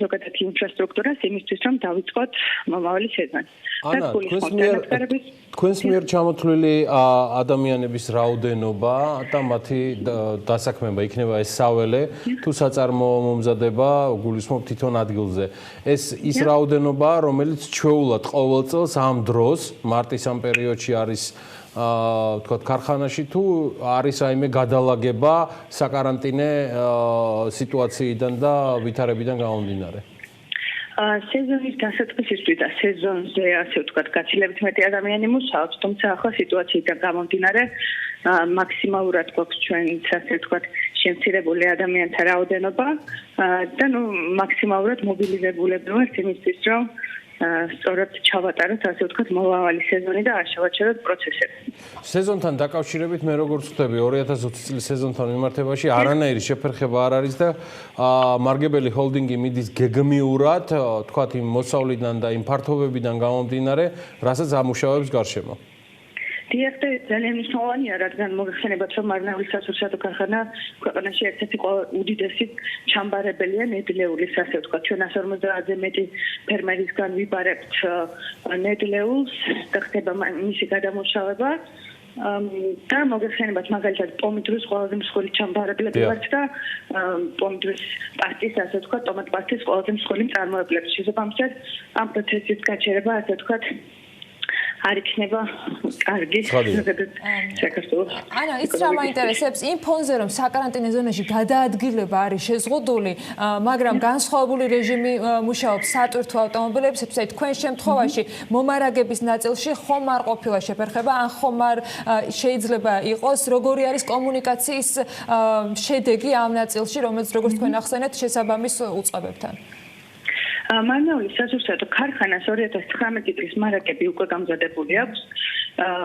ზოგადად ინფრასტრუქტურას იმისთვის, რომ დავიწყოთ მომავალი სეზონი. ანა, თქვენს მიერ ჩამოთვლილი ადამიანების რაოდენობა და მათი დასაქმება იქნება ეს საველე თუ საწარმოო მომზადება გულისხმობ თვითონ ადგილზე. ეს ის რაოდენობა, რომელიც ჩვეულად ყოველ წელს ამ დროს მარტის ამ პერიოდში არის თქვათ ქარხანაში თუ არის აიმე გადალაგება საკარანტინე სიტუაციიდან და ვითარებიდან გამომდინარე. სეზონის დასაწყისისთვის და სეზონზე ასე ვთქვათ გაცილებით მეტი ადამიანი მუშაობს, თუმცა ახლა სიტუაციიდან გამომდინარე მაქსიმალურად გვაქვს ჩვენც ასე ვთქვათ შემცირებული ადამიანთა რაოდენობა და მაქსიმალურად მობილიზებულები ვართ იმისთვის, რომ სწორად ჩავატაროთ ასე ვთქვათ მომავალი სეზონი და არ შევაჩეროთ პროცესები. სეზონთან დაკავშირებით მე როგორც ვხვდები 2020 წლის სეზონთან მიმართებაში არანაირი შეფერხება არ არის და მარგებელი ჰოლდინგი მიდის გეგმიურად თქვათ იმ მოსავლიდან და იმ ფართობებიდან გამომდინარე, რასაც ამუშავებს გარშემო. დიახ, ძალიან მნიშვნელოვანია, რადგან მოგეხსენებათ, რომ მარნეულის სასურსათო ქარხანა ქვეყანაში ერთ-ერთი უდიდესი ჩამბარებელია ნედლეულის, ასე ვთქვათ, ჩვენ 150-ზე მეტი ფერმერისგან ვიბარებთ ნედლეულს და ხდება მისი გადამუშავება. და მოგეხსენებათ, მაგალითად, პომიდრის ყველაზე მსხვილი ჩამბარებლები ვართ და პომიდრის პასტის, ასე ვთქვათ, ტომატ პასტის ყველაზე მსხვილი მწარმოებლები. შესაბამისად, ამ პროცესის გაჩერება, ასე ვთქვათ, არ იქნება კარგი საქართველოს. ანა, ის რა მაინტერესებს იმ ფონზე, რომ საკარანტინე ზონაში გადაადგილება არის შეზღუდული, მაგრამ განსხვავებული რეჟიმი მუშაობს სატვირთო ავტომობილებს, თქვენ შემთხვევაში მომარაგების ნაწილში ხომ არ ყოფილა შეფერხება, ან ხომ არ შეიძლება იყოს, როგორი არის კომუნიკაციის შედეგი ამ ნაწილში, რომელიც როგორც თქვენ ახსენეთ, შესაბამის უწყებებთან. მარნეულის სასურსათო ქარხანას 2019 წლის მარაგები უკვე გამზადებული აქვს.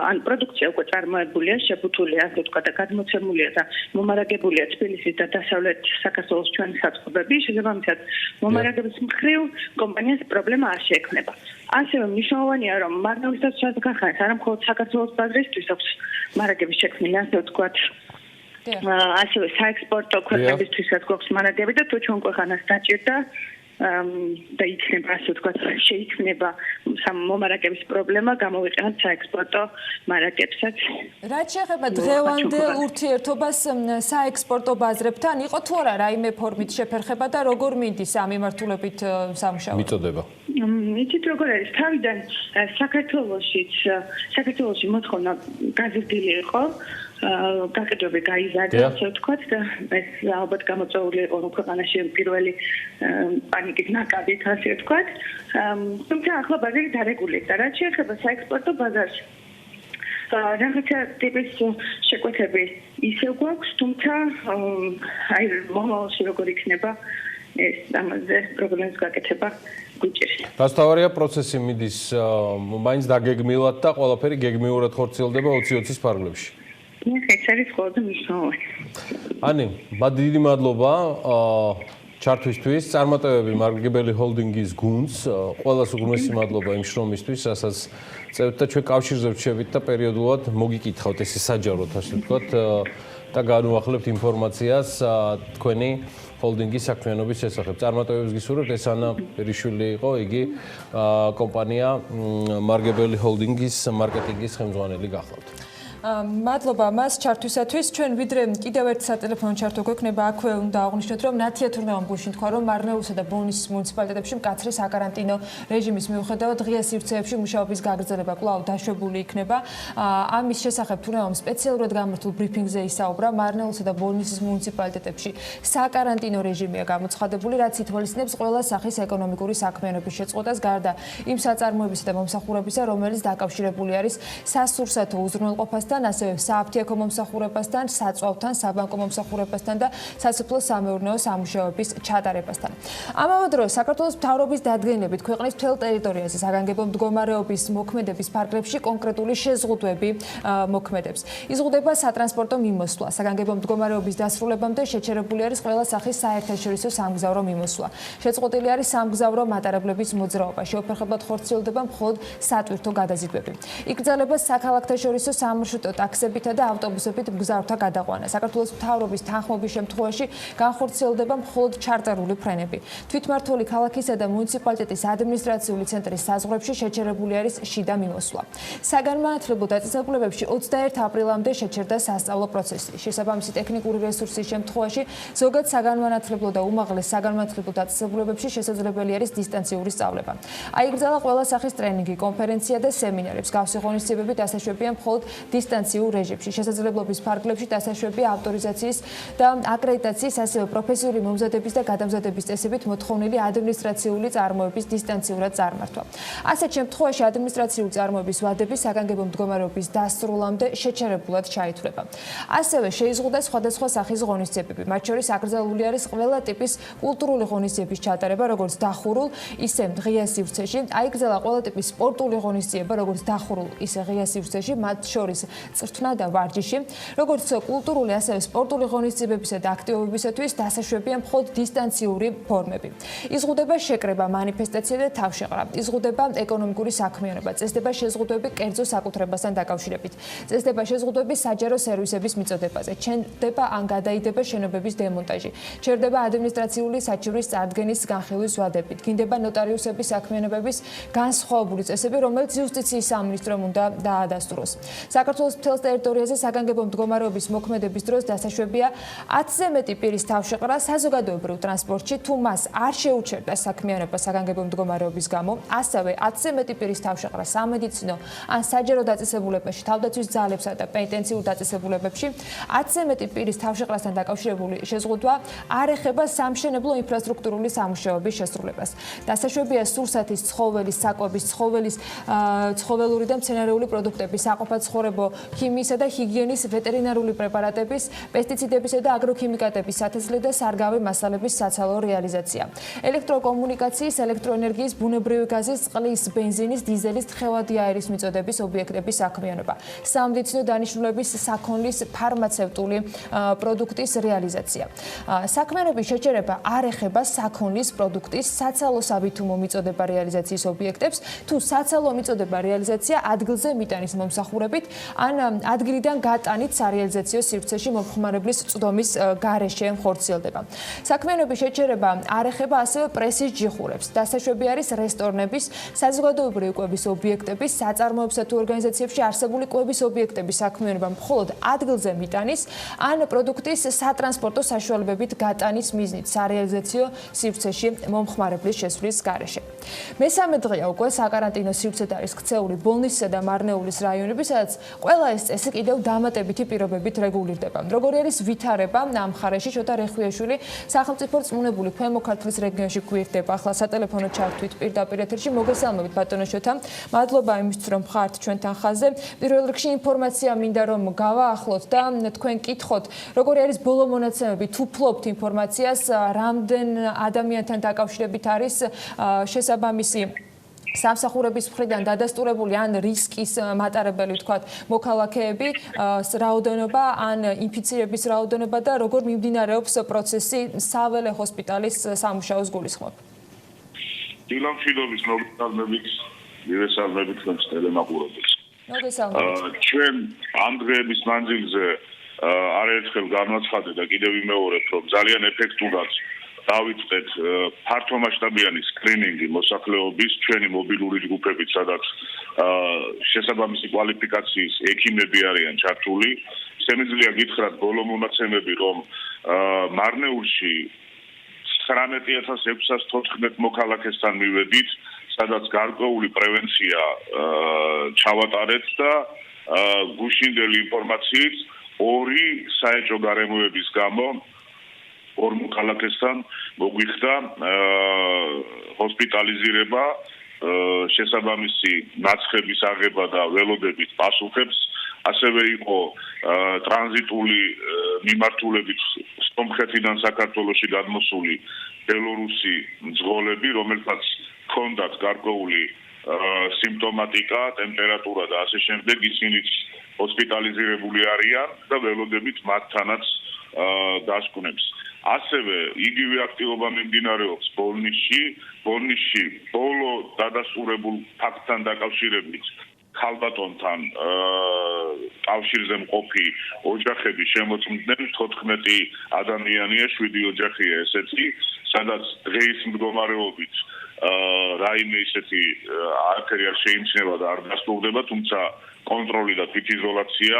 ან პროდუქცია უკვე წარმოებულია, შებუთულია, ასე ვთქვათ, და გადმოცემულია და მომარაგებულია თბილისის და დასავლეთ საქართველოს ჩვენი საწყობები. შესაბამისად, მომარაგების მხრივ კომპანიას პრობლემა არ შეექმნება. ასევე მნიშვნელოვანია, რომ მარნეულის სასურსათო ქარხანას არა მხოლოდ საქართველოს ბაზრისთვის აქვს მარაგების შექმნილი, ასე ვთქვათ, ასევე საექსპორტო ქვეყნებისთვისაც გვაქვს მარაგები და თუ ჩვენ ქვეყანას დაჭირდა და იქნება ასე ვთქვათ შეიქმნება მომარაგების პრობლემა გამოვიყენოთ საექსპორტო მარაგებსაც. რაც შეეხება დღევანდელ ურთიერთობას საექსპორტო ბაზრებთან, იყო თუ არა რაიმე ფორმით შეფერხება და როგორ მიდის ამ მიმართულებით სამუშაო? მიწოდება. იცით როგორ არის, თავიდან საქართველოში მოთხოვნა გაზრდილი იყო, გაყიდვები გაიზარდა, ასე ვთქვათ, და ეს ალბათ გამოწვეული იყო ქვეყანაში პირველი პანიკის ნაკადით, ასე ვთქვათ. თუმცა ახლა ბაზარი დარეგულირდა. რაც შეეხება საექსპორტო ბაზარს, რაღაცა ტიპის შეკვეთები ისევ გვაქვს, თუმცა აი მომავალში როგორ იქნება ეს ამაზე პრობლემის გაკეთება გვიჭირს. გასთავარია პროცესი მიდის მაინც დაგეგმილად და ყველაფერი გეგმიურად ხორციელდება 2020-ის ფარგლებში. ეს არის ყველაზე მნიშვნელოვანი. ანი, დიდი მადლობა ჩართვისთვის. წარმატებები მარგებელი ჰოლდინგის გუნდს. ყველას უღრმესი მადლობა იმ შრომისთვის, რასაც წევთ და ჩვენ კავშირზე ვრჩებით და პერიოდულად მოგიკითხავთ ესე საჯაროდ, ასე ვთქვათ, და განუახლებთ ინფორმაციას თქვენი ჰოლდინგის საქმიანობის შესახებ. წარმატებებს გისურვებთ. ეს ანა პერიშვილი იყო, იგი კომპანია მარგებელი ჰოლდინგის მარკეტინგის ხელმძღვანელი გახლავთ. მადლობა მას ჩართვისათვის. ჩვენ ვიდრე კიდევ ერთ სატელეფონო ჩართვა გვექნება, აქვე უნდა აღვნიშნოთ, რომ ნათია თურმეამ გულში თქვა, რომ მარნეულსა და ბოლნისის მუნიციპალიტეტებში მკაცრი საკარანტინო რეჟიმის მიუხედავად ღია სივრცეებში მუშაობის გაგრძელება კვლავ დაშვებული იქნება. ამის შესახებ თურმეამ სპეციალურად გამართულ ბრიფინგზე ისაუბრა. მარნეულსა და ბოლნისის მუნიციპალიტეტებში საკარანტინო რეჟიმია გამოცხადებული, რაც ითვალისწინებს ყველა სახის ეკონომიკური საქმიანობის შეწყვეტას გარდა იმ საწარმოებისა და მომსახურებისა, რომელიც დაკავშირებული არის სასურსათო უზრუნველყოფასთან, ასევე სააფთიაქო მომსახურებასთან, საწვავთან, საბანკო მომსახურებასთან და სასოფლო-სამეურნეო სამუშაოების ჩატარებასთან. ამავე დროს საქართველოს მთავრობის დადგენილებით ქვეყნის მთელ ტერიტორიაზე საგანგებო მდგომარეობის მოქმედების ფარგლებში კონკრეტული შეზღუდვები მოქმედებს. იზღუდება სატრანსპორტო მიმოსვლა. საგანგებო მდგომარეობის დასრულებამდე შეჩერებული არის ყველა სახის საერთაშორისო სამგზავრო მიმოსვლა. შეწყვეტილი არის სამგზავრო მატარებლების მოძრაობა. შეუფერხებლად ხორციელდება მხოლოდ სატვირთო გადაზიდვები. იკრძალება საქალაქთაშორისო სამარშრუტო ტაქსებითა და ავტობუსებით მგზავრთა გადაყვანა. საქართველოს მთავრობის თანხმობის შემთხვევაში განხორციელდება მხოლოდ ჩარტერული ფრენები. თვითმმართველი ქალაქისა და მუნიციპალიტეტის ადმინისტრაციული ცენტრის საზღვრებში შეჩერებული არის შიდა მიმოსვლა. საგანმანათლებლო დაწესებულებებში 21 აპრილამდე შეჩერდა სასწავლო პროცესი. შესაბამისი ტექნიკური რესურსის შემთხვევაში ზოგად საგანმანათლებლო და უმაღლეს საგანმანათლებლო დაწესებულებებში შესაძლებელი არის დისტანციური სწავლება. აიგრძალა ყველა სახის ტრენინგი, კონფერენცია და სემინარებს. გავსი ღონისძიებები დასაშვებია მხოლოდ დისტანციურ რეჟიმში. შესაძლებლობის ფარგლებში დასაშვებია ავტორიზაციის და აკრედიტაციის, ასევე პროფესიული მომზადების და გადამზადების წესებით მოთხოვნილი ადმინისტრაციული წარმოების დისტანციურად წარმართვა. ასეთ შემთხვევაში ადმინისტრაციული წარმოების ვადები საგანგებო მდგომარეობის დასრულამდე შეჩერებულად ჩაითვლება. ასევე შეიზღუდა სხვადასხვა სახის ღონისძიებები. მათ შორის აკრძალული არის ყველა ტიპის კულტურული ღონისძიების ჩატარება, როგორც დახურულ, ისე ღია სივრცეში. აიგრძალა ყველა ტიპის სპორტული ღონისძიება, როგორც დახურულ, ისე ღია სივრცეში, მათ შორის წრთნა და ვარჯიში. როგორც კულტურული, ასევე სპორტული ღონისძიებებისა და აქტივობებისათვის დასაშვებია მხოლოდ დისტანციური ფორმები. იზღუდება შეკრება, მანიფესტაცია და თავშეყრა. იზღუდება ეკონომიკური საქმიანობა. წესდება შეზღუდვები კერძო საკუთრებასთან დაკავშირებით. წესდება შეზღუდვები საჯარო სერვისების მიწოდებაზე. ჩნდება ან გადაიდება შენობების დემონტაჟი. ჩერდება ადმინისტრაციული საჩივრის წარდგენის განხილვის ვადებით. გინდება ნოტარიუსების საქმიანობების განსხვავებული წესები, რომელიც იუსტიციის სამინისტრომ უნდა დაადასტუროს. საქართველოს მთელ ტერიტორიაზე საგანგებო მდგომარეობის მოქმედების დროს დასაშვებია 10-ზე მეტი პირის თავშეყრა საზოგადოებრივ ტრანსპორტში, თუ მას არ შეუჩერდა საქმიანობა საგანგებო მდგომარეობის გამო, ასევე 10-ზე მეტი პირის თავშეყრა სამედიცინო ან საჯარო დაწესებულებაში, თავდაცვის ძალებსა და პენიტენციურ დაწესებულებებში, 10-ზე მეტი პირის თავშეყრასთან დაკავშირებული შეზღუდვა არ ეხება სამშენებლო ინფრასტრუქტურული სამუშაოების შესრულებას. დასაშვებია სურსათის, ცხოველის, საკვების, ცხოველური და მცენარეული პროდუქტების, საყოფაცხოვრებო, ქიმიისა და ჰიგიენის, ვეტერინარული პრეპარატების, პესტიციდებისა და აგროქიმიკატების სათესლე და სარგავი მასალების საცალო რეალიზაცია. ელექტროკომუნიკაციის, ელექტროენერგიის, ბუნებრივი გაზის, წყლის, ბენზინის, დიზელის, თხევადი აერის მიწოდების ობიექტების საქმიანობა. სამედიცინო დანიშნულების, საქონლის, ფარმაცევტული პროდუქტის რეალიზაცია. საქმიანობის შეჩერება არ ეხება საქონლის პროდუქტის საცალო საბითუმო მიწოდება რეალიზაციის ობიექტებს, თუ საცალო მიწოდება რეალიზაცია ადგილზე მიტანის მომსახურებით ან ადგილიდან გატანით სარეალიზაციო სივრცეში მომხმარებლის წვდომის გარეშე ხორციელდება. საქმიანობის შეჩერება არ ეხება ასევე პრესის ჯიხურებს. დასაშვები არის რესტორნების, საზოგადოებრივი კვების ობიექტების, საწარმოებსა თუ ორგანიზაციებში არსებული კვების ობიექტების საქმიანობა მხოლოდ ადგილზე მიტანის ან პროდუქტის სატრანსპორტო საშუალებებით გატანის მიზნით სარეალიზაციო სივრცეში მომხმარებლის შესვლის გარეშე. მესამე დღეა უკვე საკარანტინო სივრცედ არის ქცეული ბოლნისისა და მარნეულის რაიონები, სადაც ყველა ეს წესი კიდევ დამატებითი პირობებით რეგულირდება. როგორი არის ვითარება ამ მხარეში, შოთა რეხვიაშვილი სახელმწიფო რწმუნებული ქვემო ქართლის რეგიონში გვერდება. ახლა სატელეფონო ჩართვით პირდაპირ ეთერში მოგესალმებით ბატონო შოთა. მადლობა იმისთვის რომ ხართ ჩვენთან ხაზზე. პირველ რიგში ინფორმაცია მინდა რომ გავაახლოთ და თქვენ კითხოთ, როგორი არის ბოლო მონაცემები, თუ ფლობთ ინფორმაციას, რამდენ ადამიანთან დაკავშირებით არის შესაბამისი სამსახურების მხრიდან დადასტურებული ან რისკის მატარებელი ვთქვათ მოქალაქეები, რაოდენობა ან ინფიცირების რაოდენობა და როგორ მიმდინარეობს პროცესი საველე ჰოსპიტალის სამუშაოს გულისხმობ. დილა მშვიდობის მოგესალმებით, მივესალმებით თქვენს ტელემაყურებელს. მოგესალმებით. ჩვენ ამ დღეების მანძილზე არაერთხელ განვაცხადე და კიდევ ვიმეორებ, რომ ძალიან ეფექტურად დავიწყეთ ფართომასშტაბიანი სკრინინგი მოსახლეობის ჩვენი მობილური ჯგუფებით, სადაც შესაბამისი კვალიფიკაციის ექიმები არიან ჩართული. შემიძლია გითხრათ ბოლო მონაცემები, რომ მარნეულში 19614 მოქალაქესთან მივედით, სადაც გარკვეული პრევენცია ჩავატარეთ და გუშინდელი ინფორმაციით 2 საეჭვო გარემოების გამო 2 მოქალაქესთან მოგვიხდა ჰოსპიტალიზირება, შესაბამისი ნაცხების აღება და ველოდებით პასუხებს, ასევე იყო ტრანზიტული მიმართულებით სომხეთიდან საქართველოში გადმოსული ბელორუსი მძღოლები, რომელთაც ჰქონდათ გარკვეული სიმპტომატიკა, ტემპერატურა და ასე შემდეგ, ისინიც ჰოსპიტალიზირებული არიან და ველოდებით მათთანაც დასკვნებს. ასევე იგივე აქტივობა მიმდინარეობს ბოლნისში ბოლო დადასტურებულ ფაქტთან დაკავშირებით ქალბატონთან კავშირზე მყოფი ოჯახები შემოწმდნენ 14 ადამიანია, 7 ოჯახია ესეთი, სადაც დღეის მდგომარეობით რაიმე ისეთი არაფერი არ შეიმჩნევა და არ დასტურდება, თუმცა კონტროლი და თვითიზოლაცია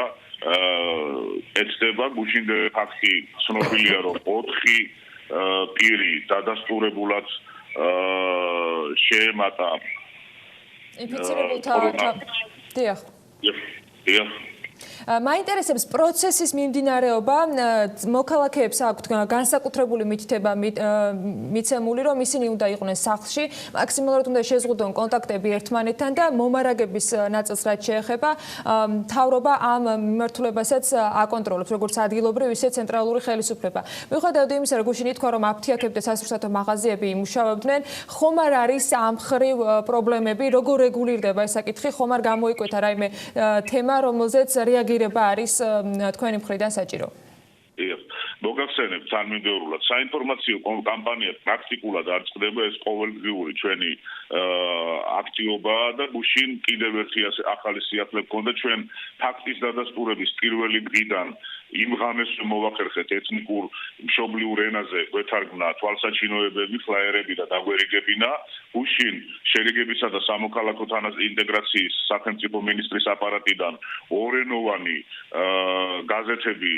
ეცდება. გუშინდელი ფაქტი ცნობილია, რომ 4 პირი დადასტურებულად შეემატა ინფიცირებულთა დიახ. მაინტერესებს პროცესის მიმდინარეობა, მოქალაქეებს აქვთ განსაკუთრებული მითითება მიცემული, რომ ისინი უნდა იყვნენ სახლში, მაქსიმალურად უნდა შეზღუდონ კონტაქტები ერთმანეთთან და მომარაგების ნაწილს რაც შეეხება, მთავრობა ამ მიმართულებასაც აკონტროლებს, როგორც ადგილობრივ, ისე ცენტრალური ხელისუფლება. მიუხედავად იმისა, რომ გუშინ ითქვა, რომ აფთიაქები და სასურსათო მაღაზიები იმუშავებდნენ, ხომ არ არის ამ მხრივ პრობლემები, როგორ რეგულირდება ეს საკითხი, ხომ არ გამოიკვეთა რაიმე თემა, რომელზეც რეაგირება არის თქვენი მხრიდან საჭირო. მოგახსენებთ თანმიმდევრულად, საინფორმაციო კამპანია პრაქტიკულად არ წყდება, ეს ყოველდღიური ჩვენი აქტივობა და გუშინ კიდევ ერთი ახალი სიახლე გქონდა ჩვენ ფაქტის დადასტურების პირველი დღიდან იმ ღამეს მოვახერხეთ ეთნიკურ მშობლიურ ენაზე გვეთარგმნა თვალსაჩინოებები, ფლაიერები და დაგვერიგებინა. გუშინ შერიგებისა და სამოქალაქო ინტეგრაციის სახელმწიფო მინისტრის აპარატიდან ორენოვანი გაზეთები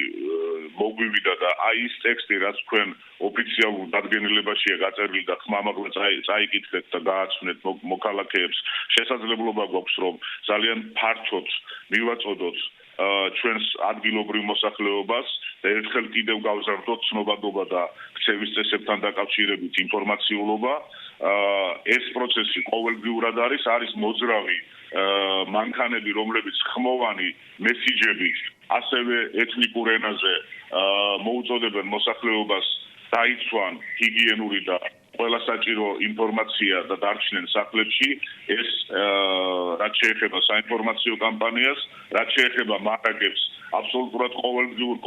მოგვივიდა და აი ის ტექსტი, რაც თქვენ ოფიციალურ დადგენილებაშია გაწერილი და ხმამაღლა წაიკითხეთ და გააცვნეთ მოქალაქეებს, შესაძლებლობა გვაქვს, რომ ძალიან ფართოდ მივაწოდოთ ჩვენს ადგილობრივ მოსახლეობას და ერთხელ კიდევ გავზარდოთ ცნობადობა და ქცევის წესებთან დაკავშირებით ინფორმაციულობა. ეს პროცესი ყოველდღიურად არის მოძრავი მანქანები, რომლებიც ხმოვანი მესიჯებით, ასევე ეთნიკურ ენაზე მოუწოდებენ მოსახლეობას დაიცვან ჰიგიენური და ყველა საჭირო ინფორმაცია და დარჩნენ სახლებში. ეს რაც შეეხება საინფორმაციო კამპანიას, რაც შეეხება მარაგებს, აბსოლუტურად ყოველდღიურ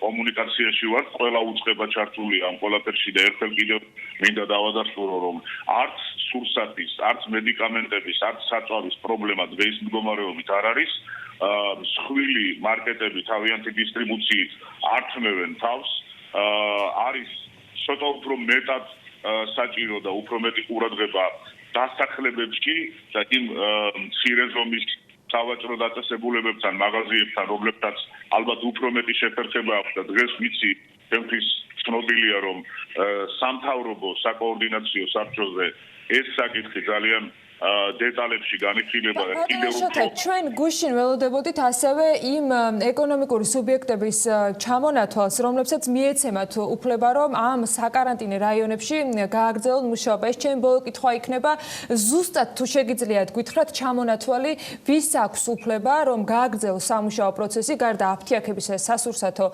კომუნიკაციაში ვართ, ყველა უწყება ჩართულია ამ ყველაფერში და ერთხელ კიდევ მინდა დავადასტურო, რომ არც სურსათის, არც მედიკამენტების, არც საწვავის პრობლემა დღეის მდგომარეობით არ არის. მსხვილი მარკეტები თავიანთი დისტრიბუციით ართმევენ თავს. არის ცოტა უფრო მეტად საჭირო და უფრო მეტი ყურადღება დასახლებებში და იმ მცირე ზომის სავაჭრო დაწესებულებებთან, მაღაზიებთან, რომლებთაც ალბათ უფრო მეტი შეფერხება აქვს და დღეს ვიცი, ჩემთვის ცნობილია, რომ სამთავრობო საკოორდინაციო საბჭოზე ეს საკითხი ძალიან დეტალებში განიხილება და კიდევ უფრო ჩვენ გუშინ ველოდებოდით ასევე იმ ეკონომიკური სუბიექტების ჩამონათვალს, რომლებსაც მიეცემათ უფლება, რომ ამ საკარანტინე რაიონებში გააგრძელონ მუშაობა. ეს ჩემი ბოლო კითხვა იქნება, ზუსტად თუ შეგიძლიათ გითხრათ ჩამონათვალი, ვის აქვს უფლება, რომ გააგრძელოს სამუშაო პროცესი გარდა აფთიაქებისა, სასურსათო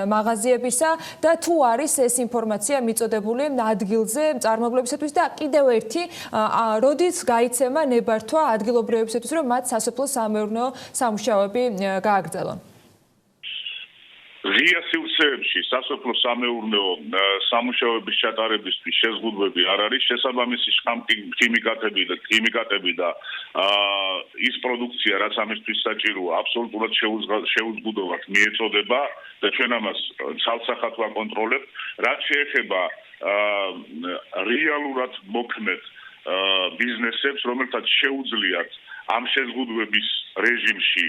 მაღაზიებისა და თუ არის ეს ინფორმაცია მიწოდებული ადგილზე წარმოებლებისათვის და კიდევ ერთი, როდის გაიცემა ნებართვა ადგილობრივებისათვის, რომ მათ სასოფლო-სამეურნეო სამუშაოები გააგრძელონ. ღია სივრცეებში სასოფლო-სამეურნეო სამუშაოების ჩატარებისთვის შეზღუდვები არ არის, შესაბამისი ქიმიკატები და ის პროდუქცია, რაც ამისთვის საჭიროა, აბსოლუტურად შეუზღუდოვად მიეწოდება და ჩვენ ამას ცალსახად ვაკონტროლებთ. რაც შეეხება რეალურად მოქმედ ბიზნესებს, რომელთაც შეუძლიათ ამ შეზღუდვების რეჟიმში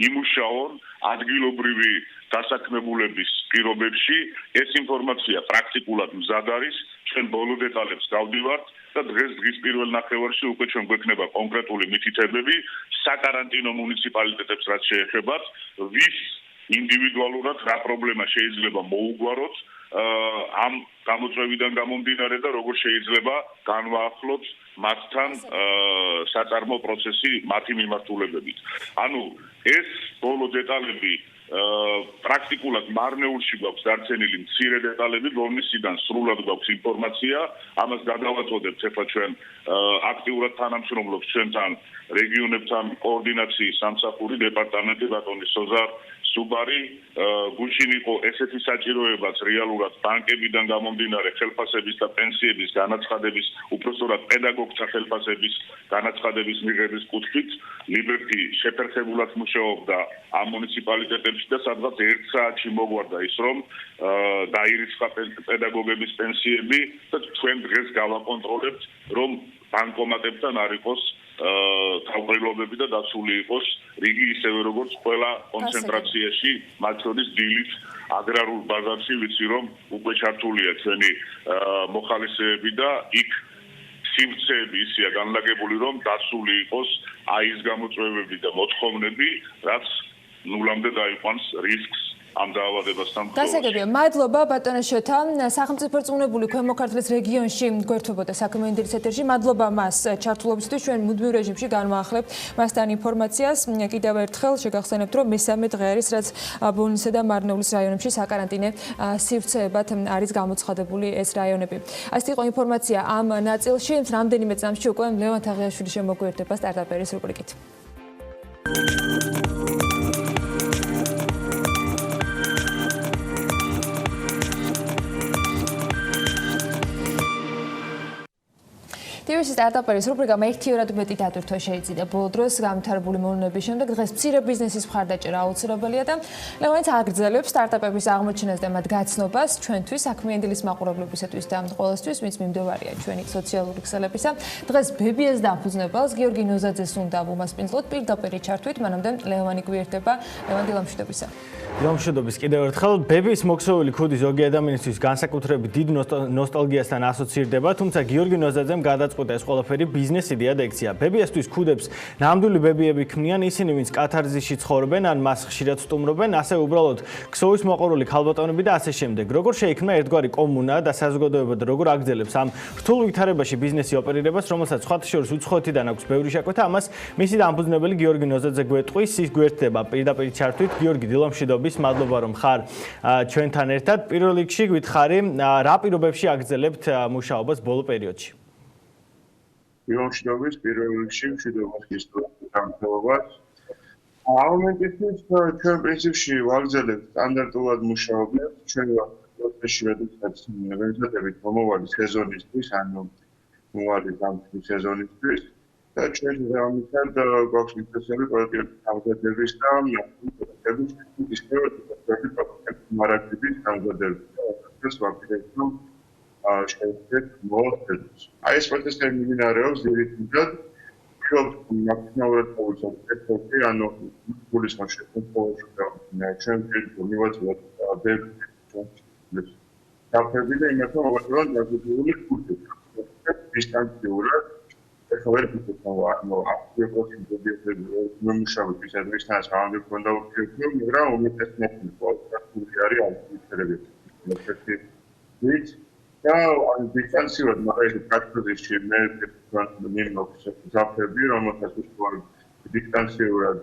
იმუშაონ ადგილობრივი დასაქმებულების პირობებში. ეს ინფორმაცია პრაქტიკულად მზად არის. ჩვენ ბოლო დეტალებს გავდივართ და დღის პირველ ნახევარში უკვე ჩვენ გვექნება კონკრეტული მითითებები საკარანტინო მუნიციპალიტეტებს რაც შეეხებათ, ვის ინდივიდუალურად რა პრობლემა შეიძლება მოუგვაროთ ამ გამოწვევიდან გამომდინარე და როგორ შეიძლება განვაახლოთ მათთან საწარმო პროცესი მათი მიმართულებებით. ანუ ეს ბოლო დეტალები პრაქტიკულად მარნეულში გვაქვს დარჩენილი მცირე დეტალები, რომლისგან სრულად გვაქვს ინფორმაცია. ამას გადავაწოდებთ ახლა ჩვენ აქტიურად თანამშრომლობს ჩვენთან რეგიონებთან კოორდინაციის სამსახური დეპარტამენტი ბატონი სოზარ სუბარი გუშინ იყო ესეთი საჭიროებაც რეალურად ბანკებიდან გამომდინარე ხელფასების და პენსიების განაცხადების, უпростоრად პედაგოგთა ხელფასების განაცხადების მიღების კუთხით ლიბერტი შეფერხებულად მუშაობდა ამ მუნიციპალიტეტებში და სადღაც 1 საათში მოგვარდა ის რომ დაირიცხა პედაგოგების პენსიები და ჩვენ დღეს გავაკონტროლებთ რომ ბანკომატებთან არ იყოს თავყრილობები და დაცული იყოს რიგი ისევე როგორც ყველა კონცენტრაციაში, მათ შორის დილით აგრარულ ბაზარში, ვიცი რომ უკვე ჩართულია ჩვენი მოხალისეები და იქ სივრცეები ისეა განლაგებული რომ დაცული იყოს აი ეს გამოწვევები და მოთხოვნები, რაც ნულამდე დაიყვანს რისკს ამ დაავადებასთან. გასაგებია, მადლობა ბატონო შოთა. სახელმწიფო რწმუნებული ქვემოქართლის რეგიონში გვერდთვებოდა საქმიანი დილის ეთერში. მადლობა მას ჩართულობისთვის. ჩვენ მუდმივ რეჟიმში განვაახლებთ მასთან ინფორმაციას. კიდევ ერთხელ შეგახსენებთ, რომ მესამე დღე არის, რაც ბოლნისსა და მარნეულის რაიონებში საკარანტინე სივრცეებად არის გამოცხადებული ეს რაიონები. ასეთი იყო ინფორმაცია ამ ნაწილში. რამდენიმე წამში უკვე ლევან თაღიაშვილი შემოგვიერთდება სტარტაპერის რუბრიკით. ტივისის სტარტაპერის რუბრიკამ ერთიორად მეტი დატვირთვა შეიძინა. ბოლო დროს განვითარებული მოვლენების შემდეგ დღეს მცირე ბიზნესის მხარდაჭერა აუცილებელია და ლევანიც აგრძელებს სტარტაპების აღმოჩენას და მათ გაცნობას ჩვენთვის საქმიანი დილის მაყურებლობისათვის და ყველასთვის, ვინც მიმდევარია ჩვენი სოციალური ქსელებისა. დღეს ბებიას დაფუძნებელს გიორგი ნოზაძეს უნდა ვუმასპინძლოთ პირდაპირ ჩართვით, მანამდე ლევანი გვერდება. ლევან დილამშვიდობისა. დილამშვიდობის კიდევ ერთხელ. ბებიის მოქსოვილი ქუდი ზოგი ადამიანისთვის განსაკუთრებით დიდ ნოსტალგიასთან ასოცირდება, თუმცა გიორგი ნოზაძემ გადაწყვიტა ეს ყველაფერი ბიზნეს იდეად ექცია. ბებიასთვის ქუდებს ნამდვილი ბებიები ქმნიან ისინი, ვინც კათარზისში ცხოვრობენ, ან მას ხშირად სტუმრობენ, ასე უბრალოდ ქსოვის მოყარული ქალბატონები და ასე შემდეგ. როგორ შეიქმნა ერთგვარი კომუნა და საზოგადოება და როგორ აგრძელებს ამ რთულ ვითარებაში ბიზნესი ოპერირებას, რომელსაც სხვათა შორის უცხოეთიდან აქვს ბევრი შეკვეთა, ამას მისი დამფუძნებელი გიორგი ნოზაძე გვეტყვის, ის გვერდდება პირდაპირ ჩართვით. გიორგი, დილამშვიდობის, მადლობა რომ ხარ ჩვენთან ერთად. პირველ რიგში გითხარი, რა პირობებში აგრძელებთ მუშაობას ბოლო პერიოდში? დილამშვიდობის, პირველ რიგში მშვიდობას გისურვებთ გამწვევას. ამომენტისთვის ჩვენ პრინციპში ვაგრძელებთ სტანდარტულად მუშაობებს, ჩვენ პროცესში როდესაც ვემზადებით მომავალი სეზონისთვის, ანუ მომავალი ზამთრის სეზონისთვის და ჩვენ ამისად გვაქვს მიწესები პროექტების გამზადების და პროექტების მარაგების გამზადების და ეს ვაკეთებთ შეიძლება მოხდეს. აი ეს პროცესები მიმდინარეობს ძირითადად მაქსიმალურად ყოველდღე, ანუ გულისხმობს შეფასებაში და ჩვენ მივაწვდით დაფები და იმათო მოვაწვდით დაგუძლებული კურსი. დისტანციურად ეხლა ვერ ვიქნებია, ანუ აპრიორიტეტები მომუშავებთ ისედვისთანაც ამამდე ქონდა ურთიერთობა, მაგრამ უმეტესწილად კურსი არის ალტერნატივები. და დისტანციურად მაგალითად პრაქტიკაში მე მიმოხს დაფები, რომელსაც უშუალო დისტანციურად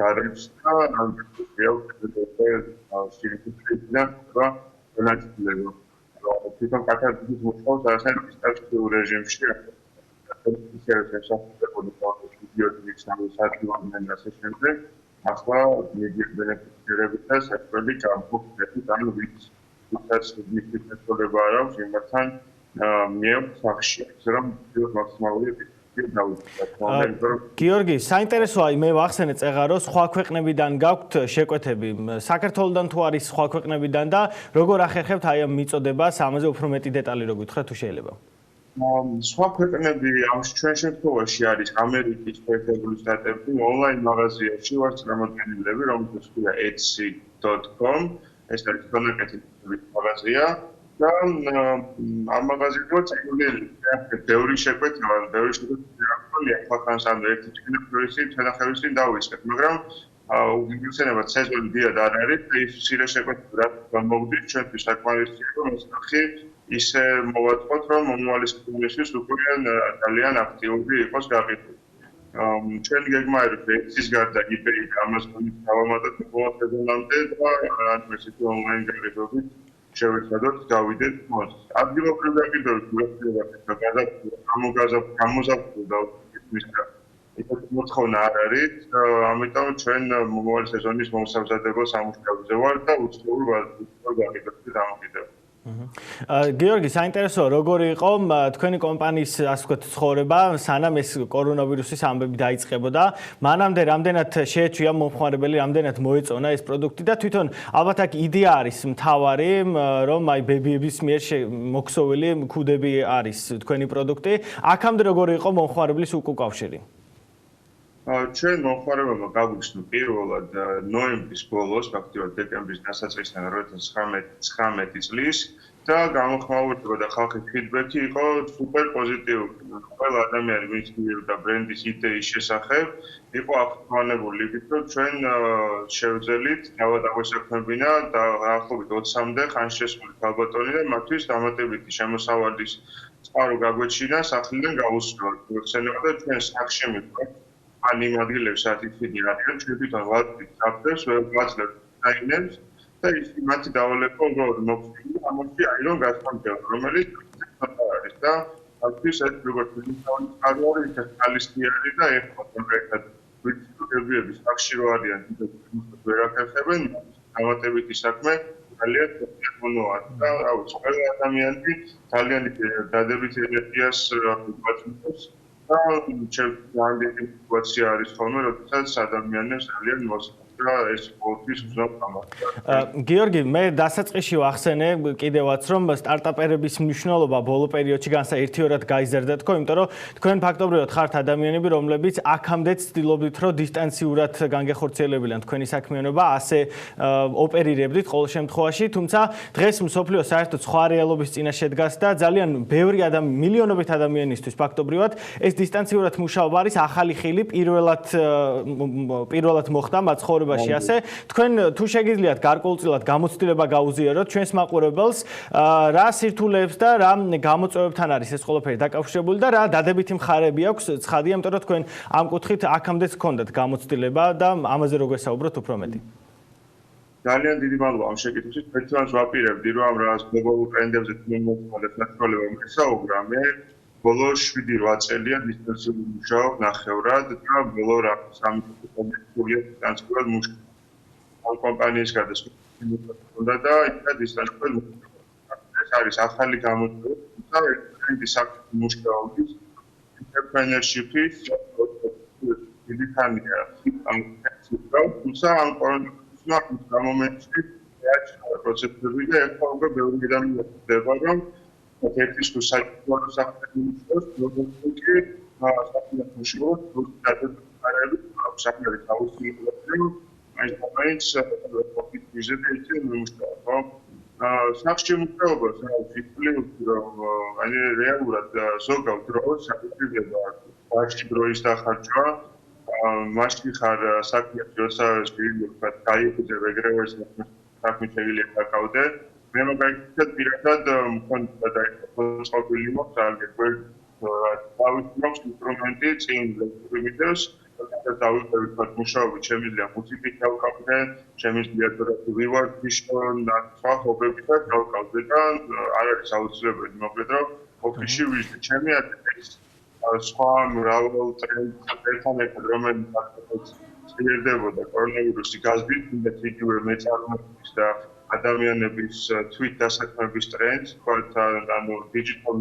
გარებს და ამ თვითონ კათარზის მუშაობს არასდროს დისტანციურ რეჟიმში. ახლა ბენეფიციარები და საქმეები გამოფხდებით, ანუ ვიც რაც მიწოლება არ აქვს იმასთან მეოთხ სახში, რომ максимალური გიორგი, საინტერესოა, მე ვახსენე წეღა, რომ სხვა ქვეყნებიდან გაქვთ შეკვეთები. საქართველოსდან თუ არის სხვა ქვეყნებიდან და როგორ ახერხებთ აი ამ მიწოდებას, ამაზე უფრო მეტი დეტალი რო გითხრათ თუ შეიძლება. სხვა ქვეყნები ამ ჩვენ შემთხვევაში არის ამერიკის შეერთებული შტატები, ონლაინ მაღაზიაში ვართ წარმოდგენილები, რომელსაც ქვია etsy.com, ეს არის კონკრეტული მაღაზია. და ამ მაღაზიაზე წეგნილი ბევრი შეკვეთა, ბევრი შეკვეთა ახალგანს ამ ერთი ტექნოლოგიის თანახმად დავიწყეთ, მაგრამ უგრძელებად სეზონი დიად არ არის, ის სირე შეკვეთა რაც მოგდის ჩვენთვის საკმარისია, რომ ეს ხი ისე მოვაწყოთ, რომ მომავალი სეზონისთვის უკვე ძალიან აქტიური იყოს გაყიდული. ჩვენი გეგმა არის ეს გარდა eBay და Amazon-ის დავამატოთ მომავალ სეზონამდე და ანტვერსიტი ონლაინ გაყიდვებით შევეცადოთ გავიდეთ მოსს. ადგილობრივ გაყიდვებით გამოზაფხულდა ისეთი მოთხოვნა არ არის, ამიტომ ჩვენ მომავალი სეზონის მომსახურებას ამუშავებაზე ვარ და უცხოურ გაყიდვებში დამოკიდებული. გიორგი, საინტერესოა, როგორი იყო თქვენი კომპანიის, ასე ვთქვათ, ცხოვრება, სანამ ეს კორონავირუსის ამბები დაიწყებოდა. მანამდე რამდენად შეეჩვია მომხმარებელი, რამდენად მოეწონა ეს პროდუქტი და თვითონ ალბათ აქ იდეა არის მთავარი, რომ აი ბებიების მიერ მოქსოვილი ქუდები არის თქვენი პროდუქტი. აქამდე როგორი იყო მომხმარებლის უკავშირი? ჩვენ მომხმარებელმა გაგვიხსნა პირველად ნოემბრის ბოლოს, ფაქტიურად დეკემბრის დასაწყისთან 2019 წლის და გამოხმაურება და ხალხის ფიდბექი იყო სუპერ პოზიტიური. ყველა ადამიანი ვინც მივიდა ბრენდის იდეის შესახებ, იყო აღფრთოვანებული იქით, რომ ჩვენ შევძელით დავაგვესაქმებინა და დაახლოებით 20-მდე ხანშესული ქალბატონი და მათთვის დამატებითი შემოსავალის წყარო გაგვეჩინა სახლიდან გავუსწროთ. ხსენება და ჩვენ სახში მივყავთ ან იმ ადგილებს, სადაც ისინი არიან, ჩვენ თვითონ ვაწყდით საფრთხეს, ვაძლევთ საინებს და ისინი მათი დავალება უბრალოდ მოგწვია ამაში აი რომ გასამჯელო, რომელიც არის და მათთვის ეს როგორც მისავალის წყარო არის, ეს ხალისი არის და ეხლა კონკრეტად ვიწყებები სახში რო არიან, ვერ აკეთებენ, დამატებითი საქმე ძალიან მოწონაა და რა ვიცი, ყველა ადამიანი ძალიან დადებითი ენერგიას გვაწვდის და ძალიან სიტუაცია არის ხოლმე, როდესაც ადამიანებს ძალიან მოსწონს და ეს ყოველთვის უზრუნველყოფა. გიორგი, მე დასაწყისში ვახსენე კიდევაც, რომ სტარტაპერების მნიშვნელობა ბოლო პერიოდში განსა ერთიორად გაიზარდა თქო, იმიტომ რომ თქვენ ფაქტობრივად ხართ ადამიანები, რომლებიც აქამდეც ცდილობდით, რომ დისტანციურად განგეხორციელებინათ თქვენი საქმიანობა, ასე ოპერირებდით ყოველ შემთხვევაში, თუმცა დღეს მსოფლიო საერთოდ სხვა რეალობის წინაშე დგას და ძალიან ბევრი მილიონობით ადამიანისთვის ფაქტობრივად ეს დისტანციურად მუშაობა არის ახალი ხილი, პირველად მოხდა მათ ცხოვრებაში ასე. თქვენ თუ შეგიძლიათ გარკვეულწილად გამოცდილება გაუზიაროთ ჩვენს მაყურებელს, რა სირთულეებს და რა გამოწვევებთან არის ეს ყველაფერი დაკავშირებული და რა დადებითი მხარეები აქვს ცხადია, იმიტომ რომ თქვენ ამ კუთხით აქამდეც გქონდათ გამოცდილება და ამაზე რო გვესაუბროთ უფრო მეტი. ძალიან დიდი მადლობა ამ შეკითხვისთვის. ერთმანეთს ვაპირებდი, რომ ამ რაღაც გლობალურ ტრენდებზე თვითონ საშუალება მისაუბრა. მე ბოლო 7-8 წელია დისტანციურ მუშაობ ნახევრად და ბოლო 3 წელია დისტანციურად მუშაობ. ამ კომპანიის გადასვლა უნდა და იქა დისტანციურად მუშაობ. ეს არის ახალი გამოწვევა და ტრენდი საქმის მუშაობის entrepreneurship-ის დიდი ხანია. თუმცა ამ კორონავირუსის გამომენტში პროცესები და ეხლა უკვე ბევრი გადამიხდება, რომ ერთის თუ საერთოდ საფრთხეს პროდუქტი საფრთხეს მუშაობს პროდუქტები საფრთხეს აუცილებლად აი რომელიც პროფიტიზე ერთი მუშაობა სახში მუშაობა ფიქრობ რომ აი რეალურად ზოგავ დროს საფრთხეება ბაშკი დროის დახარჯვა მასში ხარ საქმეში როცა შეიძლება გაიგრძე ეგრევე საქმე შეიძლება დაკავდე მე მაგალითად პირადად მქონდა და ყოველი მოხდა აგერ დავიწყოთ ინსტრუმენტი წინ ვიდეოს და დავიწყოთ მუშაობა შემიძლია მუსიკით დავკავდე შემიძლია ვივარ ვიშონ და სხვა ხობები და დავკავდე და არ არის აუცილებელი მოკლედ რომ ოფისში ვიჟდი ჩემი ატექს სხვა მრავალ ტრენდთან ერთად რომელიც შეიძლება კორონავირუსი გაზრდით და იგივე მეწარმოების და ადამიანების თვით დასაქმების ტრენდს, თქვათ, ანუ digital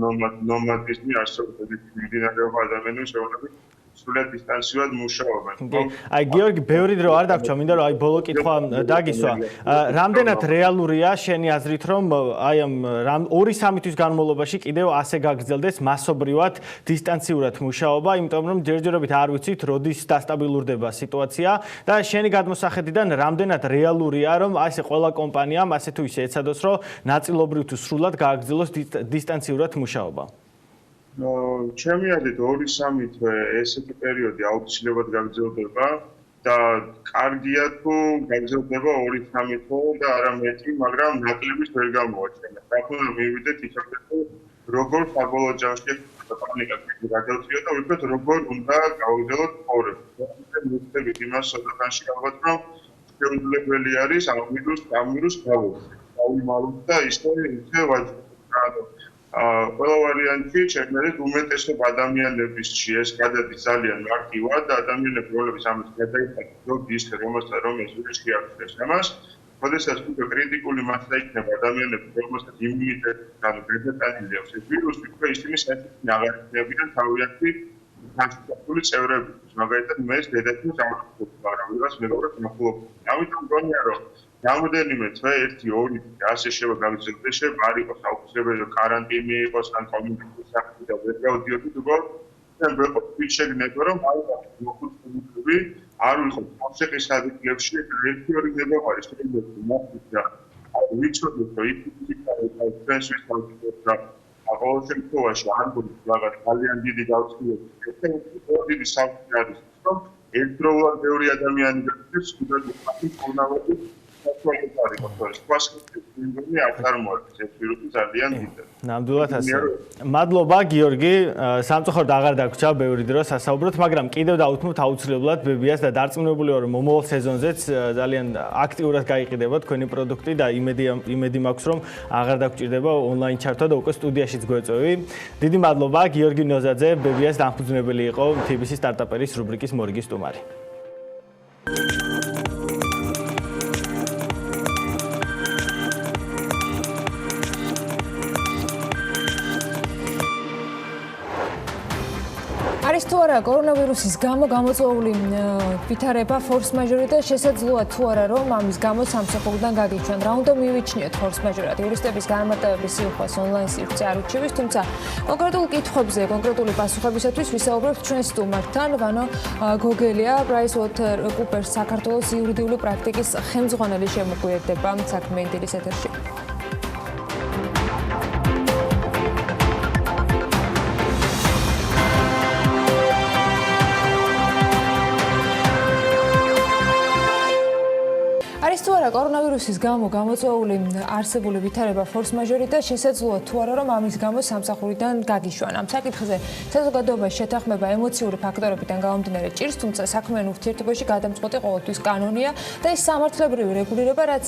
nomadism-ი არსებობს, მიმდინარეობა ადამიანების, რომლებიც სრულად დისტანციურად მუშაობენ. აი გიორგი, ბევრი დრო არ დაგჭა, მინდა რომ აი ბოლო კითხვა დაგისვა. რამდენად რეალურია შენი აზრით, რომ აი ამ 2-3 თვის განმავლობაში კიდევ ასე გაგრძელდეს მასობრივად დისტანციურად მუშაობა, იმიტომ რომ ჯერჯერობით არ ვიცით, როდის დასტაბილურდება სიტუაცია და შენი გადმოსახედიდან რამდენად რეალურია, რომ აი ესე ყველა კომპანიამ ასე თუ ისე ეცადოს, რომ ნაწილობრივ თუ სრულად გააგრძელოს დისტანციურად მუშაობა. ჩემი აზრით 2-3 თვე ესეთი პერიოდი აუცილებლად გაგრძელდება და კარგია თუ გაგრძელდება 2-3 თვე და არა მეტი, მაგრამ ნაკლების ვერ გამოაჩენა. თქო მივიდეთ ისე როგორ საბოლოო ჯამში პანიკა გადავწია და ვიბრეთ როგორ უნდა გავაგრძელოთ ცხოვრება. მივხვდებით იმას სოდანში ალბათ რომ შეუძლებელი არის ამ ვირუსს გავუხსნათ. დავიმალოთ და ისე ვაჯობთ. ყველა ვარიანტი ჩემთვის უმეტესობა ადამიანების ეს გადადის ძალიან მარტივად და ადამიანები რომლებიც ამას გადაიხადენ ზოგის რომელსაც ვირუსი აქვს ამას შესაძლოა უკვე კრიტიკული მასა იქნება ადამიანები რომელსაც იმუნიტეტი ანუ გადატანილი აქვს ეს ვირუსი უკვე ისინი საერთოდ აღარ იქნებიან თავიანთი განსაკუთრებული წევრები მაგალითად მე დედაჩემს ამბობ მაგრამ ვიღაც მეგობრებს ნახულობ ამიტომ მგონია რომ რამდენიმე თვე 1-2 ასე შევა გაგრძელდეს შეიძლება არ იყოს აუცილებელი რომ კარანტინი იყოს ან კომუნიკაციის საფრთხე და ვერ გავდიოდით უბრალოდ ჩვენ ვეყოთ შეგვიძლია რომ მოხუცები არ ვიყოთ სამშეყის ადგილებში 1-2 ნებავარი შეიძლება მოხუცა ვიცოდეთ რომ იქ ჩვენს ვისწავლეთ ყოველ შემთხვევაში არ გქონდეს რაღაც ძალიან დიდი გაუცილებელი დიდი საფრთხე არის რომ ერთდროულად ბევრი ადამიანი გაქცევს თუნდაც ფუნდამენტი ნამდვილად ასე. მადლობა გიორგი, სამწუხაროდ აღარ დაგვრჩა ბევრი დრო სასაუბროთ, მაგრამ კიდევ დავუთმობთ აუცილებლად ბებიას და დარწმუნებული ვარ, რომ მომავალ სეზონზეც ძალიან აქტიურად გაიყიდება თქვენი პროდუქტი და იმედი მაქვს, რომ აღარ დაგჭირდება ონლაინ ჩართვა და უკვე სტუდიაშიც გვეწევი. დიდი მადლობა გიორგი ნოზაძე, ბებიას დამფუძნებელი იყო TBC სტარტაპერის რუბრიკის მორიგის სტუმარი. არის თუ არა კორონავირუსის გამო გამოწვეული ვითარება ფორს მაჟორი და შესაძლოა თუ არა რომ ამის გამო სამსახურიდან გაგიჩვენ. რა უნდა მივიჩნიოთ ფორს მაჟორად? იურისტების განმარტებების სიუხვას ონლაინ სივრცე არ უჩივის, თუმცა კონკრეტულ კითხვებზე, კონკრეტული პასუხებისათვის ვისაუბრებთ ჩვენ სტუმართან, ვანო გოგელია, PricewaterhouseCoopers საქართველოს იურიდიული პრაქტიკის ხელმძღვანელი შემოგვიერთდება საქმიანი დილის ეთერში. არის თუ არა კორონავირუსის გამო გამოწვეული არსებული ვითარება ფორს მაჟორი და შესაძლოა თუ არა რომ ამის გამო სამსახურიდან გაგიშვან. ამ საკითხზე საზოგადოებას შეთანხმება ემოციური ფაქტორებიდან გამომდინარე ჭირს, თუმცა საქმიან ურთიერთობაში გადამწყვეტი ყოველთვის კანონია და ის სამართლებრივი რეგულირება, რაც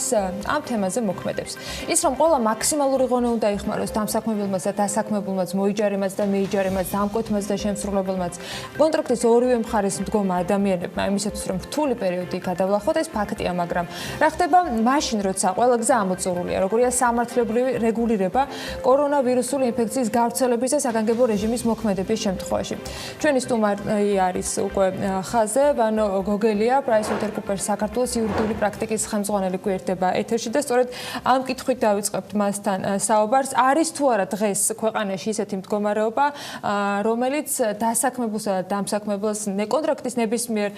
ამ თემაზე მოქმედებს. ის რომ ყველა მაქსიმალური ღონე უნდა იხმაროს დამსაქმებელმაც და დასაქმებულმაც, მოიჯარემაც და მეიჯარემაც, დამკვეთმაც და შემსრულებელმაც, კონტრაქტის ორივე მხარეს მდგომა ადამიანებმა იმისათვის რომ რთული პერიოდი გადავლახოთ, ეს ფაქტია, მაგრამ რა ხდება მაშინ, როცა ყველა გზა ამოწურულია, როგორია სამართლებრივი რეგულირება კორონავირუსული ინფექციის გავრცელების და საგანგებო რეჟიმის მოქმედების შემთხვევაში. ჩვენი სტუმარი არის უკვე ხაზზე, ვანო გოგელია, PricewaterhouseCoopers საქართველოს იურიდიული პრაქტიკის ხელმძღვანელი გვერდება ეთერში და სწორედ ამ კითხვით დავიწყებთ მასთან საუბარს. არის თუ არა დღეს ქვეყანაში ისეთი მდგომარეობა, რომელიც დასაქმებულსა და დამსაქმებელს ნეკონტრაქტის ნებისმიერ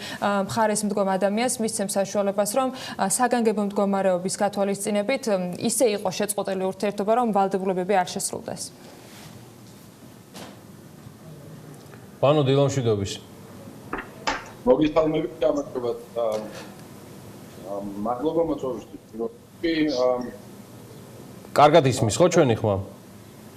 მხარეს მდგომ ადამიანს მისცემს საშუალებას, რომ საგანგებო მდგომარეობის გათვალისწინებით ისე იყო შეწყვეტილი ურთიერთობა, რომ ვალდებულებები არ შესრულდეს. ბანო დილა მშვიდობის. მოგესალმებით გამარჯობათ. მადლობა მოწვევისთვის. კარგად ისმის ხო ჩვენი ხმა?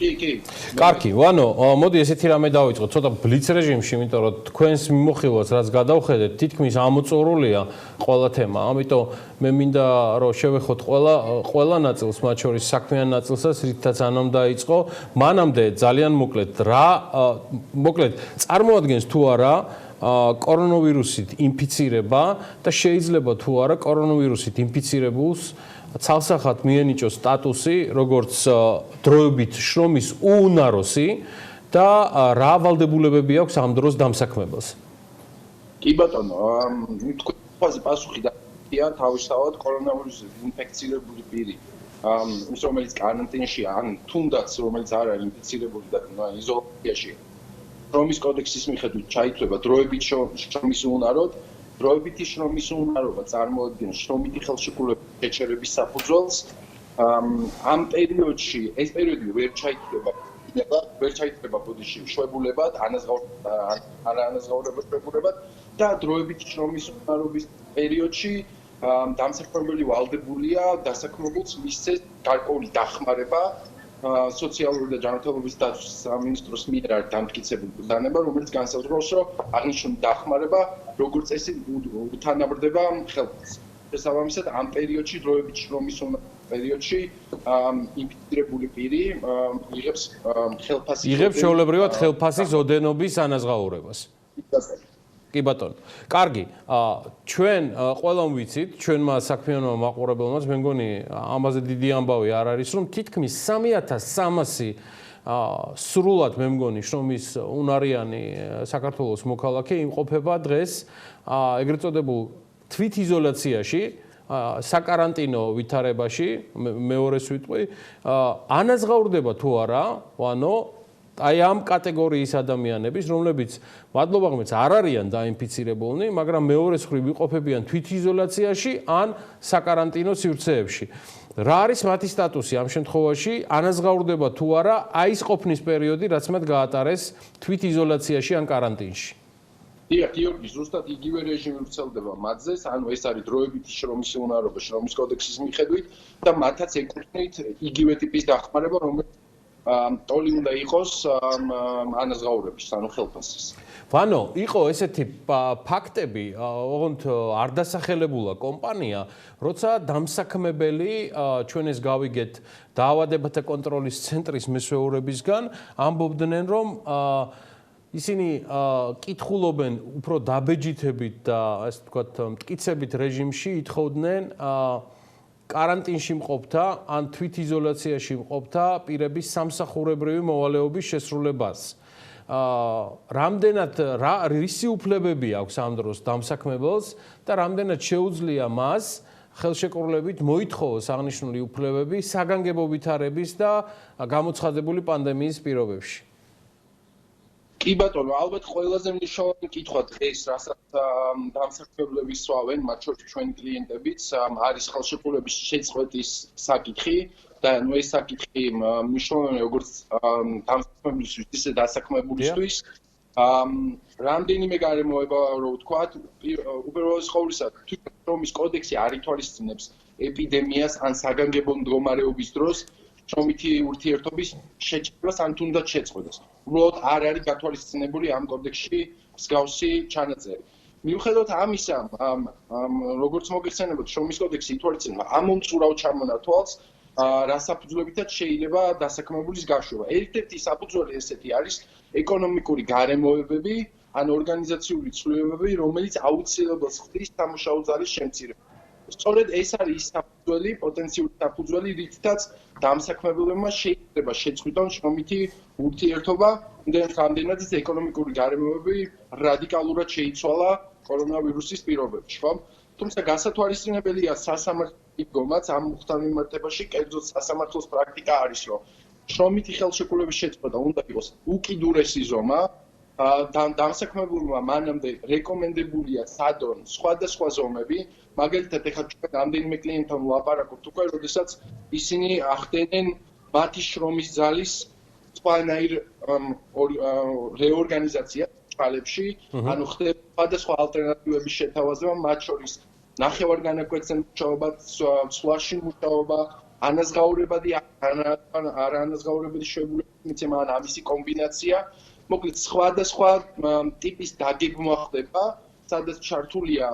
კი. კარგი, ვანო, მოდი ესეთი რამე დავიწყოთ, ცოტა ბლიც რეჟიმში, იმიტომ რომ თქვენს მიმოხილვას რაც გადავხედეთ, თითქმის ამოწურულია ყველა თემა. ამიტომ მე მინდა რომ შევეხოთ ყველა ნაწილს, მათ შორის საქმიან ნაწილსაც, რითაც ანამ დაიწყო. მანამდე ძალიან მოკლედ წარმოადგენს თუ არა კორონავირუსით ინფიცირება და შეიძლება თუ არა კორონავირუსით ინფიცირებულს ცალსახად მიენიჭოს სტატუსი, როგორც დროებით შრომის უუნაროსი და რა ვალდებულებები აქვს ამ დროს დამსაქმებელს? კი ბატონო, თქვენზე პასუხი დადია თავისთავად კორონავირუსით ინფექცირებული პირი. ის რომელიც კარანტინში ან თუნდაც რომელიც არ არის ინფექცირებული და იზოლაციაში. შრომის კოდექსის მიხედვით ჩაითვლება დროებით შრომის უუნაროდ, დროებითი შრომის უუნარობა წარმოადგენს შრომითი ხელშეკრულების შეჩერების საფუძველს. ამ პერიოდში ეს პერიოდი ვერ ჩაითვლება ბოდიში მშვებულებად, არანაზღაურებად მშვებულებად და დროებითი შრომის უუნარობის პერიოდში დამსაქმებელი ვალდებულია დასაქმებულს მისცეს გარკვეული დახმარება სოციალური და ჯანმრთელობის დაცვის სამინისტროს მიერ არის დამტკიცებული ბრძანება, რომელიც განსაზღვრავს, რომ აღნიშნული დახმარება როგორც წესი უთანაბრდება ხელფასს. შესაბამისად, ამ პერიოდში დროებითი შრომის პერიოდში ინფიცირებული პირი იღებს ხელფასის იღებს ჩვეულებრივად ხელფასის ოდენობის ანაზღაურებას. კი ბატონო. კარგი, ჩვენ ყველამ ვიცით, ჩვენმა საქმიანობამ მაყურებელმაც, მე მგონი ამაზე დიდი ამბავი არ არის, რომ თითქმის 3300 სრულად მე მგონი შრომის უნარიანი საქართველოს მოქალაქე იმყოფება დღეს ეგრეთ წოდებულ თვითიზოლაციაში, საკარანტინო ვითარებაში, მეორეს ვიტყვი, ანაზღაურდება თუ არა, ანუ აი ამ კატეგორიის ადამიანების, რომლებიც მადლობა ღმერთს არ არიან დაინფიცირებულნი, მაგრამ მეორეს მხრივ იყოფებიან თვითიზოლაციაში ან საკარანტინო სივრცეებში. რა არის მათი სტატუსი ამ შემთხვევაში? ანაზღაურდება თუ არა აი ეს ყოფნის პერიოდი, რაც მათ გაატარეს თვითიზოლაციაში ან კარანტინში? დიახ, გიორგი, ზუსტად იგივე რეჟიმი ვრცელდება მათზე, ანუ ეს არის დროებითი შრომის უნარობა შრომის კოდექსის მიხედვით და მათაც ეკუთვნით იგივე ტიპის დახმარება, რომელიც ტოლი უნდა იყოს ანაზღაურების, ანუ ხელფასის. ვანო, იყო ესეთი ფაქტები, ოღონდ არ დასახელებულა კომპანია, როცა დამსაქმებელი ჩვენ ეს გავიგეთ დაავადებათა კონტროლის ცენტრის მესვეურებისგან ამბობდნენ, რომ ისინი კითხულობენ უფრო დაბეჯითებით და ასე ვთქვათ, მტკიცებით რეჟიმში ითხოვდნენ კარანტინში მყოფთა ან თვითიზოლაციაში მყოფთა პირების სამსახურებრივი მოვალეობის შესრულებას. რამდენად რისი უფლებები აქვს ამ დროს დამსაქმებელს და რამდენად შეუძლია მას ხელშეკრულებით მოითხოვოს აღნიშნული უფლებები საგანგებო ვითარების და გამოცხადებული პანდემიის პირობებში. კი ბატონო, ალბათ ყველაზე მნიშვნელოვანი კითხვა დღეს, რასაც დამსაქმებლები სვავენ, მათ შორის ჩვენი კლიენტებიც, არის ხელშეკრულების შეწყვეტის საკითხი და ნუ ეს საკითხი მნიშვნელოვანია როგორც დამსაქმებლისთვის, ისე დასაქმებულისთვის. რამდენიმე გარემოება რო ვთქვათ, უპირველეს ყოვლისა, შრომის კოდექსი არ ითვალისწინებს ეპიდემიას ან საგანგებო მდგომარეობის დროს შრომითი ურთიერთობის შეჩერებას ან თუნდაც შეწყვეტას. უბრალოდ არ არის გათვალისწინებული ამ კოდექსში მსგავსი ჩანაწერი. მიუხედავად ამისა, როგორც მოგეხსენებათ, შრომის კოდექსი ითვალისწინებს ამ მომწურავ ჩამონათვალს, რა საფუძვლებითაც შეიძლება დასაქმებულის გაშვება. ერთ-ერთი საფუძველი ესეთი არის ეკონომიკური გარემოებები ან ორგანიზაციული ცვლილებები, რომელიც აუცილებლად ხდის სამუშაო ძალის შემცირებას. სწორედ ეს არის ის საფუძველი, პოტენციური საფუძველი, რითაც დამსაქმებელებმა შეიძლება შეწყვიტონ შრომითი ურთიერთობა, რამდენადაც ეკონომიკური გარემოებები რადიკალურად შეიცვალა კორონავირუსის პირობებში, ხო? თუმცა გასათვალისწინებელია სასამართლოს დგომაც ამ მუხთან მიმართებაში, კერძოდ სასამართლოს პრაქტიკა არის, რომ შრომითი ხელშეკრულების შეწყვეტა უნდა იყოს უკიდურესი ზომა, დამსაქმებელმა მანამდე რეკომენდებულია სადონ სხვადასხვა ზომები, მაგალითად ეხლა ჩვენ რამდენიმე კლიენტთან ვლაპარაკობთ უკვე, როდესაც ისინი ახდენენ მათი შრომის ძალის სხვანაირ რეორგანიზაცია წყალებში, ანუ ხდება სხვადასხვა ალტერნატივების შეთავაზება, მათ შორის ნახევარგანაკვეთზე მუშაობა, სვლაში მუშაობა, ანაზღაურებადი არანაზღაურებადი შეულებების მიცემა ან ამისი კომბინაცია. მოკლედ სხვადასხვა ტიპის დაგეგმვა ხდება, სადაც ჩართულია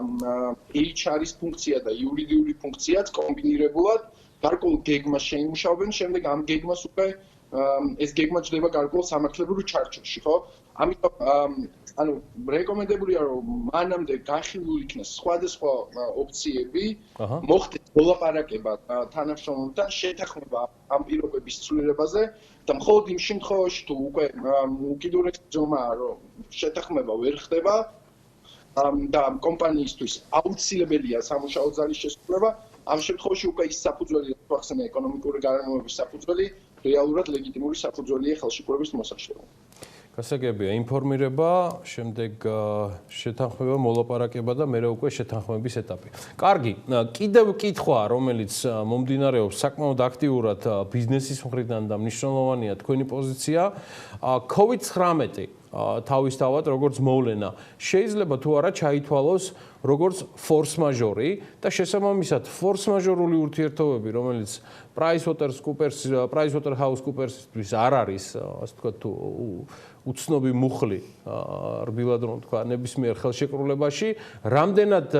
HR-ის ფუნქცია და იურიდიული ფუნქციაც კომბინირებულად, გარკვეულ გეგმას შეიმუშავებენ, შემდეგ ამ გეგმას უკვე ეს გეგმა ჯდება გარკვეულ სამართლებრივ ჩარჩოში, ხო? ამიტომ ანუ რეკომენდებულია რომ მანამდე განხილული იქნას სხვადასხვა ოფციები, მოხდეს მოლაპარაკება თანამშრომლებთან, შეთანხმება ამ პირობების ცვლილებაზე და მხოლოდ იმ შემთხვევაში თუ უკვე უკიდურესი ძომაა რომ შეთანხმება ვერ ხდება და კომპანიისთვის აუცილებელია სამუშაო ძალის შესრულება, ამ შემთხვევაში უკვე ის საფუძველი, რაც ახსენე ეკონომიკური გარემოების საფუძველი, რეალურად ლეგიტიმური საფუძველია ხელშეკრულების მოსაშორებლად. გასაგებია ინფორმირება, შემდეგ შეთანხმება, მოლაპარაკება და მერე უკვე შეთანხმების ეტაპი. კარგი, კიდევ კითხვა, რომელიც მომდინარეობს საკმაოდ აქტიურად ბიზნესის მხრიდან და მნიშვნელოვანია თქვენი პოზიცია, COVID-19 თავისთავად როგორც მოვლენა შეიძლება თუ არა ჩაითვალოს როგორც force majeure და შესაბამისად force majeure-ული ურთიერთობები, რომელიც PricewaterhouseCoopersისთვის არ არის, ასე ვთქვათ, თუ უცნობი მუხლი, რბილად რომ თქვა, ნებისმიერ ხელშეკრულებაში, რამდენად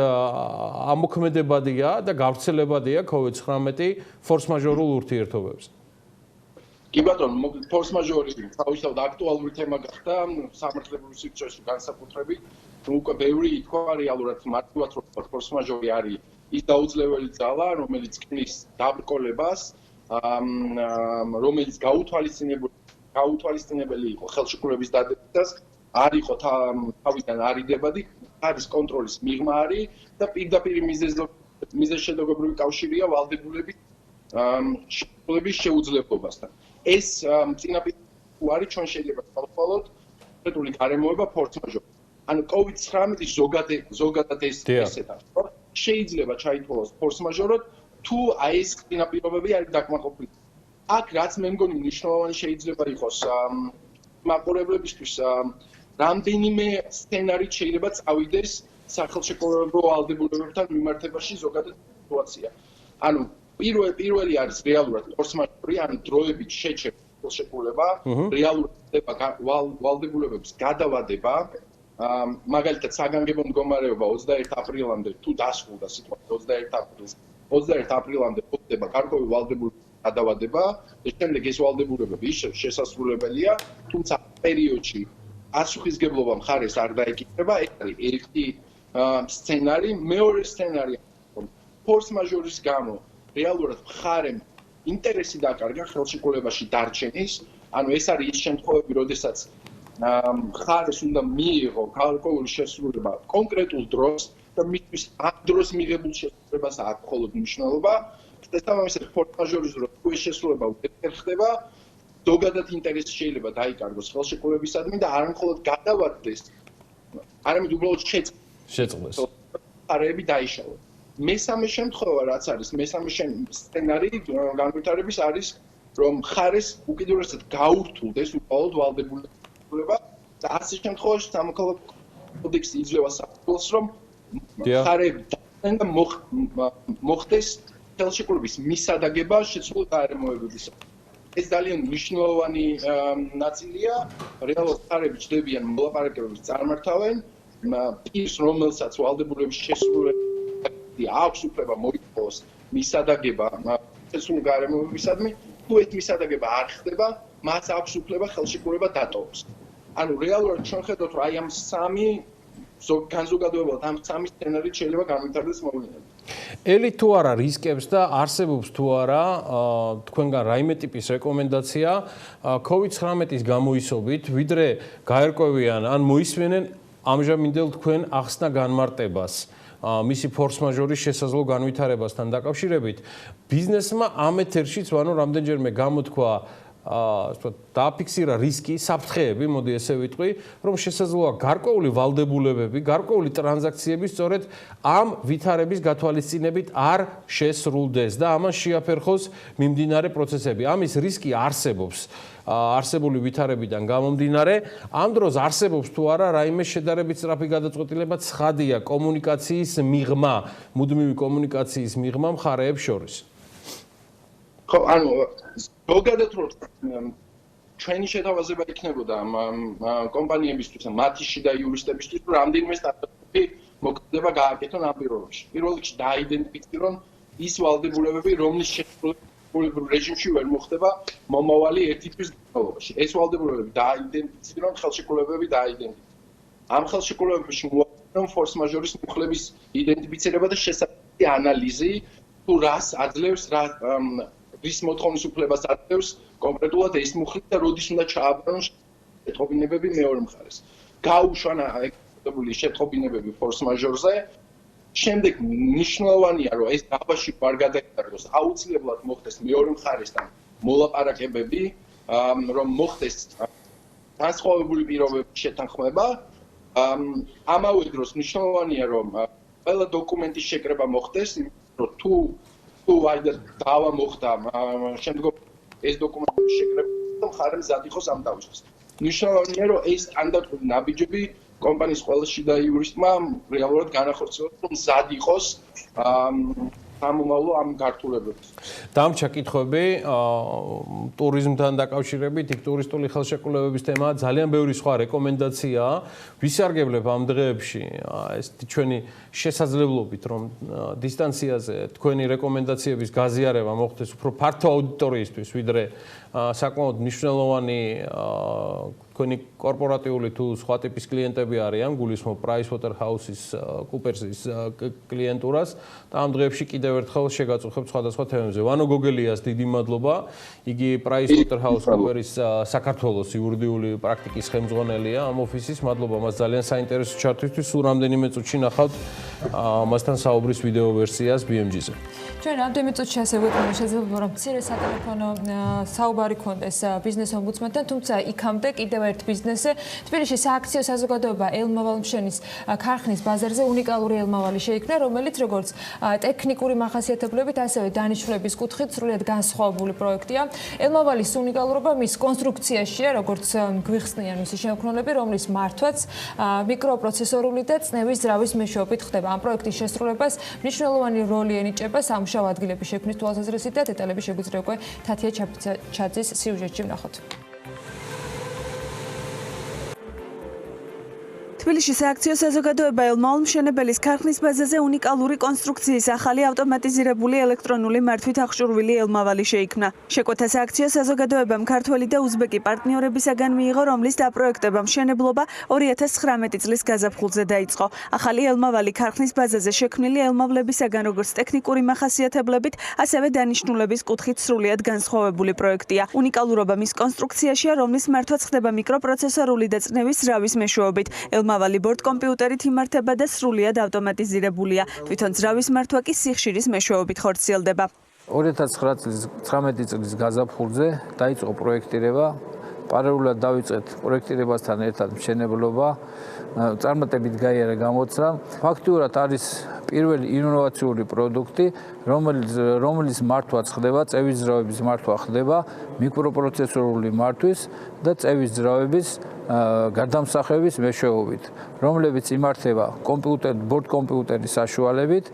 ამოქმედებადია და გავრცელებადია COVID-19 force majeure-ულ ურთიერთობებს. კი ბატონო, force majeure თავისთავად აქტუალური თემა გახდა სამართლებრივ სივრცეში განსაკუთრებით, უკვე ბევრი ითქვა რეალურად მართლაც რომ force majeure არის ის დაუძლეველი ძალა, რომელიც ქმნის დაბრკოლებას, რომელიც გაუთვალისწინებელი იყო ხელშეკრულების დადებისას, არ იყო თავიდან არიდებადი, არის კონტროლის მიღმა არის და პირდაპირ მიზეზშედეგობრივი კავშირია ვალდებულების შეძლების შეუძლებლობასთან. ეს წინაპირობები არის ჩვენ შეიძლება გავხვალოთ კონკრეტული გარემოება force majeure. ანუ COVID-19 ზოგადად ესეა. შეიძლება ჩაითვალოს force majeure თუ აი ეს წინაპირობები არის დაკმაყოფილებული. აქ რაც მე მგონი მნიშვნელოვანი შეიძლება იყოს მაყურებლებისთვის რამდენიმე სცენარით შეიძლება წავიდეს სახელშეკრულებო ვალდებულებებთან მიმართებაში ზოგადად სიტუაცია. ანუ პირველი არის რეალურად force majeure, ანუ დროებით შეჩერება ხელშეკრულება, რეალურად ხდება ვალდებულებების გადავადება, მაგალითად საგანგებო მდგომარეობა 21 აპრილამდე თუ დასრულდა სიტუაცია 21 აპრილამდე ხდება გარკვეული ვალდებულების გადავადება და შემდეგ ეს ვალდებულებები შესასრულებელია, თუმცა პერიოდში პასუხისგებლობა მხარეს არ დაეკისრება, ეს არის ერთი სცენარი, მეორე სცენარი force majeure-ის გამო რეალურად მხარემ ინტერესი დაკარგა ხელშეკრულებაში დარჩენის, ანუ ეს არის ის შემთხვევები, როდესაც მხარეს უნდა მიიღო გარკვეული შესრულება კონკრეტულ დროს და მისთვის ამ დროს მიღებულ შესრულებას აქვს მხოლოდ მნიშვნელობა. შესაბამისად force majeure-ის დროს თუ ეს შესრულება ვერ ხდება, ზოგადად ინტერესი შეიძლება დაიკარგოს ხელშეკრულებისადმი და არ მხოლოდ გადავადდეს, არამედ უბრალოდ შეწყდეს. არები დაიშალოს. მესამე შემთხვევა რაც არის, მესამე სცენარი განვითარების არის, რომ მხარეს უკიდურესად გაურთულდეს უბრალოდ ვალდებულება და ასე შემთხვევაში სამოქალაქო კოდექსი იძლევა საფუძველს, რომ მხარები და მოხდეს ხელშეკრულების მისადაგება შეცვლილ გარემოებებისა. ეს ძალიან მნიშვნელოვანი ნაწილია, რეალურად მხარები ჯდებიან მოლაპარაკებების წარმართავენ, პირს რომელსაც ვალდებულების შესრულება აქვს უფლება მოითხოვოს მისადაგება შეცვლილ გარემოებისადმი, თუ ეს მისადაგება არ ხდება, მას აქვს უფლება ხელშეკრულება დატოვოს. ანუ რეალურად ჩვენ ხედავთ, რომ აი ამ სამი განზოგადოებულად ამ სამი სცენარით შეიძლება განვითარდეს მოვლენები. ელი თუ არა რისკებს და არსებობს თუ არა თქვენგან რაიმე ტიპის რეკომენდაცია COVID-19-ის გამოისობით, ვიდრე გაერკვევიან ან მოისმენენ ამჟამინდელ თქვენ ახსნა განმარტებას მისი force majeure-ის შესაძლო განვითარებასთან დაკავშირებით, ბიზნესმა ამ ეთერშიც, ანუ რამდენჯერმე გამოთქვა დააფიქსირა რისკი, საფრთხეები, მოდი ესე ვიტყვი, რომ შესაძლოა გარკვეული ვალდებულებები, გარკვეული ტრანზაქციები სწორედ ამ ვითარების გათვალისწინებით არ შესრულდეს და ამან შეაფერხოს მიმდინარე პროცესები. ამის რისკი არსებობს. არსებული ვითარებიდან გამომდინარე, ამ დროს არსებობს თუ არა რაიმე შედარებით სწრაფი გადაწყვეტილება, ცხადია კომუნიკაციის მიღმა, მუდმივი კომუნიკაციის მიღმა მხარეებს შორის. ხო, ანუ ზოგადად რომ ჩვენი შეთავაზება იქნებოდა კომპანიებისთვის, მათი შიდა იურისტებისთვის, რომ რამდენიმე სტატუსი მოქმედება გააკეთონ ამ პირობებში. პირველ რიგში დააიდენტიფიცირონ ის ვალდებულებები, რომლის შესრულება რეჟიმში ვერ მოხდება მომავალი ერთი თვის განმავლობაში. ეს ვალდებულებები დააიდენტიფიცირონ, ხელშეკრულებები დააიდენტიფიცირონ. ამ ხელშეკრულებებში მოაქვს ფორს მაჟორის მუხლების იდენტიფიცირება და შესაბამისი ანალიზი, თუ რას აძლევს, რის მოთხოვნის უფლებას აძლევს კონკრეტულად ეს მუხლი და როდის უნდა ჩააბარონ შეტყობინებები მეორე მხარეს. გაუშვან ეკონომიკური შეტყობინებები ფორს მაჟორზე. შემდეგ მნიშვნელოვანია, რომ ეს დაბაში არ გადაიტაროს, აუცილებლად მოხდეს მეორე მხარესთან მოლაპარაკებები, რომ მოხდეს განსხვავებული პირობების შეთანხმება. ამავე დროს მნიშვნელოვანია, რომ ყველა დოკუმენტის შეკრება მოხდეს, რომ თუ დავა მოხდა, შემდგომ ეს დოკუმენტების შეკრება მხარე მზად იყოს ამ დავისთვის. მნიშვნელოვანია, რომ ეს სტანდარტული ნაბიჯები კომპანიის ყველა შიდა იურისტმა რეალურად განახორციელოს, რომ მზად იყოს ამომავლო ამ გართულებებს. დამრჩა კითხვები ტურიზმთან დაკავშირებით, იქ ტურისტული ხელშეკრულებების თემა, ძალიან ბევრი სხვა რეკომენდაციაა. ვისარგებლებ ამ დღეებში ეს ჩვენი შესაძლებლობით, რომ დისტანციაზე თქვენი რეკომენდაციების გაზიარება მოხდეს უფრო ფართო აუდიტორიისთვის, ვიდრე საკმაოდ მნიშვნელოვანი თქვენი კორპორატიული თუ სხვა ტიპის კლიენტები არიან, გულისხმობ PricewaterhouseCoopers-ის კლიენტურას და ამ დღეებში კიდევ ერთხელ შეგაწუხებთ სხვადასხვა თემებზე. ვანო გოგელიას დიდი მადლობა. იგი PricewaterhouseCoopers-ის საქართველოს იურიდიული პრაქტიკის ხელმძღვანელია ამ ოფისის. მადლობა მას ძალიან საინტერესო ჩართვისთვის. სულ რამდენიმე წუთში ნახავთ მასთან საუბრის ვიდეო ვერსიას BMG-ზე. ჩვენ რამდენიმე წუთში ასე ვეუბნები, შეიძლება რომ მცირე სატელეფონო საუბარი ქონდეს ბიზნეს ომბუდსმენთან, თუმცა იქამდე კიდევ ერთ ბიზნესზე თბილისში სააქციო საზოგადოება ელმავალ-მშენის ქარხნის ბაზარზე უნიკალური ელმავალი შეიქმნა, რომელიც როგორც ტექნიკური მახასიათებლებით, ასევე დანიშნულების კუთხით სრულად განსხვავებული პროექტია. ელმავალის უნიკალურობა მის კონსტრუქციაშია, როგორც გვიხსნიან მისი შემქმნელები, რომლის მართვაც მიკროპროცესორული და წნევის ძრავის მეშვეობით ხდება. ამ პროექტის შესრულებას მნიშვნელოვანი როლი ენიჭება სამუშაო ადგილების შექმნის თვალსაზრისით და დეტალები შეგვიძლია უკვე თათია ჩაძის სიუჟეტში ვნახოთ. თბილისში სააქციო საზოგადოება ელმავალ-მშენებელის ქარხნის ბაზაზე უნიკალური კონსტრუქციის ახალი ავტომატიზირებული ელექტრონული მართვით აღჭურვილი ელმავალი შეიქმნა. შეკვეთა სააქციო საზოგადოებამ ქართველი და უზბეკი პარტნიორებისაგან მიიღო, რომლის დაპროექტება მშენებლობა 2019 წლის გაზაფხულზე დაიწყო. ახალი ელმავალი ქარხნის ბაზაზე შექმნილი ელმავლებისაგან როგორც ტექნიკური მახასიათებლებით, ასევე დანიშნულების კუთხით სრულიად განსხვავებული პროექტია. უნიკალურობა მის კონსტრუქციაშია, რომლის მართვაც ხდება მიკროპროცესორული და წნევის ძრავის მეშვეობით. ელმავალი ბორტ კომპიუტერით იმართება და სრულიად ავტომატიზირებულია. თვითონ ძრავის მართვა კი სიხშირის მეშვეობით ხორციელდება. 2019 წლის გაზაფხულზე დაიწყო პროექტირება. პარალელურად დავიწყეთ პროექტირებასთან ერთად მშენებლობა. წარმატებით გაიარა გამოცდა. ფაქტიურად არის პირველი ინოვაციური პროდუქტი, რომლის მართვაც ხდება, წევის ძრავების მართვა ხდება მიკროპროცესორული მართვის და წევის ძრავების გადამსახების მეშვეობით, რომლებიც იმართება ბორტ კომპიუტერის საშუალებით.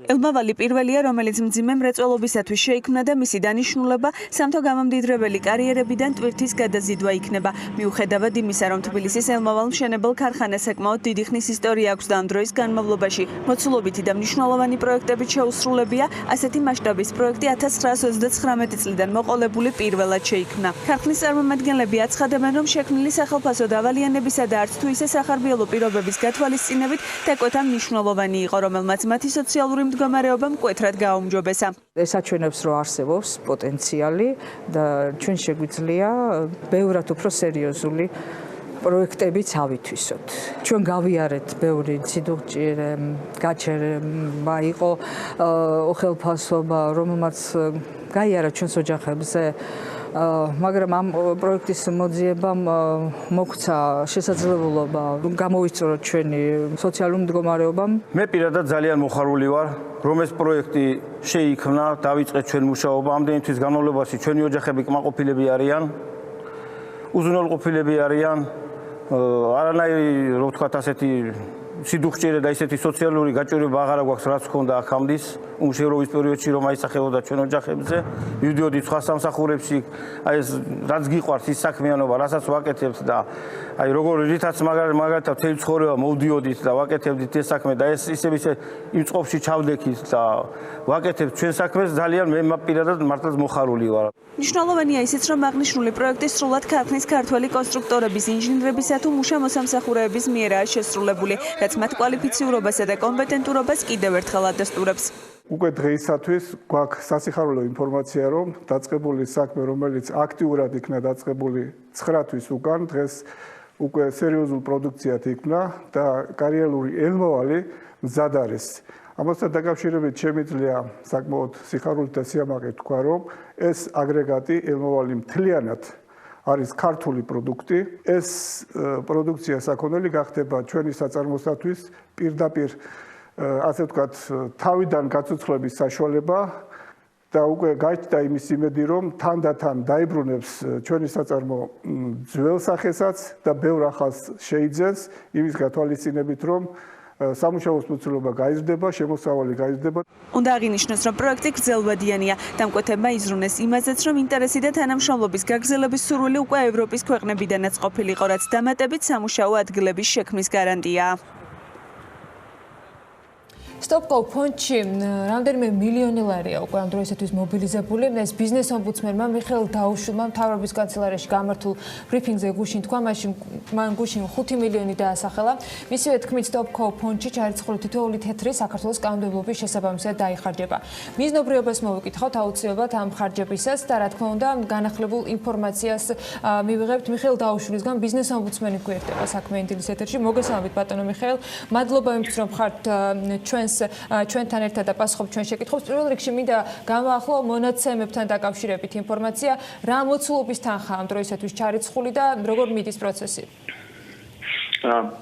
ელმავალი პირველია, რომელიც მძიმე მრეწველობისათვის შეიქმნა და მისი დანიშნულება სამთო გამამდიდრებელი კარიერებიდან ტვირთის გადაზიდვა იქნება. მიუხედავად იმისა, რომ თბილისის ელმავალ-მშენებელ ქარხანას საკმაოდ დიდი ხნის ისტორია აქვს და ამ დროის განმავლობაში მოცულობითი და მნიშვნელოვანი პროექტებით შეუსრულებია, ასეთი მასშტაბის პროექტი 1929 წლიდან მოყოლებული პირველად შეიქმნა. ქარხნის წარმომადგენლები აცხადებენ, რომ შექმნილი სახელფასო დავალიანებისა და არც თუ ისე სახარბიელო პირობების გათვალისწინებით თეკვეთა მნიშვნელოვანი იყო, რომელმაც მათი სოციალური მდგომარეობა მკვეთრად გააუმჯობესა. ეს აჩვენებს, რომ არსებობს პოტენციალი და ჩვენ შეგვიძლია ბევრად უფრო სერიოზული პროექტებიც ავითვისოთ. ჩვენ გავიარეთ ბევრი ციდუხჭირე, გაჩერება იყო ხელფასობა, რომელმაც გაიარა ჩვენს ოჯახებზე. მაგრამ ამ პროექტის მოძიებამ მოგვცა შესაძლებლობა გამოვისწოროთ ჩვენი სოციალური მდგომარეობა. მე პირადად ძალიან მოხარული ვარ, რომ ეს პროექტი შეიქმნა, დავიწყეთ ჩვენ მუშაობა. ამდენი თვის განმავლობაში ჩვენი ოჯახები კმაყოფილები არიან, უზრუნველყოფილები არიან, არანაირი, რო ვთქვათ, ასეთი სიდუხჭერე და ისეთი სოციალური გაჭირვება აღარ გვაქვს, რაც ჰქონდა აქამდის უმშევრობის პერიოდში, რომ აისახებოდა ჩვენ ოჯახებზე. მივდიოდით სხვა სამსახურებში, აი ეს რაც გიყვარს ის საქმიანობა, რასაც ვაკეთებთ და აი როგორ რითაც მაგალითად მთელი ცხოვრება მოვდიოდით და ვაკეთებდით ეს საქმე და ეს ისე იმ წყობაში ჩავდექით და ვაკეთებთ ჩვენ საქმეს, ძალიან მე პირადად მართლაც მოხარული ვარ. მნიშვნელოვანია ისიც, რომ აღნიშნული პროექტი სრულად ქარხნის ქართველი კონსტრუქტორების, ინჟინრებისა თუ მუშა მოსამსახურეების მიერაა შესრულებული, რაც მათ კვალიფიციურობასა და კომპეტენტურობას კიდევ ერთხელ ადასტურებს. უკვე დღეისათვის გვაქვს სასიხარულო ინფორმაცია, რომ დაწყებული საქმე, რომელიც აქტიურად იქნა დაწყებული 9 თვის უკან, დღეს უკვე სერიოზულ პროდუქციად იქნა და კარიერული ელმოვალი მზად არის. ამასთან დაკავშირებით შემიძლია საკმაოდ სიხარულით და სიამაყედ თქვა, რომ ეს აგრეგატი ელმოვალი მთლიანად არის ქართული პროდუქტი. ეს პროდუქცია საქონელი გახდება ჩვენი საწარმოსათვის პირდაპირ ასე ვთქვათ, თავიდან გაცოცხლების საშუალება და უკვე გაჩნდა იმის იმედი, რომ თანდათან დაიბრუნებს ჩვენი საწარმო ძველ სახესაც და ბევრ ახალს შეიძენს, იმის გათვალისწინებით, რომ სამუშაოს მოცულობა გაიზრდება, შემოსავალი გაიზრდება. უნდა აღინიშნოს, რომ პროექტი გრძელვადიანია. დამკვეთებმა იზრუნეს იმაზეც, რომ ინტერესი და თანამშრომლობის გაგრძელების სურვილი უკვე ევროპის ქვეყნებიდანაც ყოფილიყო, რაც დამატებით სამუშაო ადგილების შექმნის გარანტიაა. Stopco ფონდში რამდენიმე მილიონი ლარია უკვე ამ დროისათვის მობილიზებული. ეს ბიზნეს ომბუდსმენმა მიხეილ დაუშვილმა მთავრობის კანცელარიაში გამართულ ბრიფინგზე გუშინ თქვა, მან გუშინ 5 მილიონი დაასახელა. მისივე თქმით, Stopco ფონდში ჩარიცხული თითოეული თეთრი საქართველოს კანონმდებლობის შესაბამისად დაიხარჯება. მიზნობრიობას მოვიკითხავთ აუცილებლად ამ ხარჯებისას და რა თქმა უნდა, განახლებულ ინფორმაციას მივიღებთ მიხეილ დაუშვილისგან, ბიზნეს ომბუდსმენი გვერდება საქმიანი დილის ეთერში. მოგესალმებით ბატონო მიხეილ, მადლობა იმისთვის, რომ ხართ ჩვენთან ერთად და პასუხობთ ჩვენ შეკითხვებს. პირველ რიგში მინდა გამაახლო მონაცემებთან დაკავშირებით ინფორმაცია, რა მოცულობის თანხა ამ დროისათვის ჩარიცხული და როგორ მიდის პროცესი?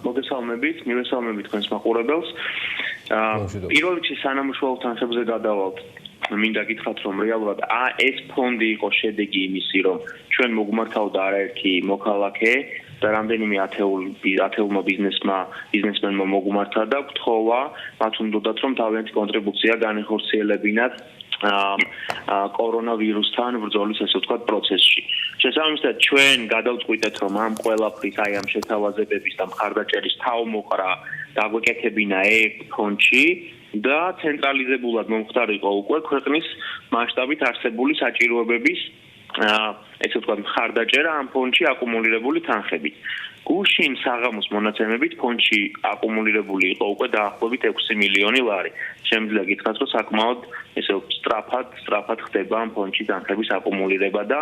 მოგესალმებით, მივესალმებით თქვენს მაყურებელს. პირველ რიგში სანამუშაო თანხებზე გადავალთ. მინდა გითხრათ, რომ რეალურად ეს ფონდი იყო შედეგი იმისი, რომ ჩვენ მოგმართავდა არაერთი მოქალაქე და რამდენიმე ათეულმა ბიზნესმენმა მოგმართა და გთხოვა მათ უნდათ, რომ თავიანთი კონტრიბუცია განეხორციელებინათ კორონავირუსთან ბრძოლის ასე ვთქვათ პროცესში. შესაბამისად, ჩვენ გადავწყვიტეთ, რომ ამ ყველაფრის აი ამ შეთავაზებების და მხარდაჭერის თავმოყრა დაგვეკეთებინა ფონდში და ცენტრალიზებულად მომხდარიყო უკვე ქვეყნის მასშტაბით არსებული საჭიროებების ესე ვთქვათ მხარდაჭერა ამ ფონდში აკუმულირებული თანხებით. გუშინ საღამოს მონაცემებით ფონდში აკუმულირებული იყო უკვე დაახლოებით 6 მილიონი ლარი. შემიძლია გითხრათ, რომ საკმაოდ ესე სწრაფად ხდება ამ ფონდში თანხების აკუმულირება და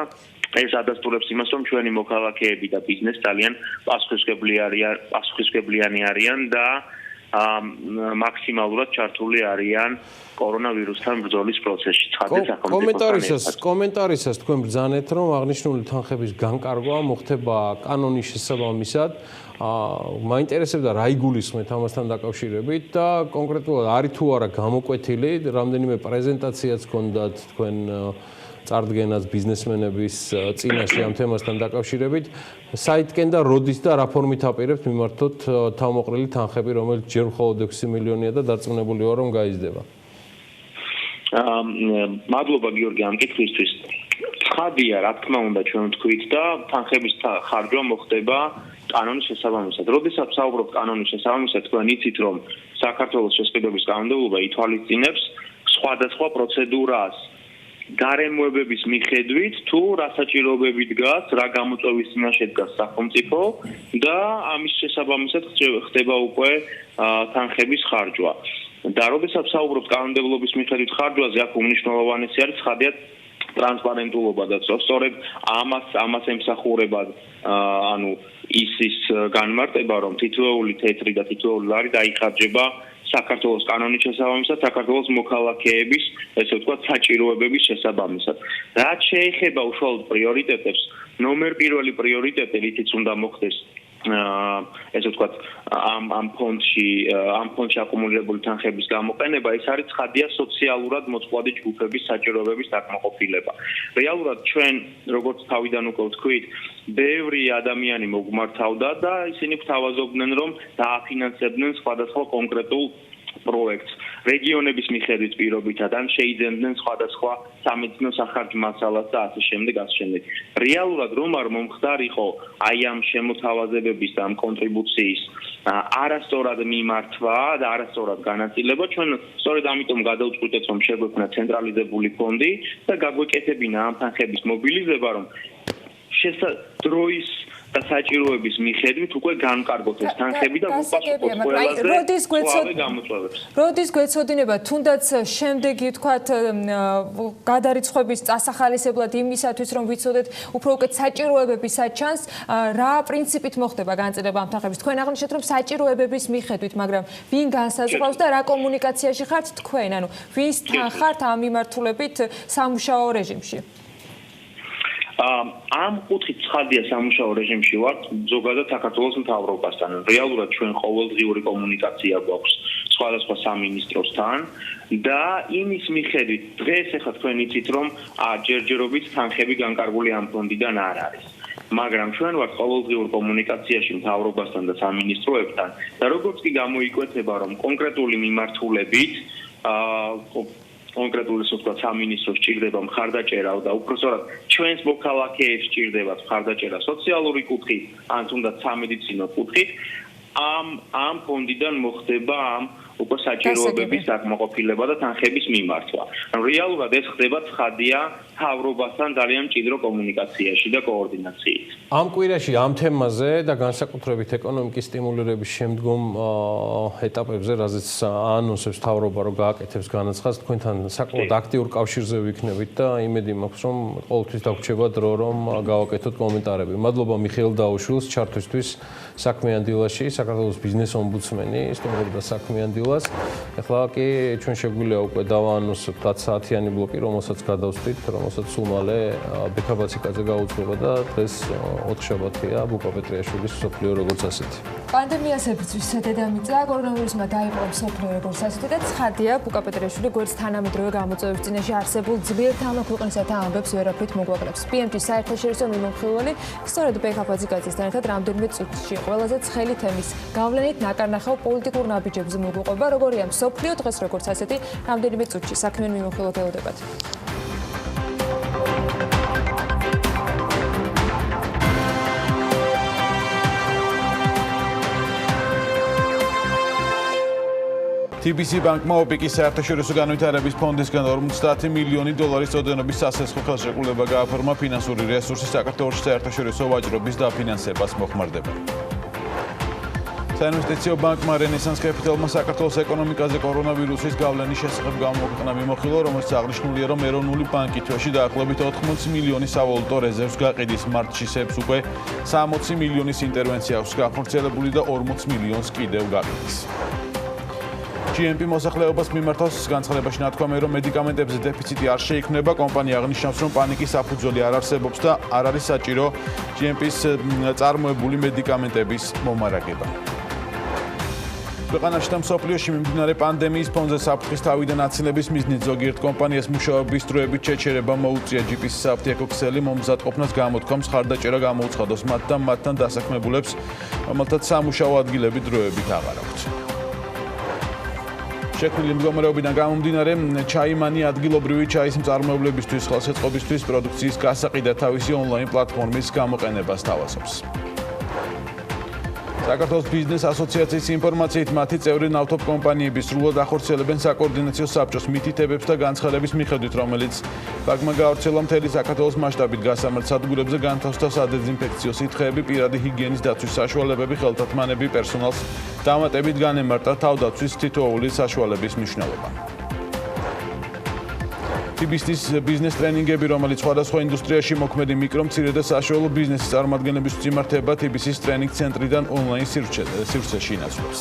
ეს ადასტურებს იმას, რომ ჩვენი მოქალაქეები და ბიზნესი ძალიან პასუხისმგებლიანი არიან და მაქსიმალურად ჩართული არიან კორონავირუსთან ბრძოლის პროცესში. კომენტარისას თქვენ ბრძანეთ, რომ აღნიშნული თანხების განკარგვა მოხდება კანონის შესაბამისად. მაინტერესებდა რა იგულისხმეთ ამასთან დაკავშირებით და კონკრეტულად არის თუ არა გამოკვეთილი, რამდენიმე პრეზენტაციაც ჰქონდათ თქვენ წარდგენას ბიზნესმენების წინაშე ამ თემასთან დაკავშირებით. საითკენ და როდის და რა ფორმით აპირებთ მიმართოთ თავმოყრილი თანხები, რომელიც ჯერ მხოლოდ 6 მილიონია და დარწმუნებული ვარ, რომ გაიზრდება. მადლობა გიორგი ამ კითხვისთვის. ცხადია, რა თქმა უნდა, ჩვენ ვთქვით და თანხების ხარჯვა მოხდება კანონის შესაბამისად. როდესაც საუბრობთ კანონის შესაბამისად, თქვენ იცით, რომ საქართველოს შესყიდვების კანონმდებლობა ითვალისწინებს სხვადასხვა პროცედურას გარემოებების მიხედვით თუ რა საჭიროებები დგას, რა გამოწვევის წინაშე დგას სახელმწიფო და ამის შესაბამისად ხდება უკვე თანხების ხარჯვა. და როდესაც საუბრობთ კანონმდებლობის მიხედვით ხარჯვაზე, აქ უმნიშვნელოვანესი არის ცხადია ტრანსპარენტულობა და სწორედ ამას ემსახურება ანუ ის განმარტება, რომ თითოეული თეთრი და თითოეული ლარი დაიხარჯება საქართველოს კანონის შესაბამისად, საქართველოს მოქალაქეების, ესე ვთქვათ, საჭიროებების შესაბამისად. რაც შეეხება უშუალოდ პრიორიტეტებს, ნომერ პირველი პრიორიტეტი, რითიც უნდა მოხდეს ესე ვთქვათ ამ ფონდში აკუმულირებული თანხების გამოყენება ეს არის ცხადია სოციალურად მოწყვლადი ჯგუფების საჭიროებების დაკმაყოფილება. რეალურად ჩვენ როგორც თავიდან უკვე ვთქვით, ბევრი ადამიანი მოგმართავდა და ისინი გვთავაზობდნენ რომ დააფინანსებდნენ სხვადასხვა კონკრეტულ პროექტს რეგიონების მიხედვით პირობითად ან შეიძენდნენ სხვადასხვა სამედიცინო სახარჯ მასალას და ასე შემდეგ. რეალურად რომ არ მომხდარიყო აი ამ შემოთავაზებების და ამ კონტრიბუციის არასწორად მიმართვა და არასწორად განაწილება, ჩვენ სწორედ ამიტომ გადავწყვიტეთ რომ შეგვექმნა ცენტრალიზებული ფონდი და გაგვეკეთებინა ამ თანხების მობილიზება, რომ დროის და საჭიროების მიხედვით უკვე განკარგოთ ეს თანხები და უპასუხოთ ყველაზე გამოწვევებს. როდის გვეცოდინება თუნდაც შემდეგი თქვათ გადარიცხვების წასახალისებლად იმისათვის რომ ვიცოდეთ უფრო უკეთ საჭიროებებისაც ჩანს რა პრინციპით მოხდება განაწილება ამ თანხების. თქვენ აღნიშნეთ რომ საჭიროებების მიხედვით, მაგრამ ვინ განსაზღვრავს და რა კომუნიკაციაში ხართ თქვენ? ანუ ვისთან ხართ ამ მიმართულებით სამუშაო რეჟიმში? ამ კუთხით ცხადია სამუშაო რეჟიმში ვართ ზოგადად საქართველოს მთავრობასთან. რეალურად ჩვენ ყოველდღიური კომუნიკაცია გვაქვს სხვადასხვა სამინისტროსთან და იმის მიხედვით დღეს ახლა თქვენ იცით რომ ჯერჯერობით თანხები განკარგული ამ ფონდიდან არ არის. მაგრამ ჩვენ ვართ ყოველდღიურ კომუნიკაციაში მთავრობასთან და სამინისტროებთან და როგორც კი გამოიკვეთება რომ კონკრეტული მიმართულებით კონკრეტული ვთქვათ სამინისტროს სჭირდება მხარდაჭერა და უпростоრად ჩვენს მოქალაქეებს სჭირდებათ მხარდაჭერა სოციალური კუთხით ან თუნდაც სამედიცინო კუთხით ამ ფონდიდან მოხდება ამ უკვე საჭიროებების დაკმაყოფილება და თანხების მიმართვა. რეალურად ეს ხდება ცხადია მთავრობასთან ძალიან მჭიდრო კომუნიკაციაში და კოორდინაციით. ამ კვირაში ამ თემაზე და განსაკუთრებით ეკონომიკის სტიმულირების შემდგომ ეტაპებზე, რაზეც აანონსებს მთავრობა, რომ გააკეთებს განაცხადს, თქვენთან საკმაოდ აქტიურ კავშირზე ვიქნებით და იმედი მაქვს, რომ ყოველთვის დაგვრჩება დრო, რომ გავაკეთოთ კომენტარები. მადლობა მიხეილ დაუშვილს ჩართვისთვის საქმიან დილაში, საქართველოს ბიზნეს ომბუდსმენი, სტუმრობდა საქმიან დილას. ეხლა კი ჩვენ შეგვიძლია უკვე დავაანონსოთ 10 საათიანი ბლოკი, რომელსაც გადავსვით, რომელსაც სულ მალე ბექაბაციკაძე გაუძღვება და დღეს 4 შაბათია ბუკა პეტრიაშვილის მსოფლიო როგორც ასეთი. პანდემიას ებრძვის დედამიწა კორონავირუსმა დაიპყრო მსოფლიო როგორც ასეთი და ცხადია ბუკა პეტრიაშვილი გვერდს თანამედროვე გამოწვევების წინაშე არსებულ ძლიერ თამაქვეყნისათა ამბებს ვერაფრით მოგვაკლებს. PM-ში საერთაშორისო მიმოხილველი სწორედ ბექაბაციკაძესთან ერთად რამდენიმე წუთში ყველაზე ცხელი თემის გავლენით ნაკარნახევ პოლიტიკურ ნაბიჯებზე მოგვიყვება, როგორია მსოფლიო დღეს როგორც ასეთი რამდენიმე წუთში საქმიანი მიმოხილველი ელოდებათ. TBC ბანკმა ოპიკის საერთაშორისო განვითარების ფონდისგან 50 მილიონი დოლარის წოდენობის სასესხო ხელშეკრულება გააფორმა ფინანსური რესურსის საქართველოს საერთაშორისო ვაჭრობის დაფინანსებას მოხმარდება. საინვესტიციო ბანკმა რენესანს კეპიტალმა საქართველოს ეკონომიკაზე კორონავირუსის გავლენის შესახებ გამოაქვეყნა მიმოხილვა, რომელშიც აღნიშნულია, რომ ეროვნული ბანკი თვეში დაახლოებით 80 მილიონი სავალუტო რეზერვს გაყიდის. მარტში სებს უკვე 60 მილიონის ინტერვენცია აქვს განხორციელებული და 40 მილიონს კიდევ გაყიდის. GMP მოსახლეობას მიმართავს განცხადებაში ნათქვამია, რომ მედიკამენტებზე დეფიციტი არ შეიქმნება. კომპანია აღნიშნავს, რომ პანიკის საფუძველი არ არსებობს და არ არის საჭირო GMP-ს წარმოებული მედიკამენტების მომარაგება. ქვეყანაში და მსოფლიოში მიმდინარე პანდემიის ფონზე საფრთხის თავიდან აცილების მიზნით ზოგიერთ კომპანიას მუშაობის დროებით შეჩერება მოუწია. GPC საფთიაქო ქსელი მომზადყოფნას გამოთქვამს ხარდაჭერა გამოუცხადოს მათთან დასაქმებულებს, რომელთაც სამუშაო ადგილები დროებით აღარ აქვთ. შექმნილი მდგომარეობიდან გამომდინარე, ჩაიმანი ადგილობრივი ჩაის მწარმოებლებისთვის ხელშეწყობისთვის პროდუქციის გასაყიდა თავისი ონლაინ პლატფორმის გამოყენებას თავაზობს. საქართველოს ბიზნეს ასოციაციის ინფორმაციით მათი წევრი ნავთობ კომპანიების სრულად ახორციელებენ საკოორდინაციო საბჭოს მითითებებს და განცხადების მიხედვით, რომელიც ბანკმა გაავრცელა მთელი საქართველოს მასშტაბით გასამართ სადგურებზე განთავსდა სადეზინფექციო სითხეები, პირადი ჰიგიენის დაცვის საშუალებები, ხელთათმანები, პერსონალს დამატებით განემარტა თავდაცვის თითოეული საშუალების მნიშვნელობა. TBC-ის ბიზნეს ტრენინგები, რომელიც სხვადასხვა ინდუსტრიაში მოქმედი მიკრო, მცირე და საშუალო ბიზნესის წარმომადგენლების იმართება TBC-ის ტრენინგ ცენტრიდან ონლაინ სივრცეში ინაცვლებს.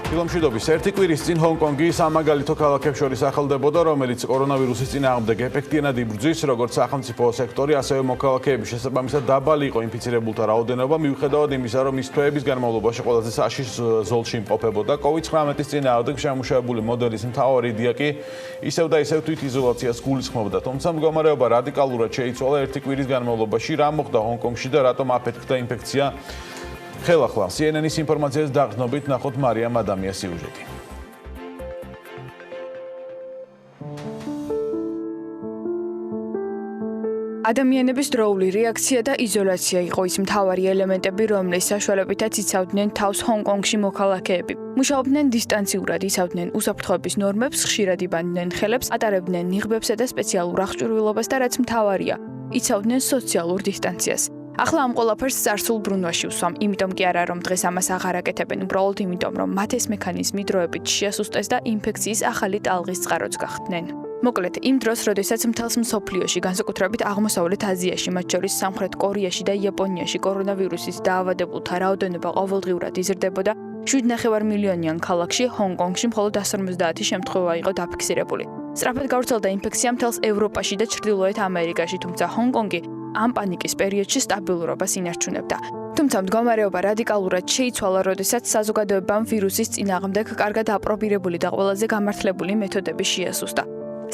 დილომშვიდობის ერთი კვირის წინ ჰონკონგი სამაგალითო ქალაქებს შორის ახალდებოდა, რომელიც კორონავირუსის წინააღმდეგ ეფექტიანად იბრძვის, როგორც სახელმწიფო სექტორი, ასევე მოქალაქეების შესაბამისად დაბალი იყო ინფიცირებულთა რაოდენობა, მიუხედავად იმისა, რომ ის თვეების განმავლობაში ყველაზე საშიშ ზოლში იმყოფებოდა. COVID-19-ის წინააღმდეგ შემუშავებული მოდელის მთავარი იდეა კი ისევ და ისევ თვითიზოლაციას გულისხმობდა, თუმცა მდგომარეობა რადიკალურად შეიცვალა ერთი კვირის განმავლობაში. რა მოხდა ჰონკონგში და რატომ აფეთქდა ინფექცია? ხელახლა CNN-ის ინფორმაციას დაგრძნობით ნახოთ მარიამ ადამიანის სიუჟეტი. ადამიანების დროული რეაქცია და იზოლაცია იყო ის მთავარი ელემენტები, რომლის საშუალებითაც იცავდნენ თავს ჰონკონგში მოქალაქეები. მუშაობდნენ დისტანციურად, იცავდნენ უსაფრთხოების ნორმებს, ხშირად იბანდნენ ხელებს, ატარებდნენ ნიღბებსა და სპეციალურ აღჭურვილობას და რაც მთავარია, იცავდნენ სოციალურ დისტანციას. ახლა ამ ყველაფერს წარსულ ბრუნვაში ვსვამ, იმიტომ კი არა, რომ დღეს ამას აღარ აკეთებენ, უბრალოდ იმიტომ, რომ მათ ეს მექანიზმი დროებით შეასუსტეს და ინფექციის ახალი ტალღის წყაროც გახდნენ. მოკლედ, იმ დროს, როდესაც მთელს მსოფლიოში, განსაკუთრებით აღმოსავლეთ აზიაში, მათ შორის სამხრეთ კორეაში და იაპონიაში კორონავირუსის დაავადებულთა რაოდენობა ყოველდღიურად იზრდებოდა, 7,5 მილიონიან ქალაქში, ჰონკონგში მხოლოდ 150 შემთხვევა იყო დაფიქსირებული. სწრაფად გავრცელდა ინფექცია მთელს ევროპაში და ჩრდილოეთ ამერიკაში, თუმცა ჰონკონგი ამ პანიკის პერიოდში სტაბილურობას ინარჩუნებდა. თუმცა მდგომარეობა რადიკალურად შეიცვალა, როდესაც საზოგადოებამ ვირუსის წინააღმდეგ კარგად აპრობირებული და ყველაზე გამართლებული მეთოდები შეასუსტა.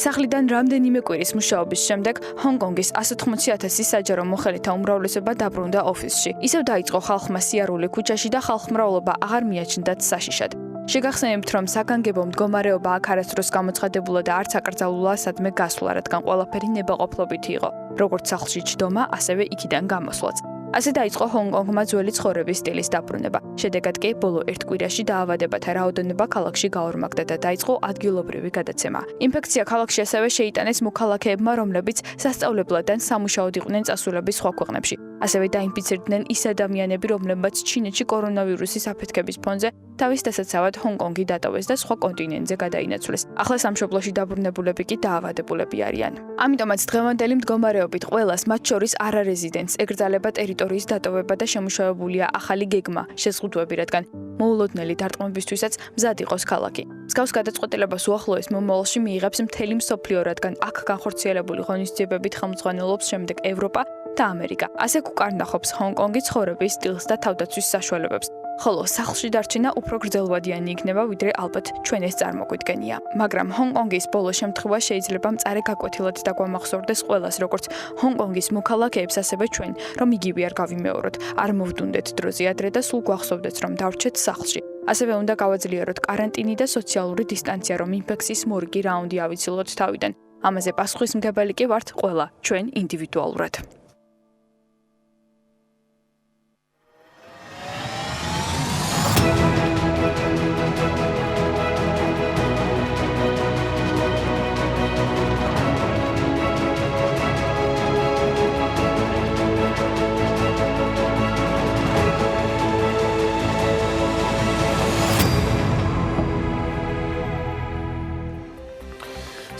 სახლიდან რამდენიმე კვირის მუშაობის შემდეგ ჰონკონგის 180,000 საჯარო მოხელეთა უმრავლესობა დაბრუნდა ოფისში. ისევ დაიწყო ხალხმა სიარული ქუჩაში და ხალხმრავლობა აღარ მიაჩნდათ საშიშად. შეგახსენებთ, რომ საგანგებო მდგომარეობა აქ არასდროს გამოცხადებულა და არც აკრძალულა სადმე გასვლა, რადგან ყველაფერი ნებაყოფლობითი იყო, როგორც სახლში ჩდომა, ასევე იქიდან გამოსვლაც. ასე დაიწყო ჰონკონგმა ძველი ცხოვრების სტილის დაბრუნება. შედეგად კი ბოლო ერთ კვირაში დაავადებათა რაოდენობა ქალაქში გაორმაგდა და დაიწყო ადგილობრივი გადაცემა. ინფექცია ქალაქში ასევე შეიტანეს მოქალაქეებმა, რომლებიც სასწავლებლად ან სამუშაოდ იყვნენ წასულები სხვა ქვეყნებში. ასევე დაინფიცირდნენ ის ადამიანები, რომლებმაც ჩინეთში კორონავირუსის აფეთქების ფონზე თავის დასაცავად ჰონკონგი დატოვეს და სხვა კონტინენტზე გადაინაცვლეს. ახლა სამშობლოში დაბრუნებულები კი დაავადებულები არიან. ამიტომაც დღევანდელი მდგომარეობით ყველას, მათ შორის არარეზიდენტს, ეკრძალება ტერიტორიის დატოვება და შემუშავებულია ახალი გეგმა, შეზღუდვები, რადგან მოულოდნელი დარტყმებისთვისაც მზად იყოს ქალაქი. მსგავს გადაწყვეტილებას უახლოეს მომავალში მიიღებს მთელი მსოფლიო, რადგან აქ განხორციელებული ღონისძიებებით ხელმძღვანელობს შემდეგ ევროპა და ამერიკა. ასე უკარნახობს ჰონკონგი ცხოვრების სტილს და თავდაცვის საშუალებებს. ხოლო სახლში დარჩენა უფრო გრძელვადიანი იქნება, ვიდრე ალბათ ჩვენ ეს წარმოგვიდგენია. მაგრამ ჰონკონგის ბოლო შემთხვევა შეიძლება მწარე გაკვეთილად დაგვამახსოვრდეს ყველას, როგორც ჰონკონგის მოქალაქეებს, ასევე ჩვენ, რომ იგივე არ გავიმეოროთ, არ მოვდუნდეთ დროზე ადრე და სულ გვახსოვდეთ, რომ დავრჩეთ სახლში. ასევე უნდა გავაძლიეროთ კარანტინი და სოციალური დისტანცია, რომ ინფექციის მორიგი რაუნდი ავიცილოთ თავიდან. ამაზე პასუხისმგებელი კი ვართ ყველა, ჩვენ ინდივიდუალურად.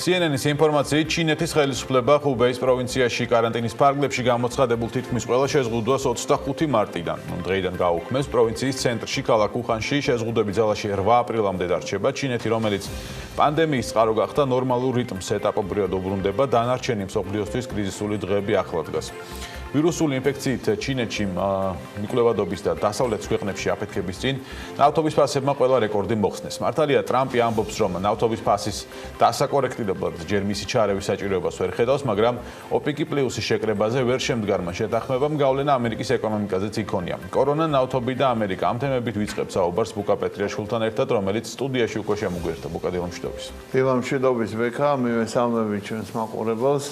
CNN-ის ინფორმაციით, ჩინეთის ხელისუფლება ხუბეის პროვინციაში კარანტინის ფარგლებში გამოცხადებულ თითქმის ყველა შეზღუდვას 25 მარტიდან, დღეიდან გაუქმეს. პროვინციის ცენტრში ქალაქ უხანში შეზღუდვები ძალაში 8 აპრილამდე დარჩება. ჩინეთი, რომელიც პანდემიის წყარო გახდა, ნორმალურ რიტმს ეტაპობრივად უბრუნდება, დანარჩენი მსოფლიოსთვის კრიზისული დღეები ახლად დგას. ვირუსული ინფექციით ჩინეთში მიკვლევადობის და დასავლეთ ქვეყნებში აფეთქების წინ ნავთობის ფასებმა ყველა რეკორდი მოხსნეს. მართალია, ტრამპი ამბობს, რომ ნავთობის ფასის დასაკორექტირებლად ჯერ მისი ჩარევის საჭიროებას ვერ ხედავს, მაგრამ OPEC პლუსის შეკრებაზე ვერ შემდგარმა შეთანხმებამ გავლენა ამერიკის ეკონომიკაზეც იქონია. კორონა, ნავთობი და ამერიკა ამ თემებით ვიწყებს საუბარს ბუკა პეტრიაშვილთან ერთად, რომელიც სტუდიაში უკვე შემოგვიერთდა. ბუკა, დილამშვიდობის. დილამშვიდობის, ბექა, მივესალმები ჩვენს მაყურებელს.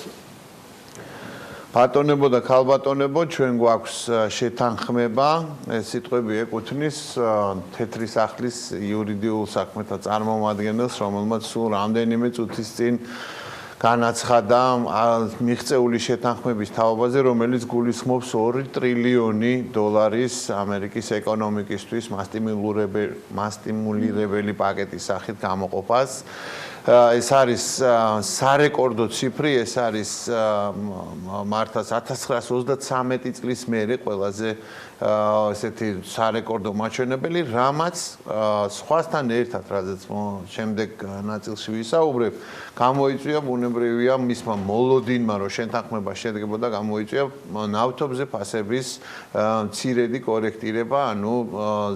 ბატონებო და ქალბატონებო, ჩვენ გვაქვს შეთანხმება, ეს სიტყვები ეკუთვნის თეთრი სახლის იურიდიულ საქმეთა წარმომადგენელს, რომელმაც სულ რამდენიმე წუთის წინ განაცხადა მიღწეული შეთანხმების თაობაზე, რომელიც გულისხმობს 2 ტრილიონი დოლარის ამერიკის ეკონომიკისთვის მასტიმულირებელი პაკეტის სახით გამოყოფას. ეს არის სარეკორდო ციფრი, ეს არის მართლაც 1933 წლის მერე ყველაზე ესეთი სარეკორდო მაჩვენებელი, რამაც სხვასთან ერთად, რადგან შემდეგ ნაწილში ვისაუბრებ, გამოიწვია ბუნებრივია მისმა მოლოდინმა, რომ შეთანხმება შედგებოდა, გამოიწვია ნავთობზე ფასების მცირედი კორექტირება, ანუ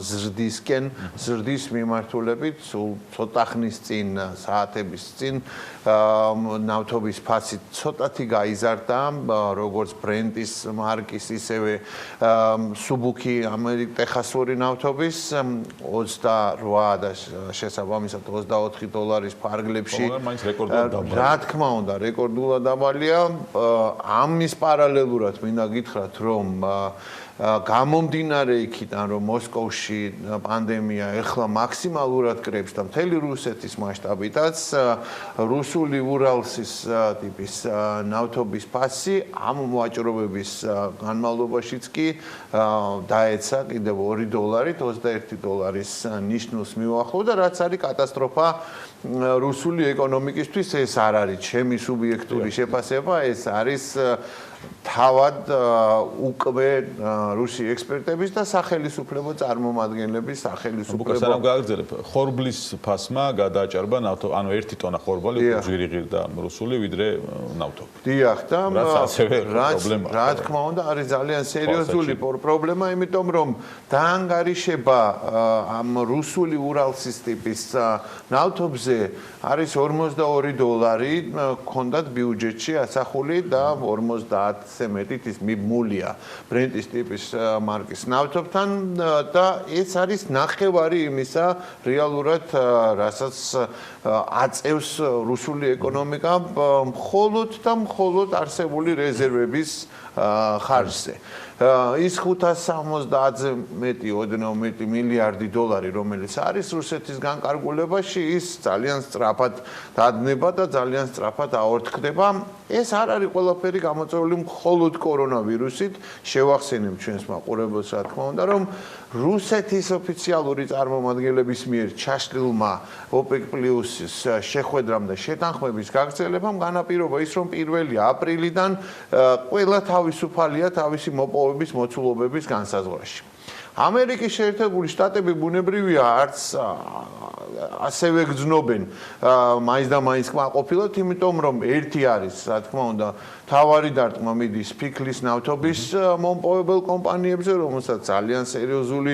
ზრდის მიმართულებით, ცოტა ხნის წინ, საათების წინ ნავთობის ფასი ცოტათი გაიზარდა, როგორც ბრენტის მარკის, ისევე სუბუქი ტეხასური ნავთობის 28 და შესაბამისად $24 ფარგლებში. რა თქმა უნდა, რეკორდულად დაბალია. ამის პარალელურად მინდა გითხრათ, რომ გამომდინარე იქიდან, რომ მოსკოვში პანდემია ეხლა მაქსიმალურად კრებს და მთელი რუსეთის მასშტაბითაც რუსული ურალსის ტიპის ნავთობის ფასი ამ ვაჭრობების განმავლობაშიც კი დაეცა კიდევ $2, $21 ნიშნულს მიუახლოვდა, რაც არის კატასტროფა რუსული ეკონომიკისთვის. ეს არ არის ჩემი სუბიექტური შეფასება, ეს არის თავად უკვე რუსი ექსპერტების და სახელმწიფო წარმომადგენლების სახელმწიფო სანამ გააგრძელებ, ხორბლის ფასმა გადააჭარბა ნავთობი, ანუ 1 ტონა ხორბალი უფრო ძვირი ღირდა რუსული ვიდრე ნავთობი. დიახ, და რაც ასევე პრობლემაა. რა თქმა უნდა, არის ძალიან სერიოზული პრობლემა, იმიტომ რომ დაანგარიშება ამ რუსული ურალსის ტიპის ნავთობზე არის $42 ქონდათ ბიუჯეტში ასახული და 50-ზე მეტით ის მიბმულია ბრენტის ტიპის მარკის ნავთობთან და ეს არის ნახევარი იმისა რეალურად რასაც აწევს რუსული ეკონომიკა მხოლოდ და მხოლოდ არსებული რეზერვების ხარჯზე. ის 570-ზე მეტი, ოდნავ მეტი მილიარდი $, რომელიც არის რუსეთის განკარგულებაში, ის ძალიან სწრაფად დადნება და ძალიან სწრაფად აორთქდება. ეს არ არის ყველაფერი გამოწვეული მხოლოდ კორონავირუსით. შევახსენებ ჩვენს მაყურებელს, რა თქმა უნდა, რომ რუსეთის ოფიციალური წარმომადგენლების მიერ ჩაშლილმა OPEC+-ის შეხვედრამ და შეთანხმების გაგრძელებამ განაპირობა ის, რომ 1 აპრილიდან ყველა თავისუფალია თავისი მოპოვების მოცულობების განსაზღვრაში. ამერიკის შეერთებული შტატები ბუნებრივია არც ასევე გრძნობენ მაინც და მაინც კმაყოფილად, იმიტომ რომ ერთი არის, რა თქმა უნდა, თავარი დარტყმა მიდის ფიქლის ნავთობის მომპოვებელ კომპანიებზე, რომელსაც ძალიან სერიოზული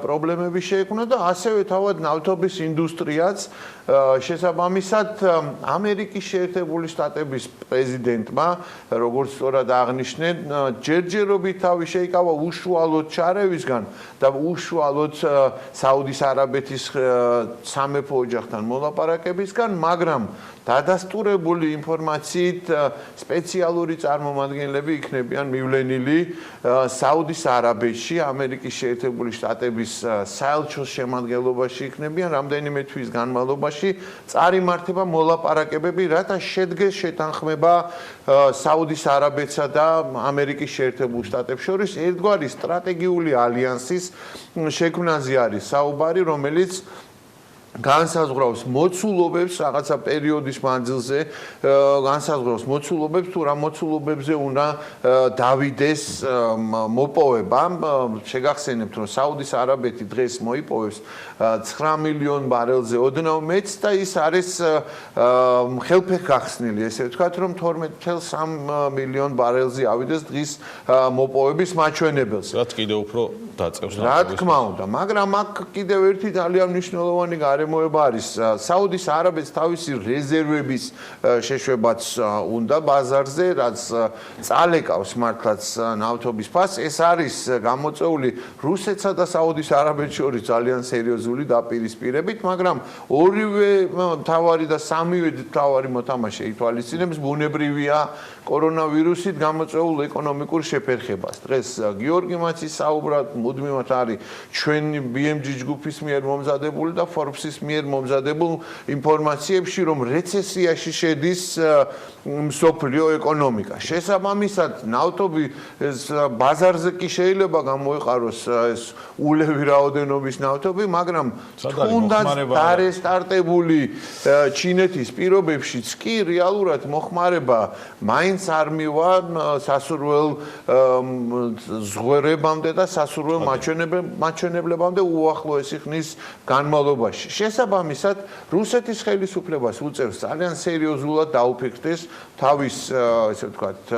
პრობლემები შეექმნა და ასევე თავად ნავთობის ინდუსტრიაც შესაბამისად ამერიკის შეერთებული შტატების პრეზიდენტმა, როგორც სწორად აღნიშნენ, ჯერჯერობით თავი შეიკავა უშუალოდ ჩარევისგან და უშუალოდ საუდის არაბეთის სამეფო ოჯახთან მოლაპარაკებისგან, მაგრამ დადასტურებული ინფორმაციით სპეციალური წარმომადგენლები იქნებიან მივლენილი საუდის არაბეთში, ამერიკის შეერთებული შტატების საელჩოს შემადგენლობაში იქნებიან რამდენიმე თვის განმავლობაში წარიმართება მოლაპარაკებები, რათა შედგეს შეთანხმება საუდის არაბეთსა და ამერიკის შეერთებულ შტატებს შორის ერთგვარი სტრატეგიული ალიანსის შექმნაზე არის საუბარი, რომელიც განსაზღვრავს მოცულობებს რაღაცა პერიოდის მანძილზე, განსაზღვრავს მოცულობებს თუ რა მოცულობებზე უნდა დავიდეს მოპოვება. შეგახსენებთ, რომ საუდის არაბეთი დღეს მოიპოვებს 9 მილიონ ბარელზე ოდნავ მეც და ის არის ხელფეხგახსნილი, ესე ვთქვათ, რომ 12.3 მილიონ ბარელზე ავიდეს დღის მოპოვების მაჩვენებელს. რაც კიდევ უფრო დაწევს. რა თქმა უნდა, მაგრამ აქ კიდევ ერთი ძალიან მნიშვნელოვანი გარემოება არის. საუდის არაბეთს თავისი რეზერვების შეშვებაც უნდა ბაზარზე, რაც წალეკავს მართლაც ნავთობის ფასს. ეს არის გამოწვეული რუსეთსა და საუდის არაბეთს შორის ძალიან სერიოზული დაპირისპირებით, მაგრამ ორივე მთავარი და სამივე მთავარი მოთამაშე ითვალისწინებს ბუნებრივია კორონავირუსით გამოწვეულ ეკონომიკურ შეფერხებას. დღეს გიორგი მაცის საუბრად მუდმივად არის ჩვენი BMG ჯგუფის მიერ მომზადებული და Forbes-ის რუსეთის მიერ მომზადებულ ინფორმაციებში, რომ რეცესიაში შედის მსოფლიო ეკონომიკა. შესაბამისად, ნავთობი ბაზარზე კი შეიძლება გამოიყაროს ეს ულევი რაოდენობის ნავთობი, მაგრამ თუნდაც დარესტარტებული ჩინეთის პირობებშიც კი რეალურად მოხმარება მაინც არ მივა სასურველ ზღვერებამდე და სასურველ მაჩვენებლებამდე უახლოესი ხნის განმავლობაში. შესაბამისად, რუსეთის ხელისუფლებას უწევს ძალიან სერიოზულად დაუფიქრდეს თავის ესე ვთქვათ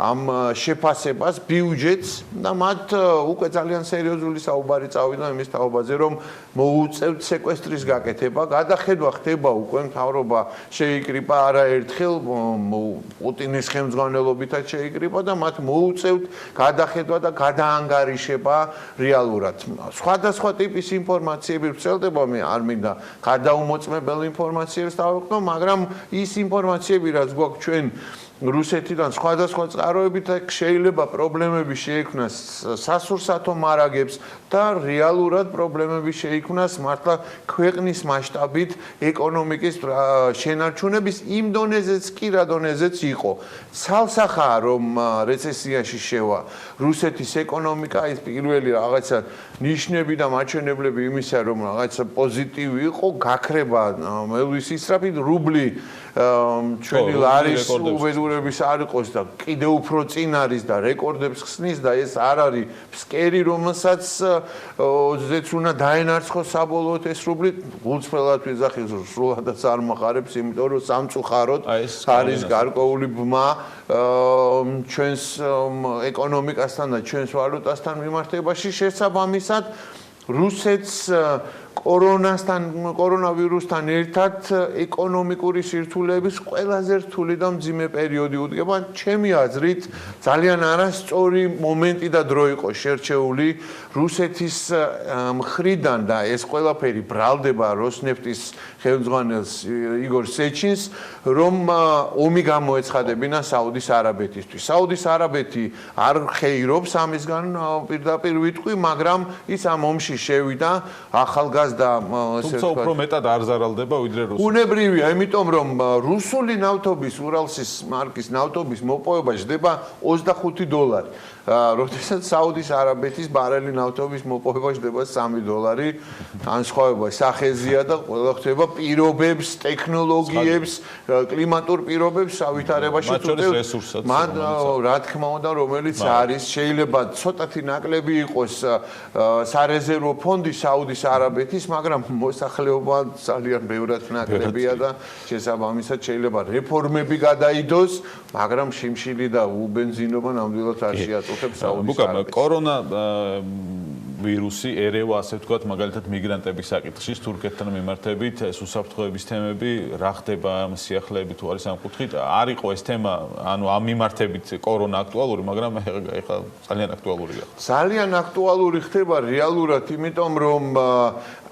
ამ შეფასებას ბიუჯეტს და მათ უკვე ძალიან სერიოზული საუბარი წავიდა იმის თაობაზე რომ მოუწევთ სეკვესტრის გაკეთება. გადახედვა ხდება უკვე მთავრობა შეიკრიბა არაერთხელ პუტინის ხელმძღვანელობითაც შეიკრიბა და მათ მოუწევთ გადახედვა და გადაანგარიშება რეალურად. სხვადასხვა ტიპის ინფორმაციები ვრცელდება, მე არ მინდა გადაუმოწმებელ ინფორმაციებს დავეყნო, მაგრამ ის ინფორმაციები რაც გვაქვს ჩვენ რუსეთიდან სხვადასხვა წყაროებით შეიძლება პრობლემები შეექმნას სასურსათო მარაგებს და რეალურად პრობლემები შეექმნას მართლა ქვეყნის მასშტაბით ეკონომიკის შენარჩუნების იმ დონეზეც კი რა დონეზეც იყო. ცალსახაა რომ რეცესიაში შევა რუსეთის ეკონომიკა, ის პირველი რაღაცა ნიშნები და მაჩვენებლები იმისა რომ რაღაცა პოზიტივი იყო, გაქრება მეულის ისრაფით რუბლი ჩვენი ლარის უბედურების არ იყოს და კიდევ უფრო წინ არის და რეკორდებს ხსნის და ეს არ არის ფსკერი რომელსაც ზეც უნდა დაენარცხოს საბოლოოდ ეს რუბლი გულწრფელად ვიზახის სრულადაც არ მახარებს იმიტომ რომ სამწუხაროდ არის გარკვეული ბმა ჩვენს ეკონომიკასთან და ჩვენს ვალუტასთან მიმართებაში შესაბამისად რუსეთს კორონავირუსთან ერთად ეკონომიკური სირთულეების ყველაზე რთული და მძიმე პერიოდი უდგება. ჩემი აზრით, ძალიან არასწორი მომენტი და დრო იყო შერჩეული რუსეთის მხრიდან და ეს ყველაფერი ბრალდება როსნეფტის ხელმძღვანელს იგორ სეჩინს, რომ ომი გამოეცხადებინა საუდის არაბეთისთვის. საუდის არაბეთი არ ხეირობს ამისგან პირდაპირ ვიტყვი, მაგრამ ის ამ ომში შევიდა ახალგაზრდა თუმცა უფრო მეტად არ ზარალდება ვიდრე რუსული. უნებრივია, იმიტომ რომ რუსული ნავთობის ურალსის მარკის ნავთობის მოპოვება ჯდება $25. როდესაც საუდის არაბეთის ბარელი ნავთობის მოპოვება ჯდება $3. განსხვავება სახეზია და ყველა ხდება პირობებს, ტექნოლოგიებს, კლიმატურ პირობებს ავითარებაში რესურსად. მათ რა თქმა უნდა, რომელიც არის, შეიძლება ცოტათი ნაკლები იყოს სარეზერვო ფონდი საუდის არაბეთის, მაგრამ მოსახლეობა ძალიან ბევრად ნაკლებია და შესაბამისად შეიძლება რეფორმები გადაიდოს, მაგრამ შიმშილი და უბენზინობა ნამდვილად არ შეაწუხებს საუდის არაბეთს. კორონა ვირუსი ერევა, ასე ვთქვათ, მაგალითად მიგრანტების საკითხში, თურქეთთან მიმართებით, ეს უსაფრთხოების თემები, რა ხდება ამ სიახლეებით თუ არის ამ კუთხით, არ იყო ეს თემა, ანუ ამ მიმართებით კორონა აქტუალური, მაგრამ ეხლა ძალიან აქტუალურია. ძალიან აქტუალური ხდება რეალურად, იმიტომ რომ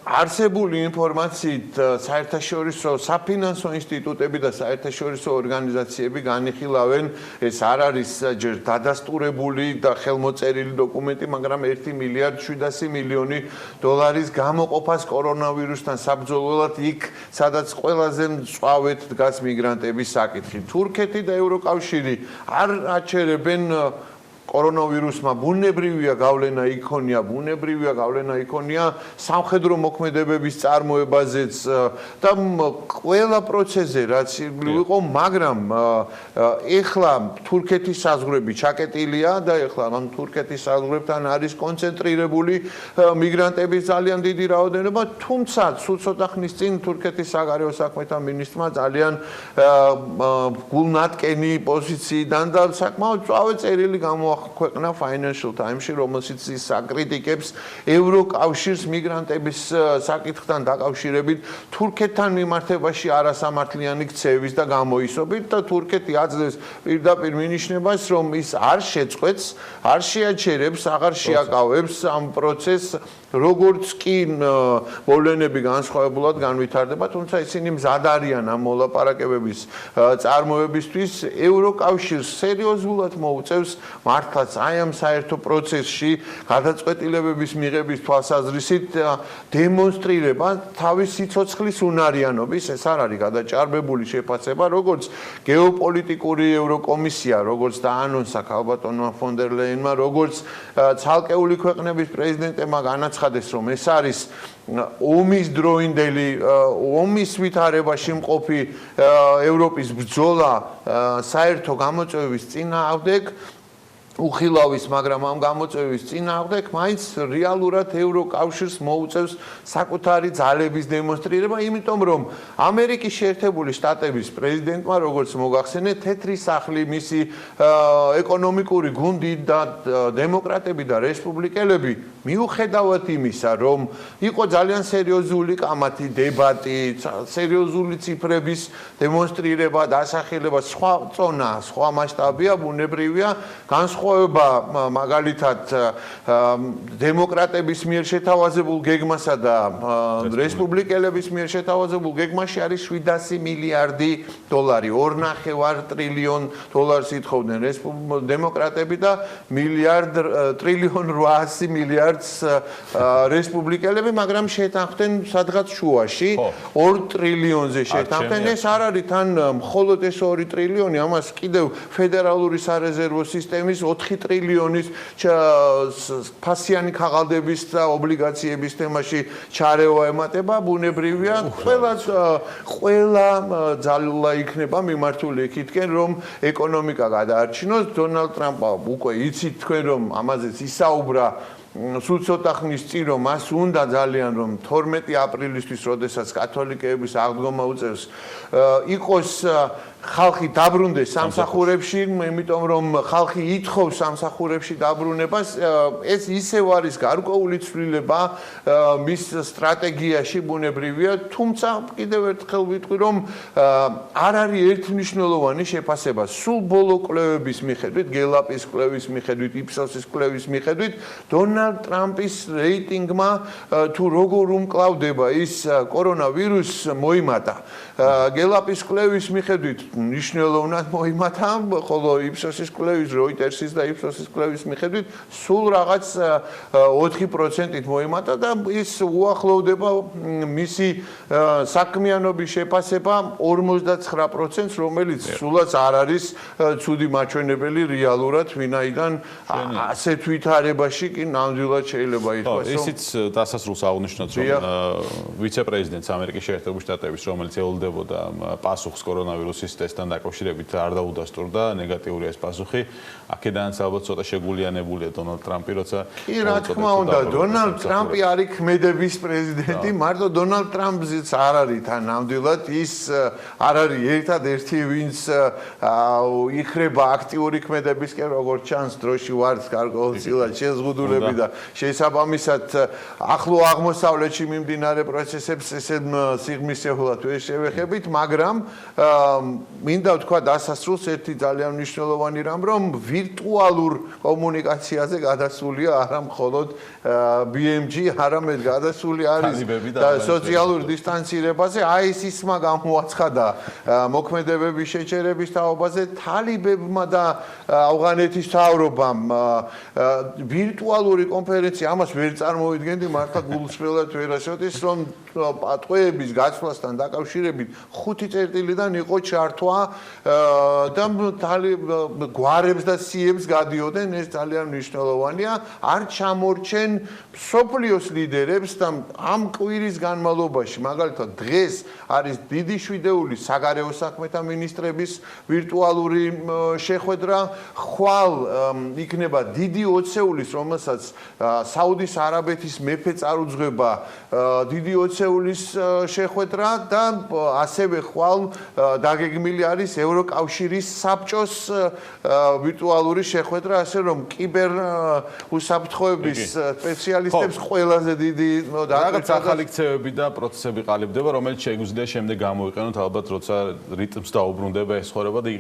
არსებული ინფორმაციით საერთაშორისო საფინანსო ინსტიტუტები და საერთაშორისო ორგანიზაციები განიხილავენ, ეს არ არის ჯერ დადასტურებული და ხელმოწერილი დოკუმენტი, მაგრამ $1.7 მილიარდი გამოყოფას კორონავირუსთან საბრძოლველად იქ, სადაც ყველაზე მწვავედ დგას მიგრანტების საკითხი. თურქეთი და ევროკავშირი არ აჩერებენ კორონავირუსმა ბუნებრივია გავლენა იქონია სამხედრო მოქმედებების წარმოებაზეც და ყველა პროცესზე რაც ირგვლივ იყო, მაგრამ ეხლა თურქეთის საზღვრები ჩაკეტილია და ეხლა ამ თურქეთის საზღვრებთან არის კონცენტრირებული მიგრანტების ძალიან დიდი რაოდენობა, თუმცა სულ ცოტა ხნის წინ თურქეთის საგარეო საქმეთა მინისტრმა ძალიან გულნატკენი პოზიციიდან და საკმაოდ მწვავე წერილი ქვეყნა Financial Times-ში, რომელშიც ის აკრიტიკებს ევროკავშირს მიგრანტების საკითხთან დაკავშირებით თურქეთთან მიმართებაში არასამართლიანი ქცევის და გამოისობით და თურქეთი აძლევს პირდაპირ მინიშნებას, რომ ის არ შეწყვეტს, არ შეაჩერებს, აღარ შეაკავებს ამ პროცესს, როგორც კი მოვლენები განსხვავებულად განვითარდება, თუმცა ისინი მზად არიან ამ მოლაპარაკებების წარმოებისთვის. ევროკავშირს სერიოზულად მოუწევს მართლაც აი ამ საერთო პროცესში გადაწყვეტილებების მიღების თვალსაზრისით დემონსტრირება თავის სიცოცხლის უნარიანობის, ეს არ არის გადაჭარბებული შეფასება, როგორც გეოპოლიტიკური ევროკომისია, როგორც დაანონსა ქალბატონმა ფონ დერ ლეინმა, როგორც ცალკეული ქვეყნების პრეზიდენტებმა განაცხადეს, რომ ეს არის ომის დროინდელი, ომის ვითარებაში მყოფი ევროპის ბრძოლა საერთო გამოწვევის წინააღმდეგ, უხილავის, მაგრამ ამ გამოწვევის წინააღმდეგ მაინც რეალურად ევროკავშირს მოუწევს საკუთარი ძალების დემონსტრირება, იმიტომ რომ ამერიკის შეერთებული შტატების პრეზიდენტმა, როგორც მოგახსენეთ, თეთრი სახლი, მისი ეკონომიკური გუნდი და დემოკრატები და რესპუბლიკელები მიუხედავად იმისა, რომ იყო ძალიან სერიოზული კამათი, დებატი, სერიოზული ციფრების დემონსტრირება, დასახელება, სხვა წონა, სხვა მასშტაბია, ბუნებრივია, განსხვავება მაგალითად დემოკრატების მიერ შეთავაზებულ გეგმასა და რესპუბლიკელების მიერ შეთავაზებულ გეგმაში არის 700 მილიარდი დოლარი, 2.5 ტრილიონ დოლარს ითხოვდნენ დემოკრატები და ტრილიონ 800 მილიარდს რესპუბლიკელები, მაგრამ შეთანხმდნენ სადღაც შუაში 2 ტრილიონზე შეთანხმდნენ. ეს არ არის თან მხოლოდ ეს 2 ტრილიონი, ამას კიდევ ფედერალური სარეზერვო სისტემის 4 ტრილიონის ფასიანი ქაღალდების და ობლიგაციების თემაში ჩარევა ემატება, ბუნებრივია, ყველა ძალა იქნება მიმართული იქითკენ, რომ ეკონომიკა გადაარჩინოს. დონალდ ტრამპა უკვე იცით თქვენ, რომ ამაზეც ისაუბრა სულ ცოტა ხნის წინ, რომ მას უნდა ძალიან, რომ 12 აპრილისთვის, როდესაც კათოლიკეების აღდგომა უწევს, იყოს ხალხი დაბრუნდეს სამსახურებში, იმიტომ რომ ხალხი ითხოვს სამსახურებში დაბრუნებას, ეს ისევ არის გარკვეული ცვლილება მის სტრატეგიაში, ბუნებრივია, თუმცა კიდევ ერთხელ ვიტყვი, რომ არ არის ერთმნიშვნელოვანი შეფასება. სულ ბოლო კვლევების მიხედვით, გელაპის კვლევის მიხედვით, იფსოსის კვლევის მიხედვით, დონალდ ტრამპის რეიტინგმა თუ როგორ უმკლავდება ის კორონავირუსს მოიმატა. გელაპის კვლევის მიხედვით ნიშნულოვნად მოიმატა, ხოლო იფსოსის კვლევის, როიტერსის და იფსოსის კვლევის მიხედვით სულ რაღაც 4%-ით მოიმატა და ის უახლოვდება მისი საქმიანობის შეფასება 59%-ს, რომელიც სულაც არ არის ცუდი მაჩვენებელი რეალურად, ვინაიდან ასეთ ვითარებაში კი ნამდვილად შეიძლება ითქვას, რომ ისიც დასასრულს აღნიშნოთ, რომ ვიცე-პრეზიდენტს ამერიკის შეერთებული შტატების, რომელიც ელოდებოდა პასუხს კორონავირუსის ტესტთან დაკავშირებით არ დაუდასტურდა, ნეგატიური ეს პასუხი. აქედანაც ალბათ ცოტა შეგულიანებულია დონალდ ტრამპი, როცა კი, რა თქმა უნდა, დონალდ ტრამპი არის ქმედების პრეზიდენტი, მარტო დონალდ ტრამპზეც არ არის თან ნამდვილად, ის არ არის ერთადერთი, ვინც იხრება აქტიური ქმედებისკენ, როგორც ჩანს, დროში ვართ გარკვეულწილად შეზღუდულები და შესაბამისად ახლო აღმოსავლეთში მიმდინარე პროცესებს ესე სიღრმისეულად ვერ შევეხებით, მაგრამ მინდა ვთქვა დასასრულს ერთი ძალიან მნიშვნელოვანი რამ, რომ ვირტუალურ კომუნიკაციაზე გადასულია არა მხოლოდ BMG, არამედ გადასული არის და სოციალურ დისტანცირებაზე, აი ეს ისმა გამოაცხადა მოქმედებების შეჩერების თაობაზე, თალიბებმა და ავღანეთის მთავრობამ ვირტუალური კონფერენცია, ამას ვერ წარმოვიდგენდი, მართლა გულსხმელად ვერასოდეს, რომ პატყვეების გაცვლასთან დაკავშირებით 5 წერტილიდან იყო ჩართვა და გვარებს და სიებს გადიოდნენ, ეს ძალიან მნიშვნელოვანია. არ ჩამორჩენ სოფლიოს ლიდერებს და ამ კვირის განმავლობაში, მაგალითად დღეს არის დიდი შვიდეული საგარეო საქმეთა მინისტრების ვირტუალური შეხვედრა, ხვალ იქნება დიდი ოცეულის, რომელსაც საუდის არაბეთის მეფე წარუძღვება, დიდი ოცეულის შეხვედრა და ასევე ხვალ დაგეგმილი არის ევროკავშირის საბჭოს ვირტუალური შეხვედრა, ასე რომ კიბერ უსაფრთხოების სპეციალისტებს ყველაზე დიდი რაღაც ახალი ქცევები და პროცესები ყალიბდება, რომელიც შეგვიძლია შემდეგ გამოვიყენოთ, ალბათ როცა რიტმს დაუბრუნდება ეს ცხოვრება და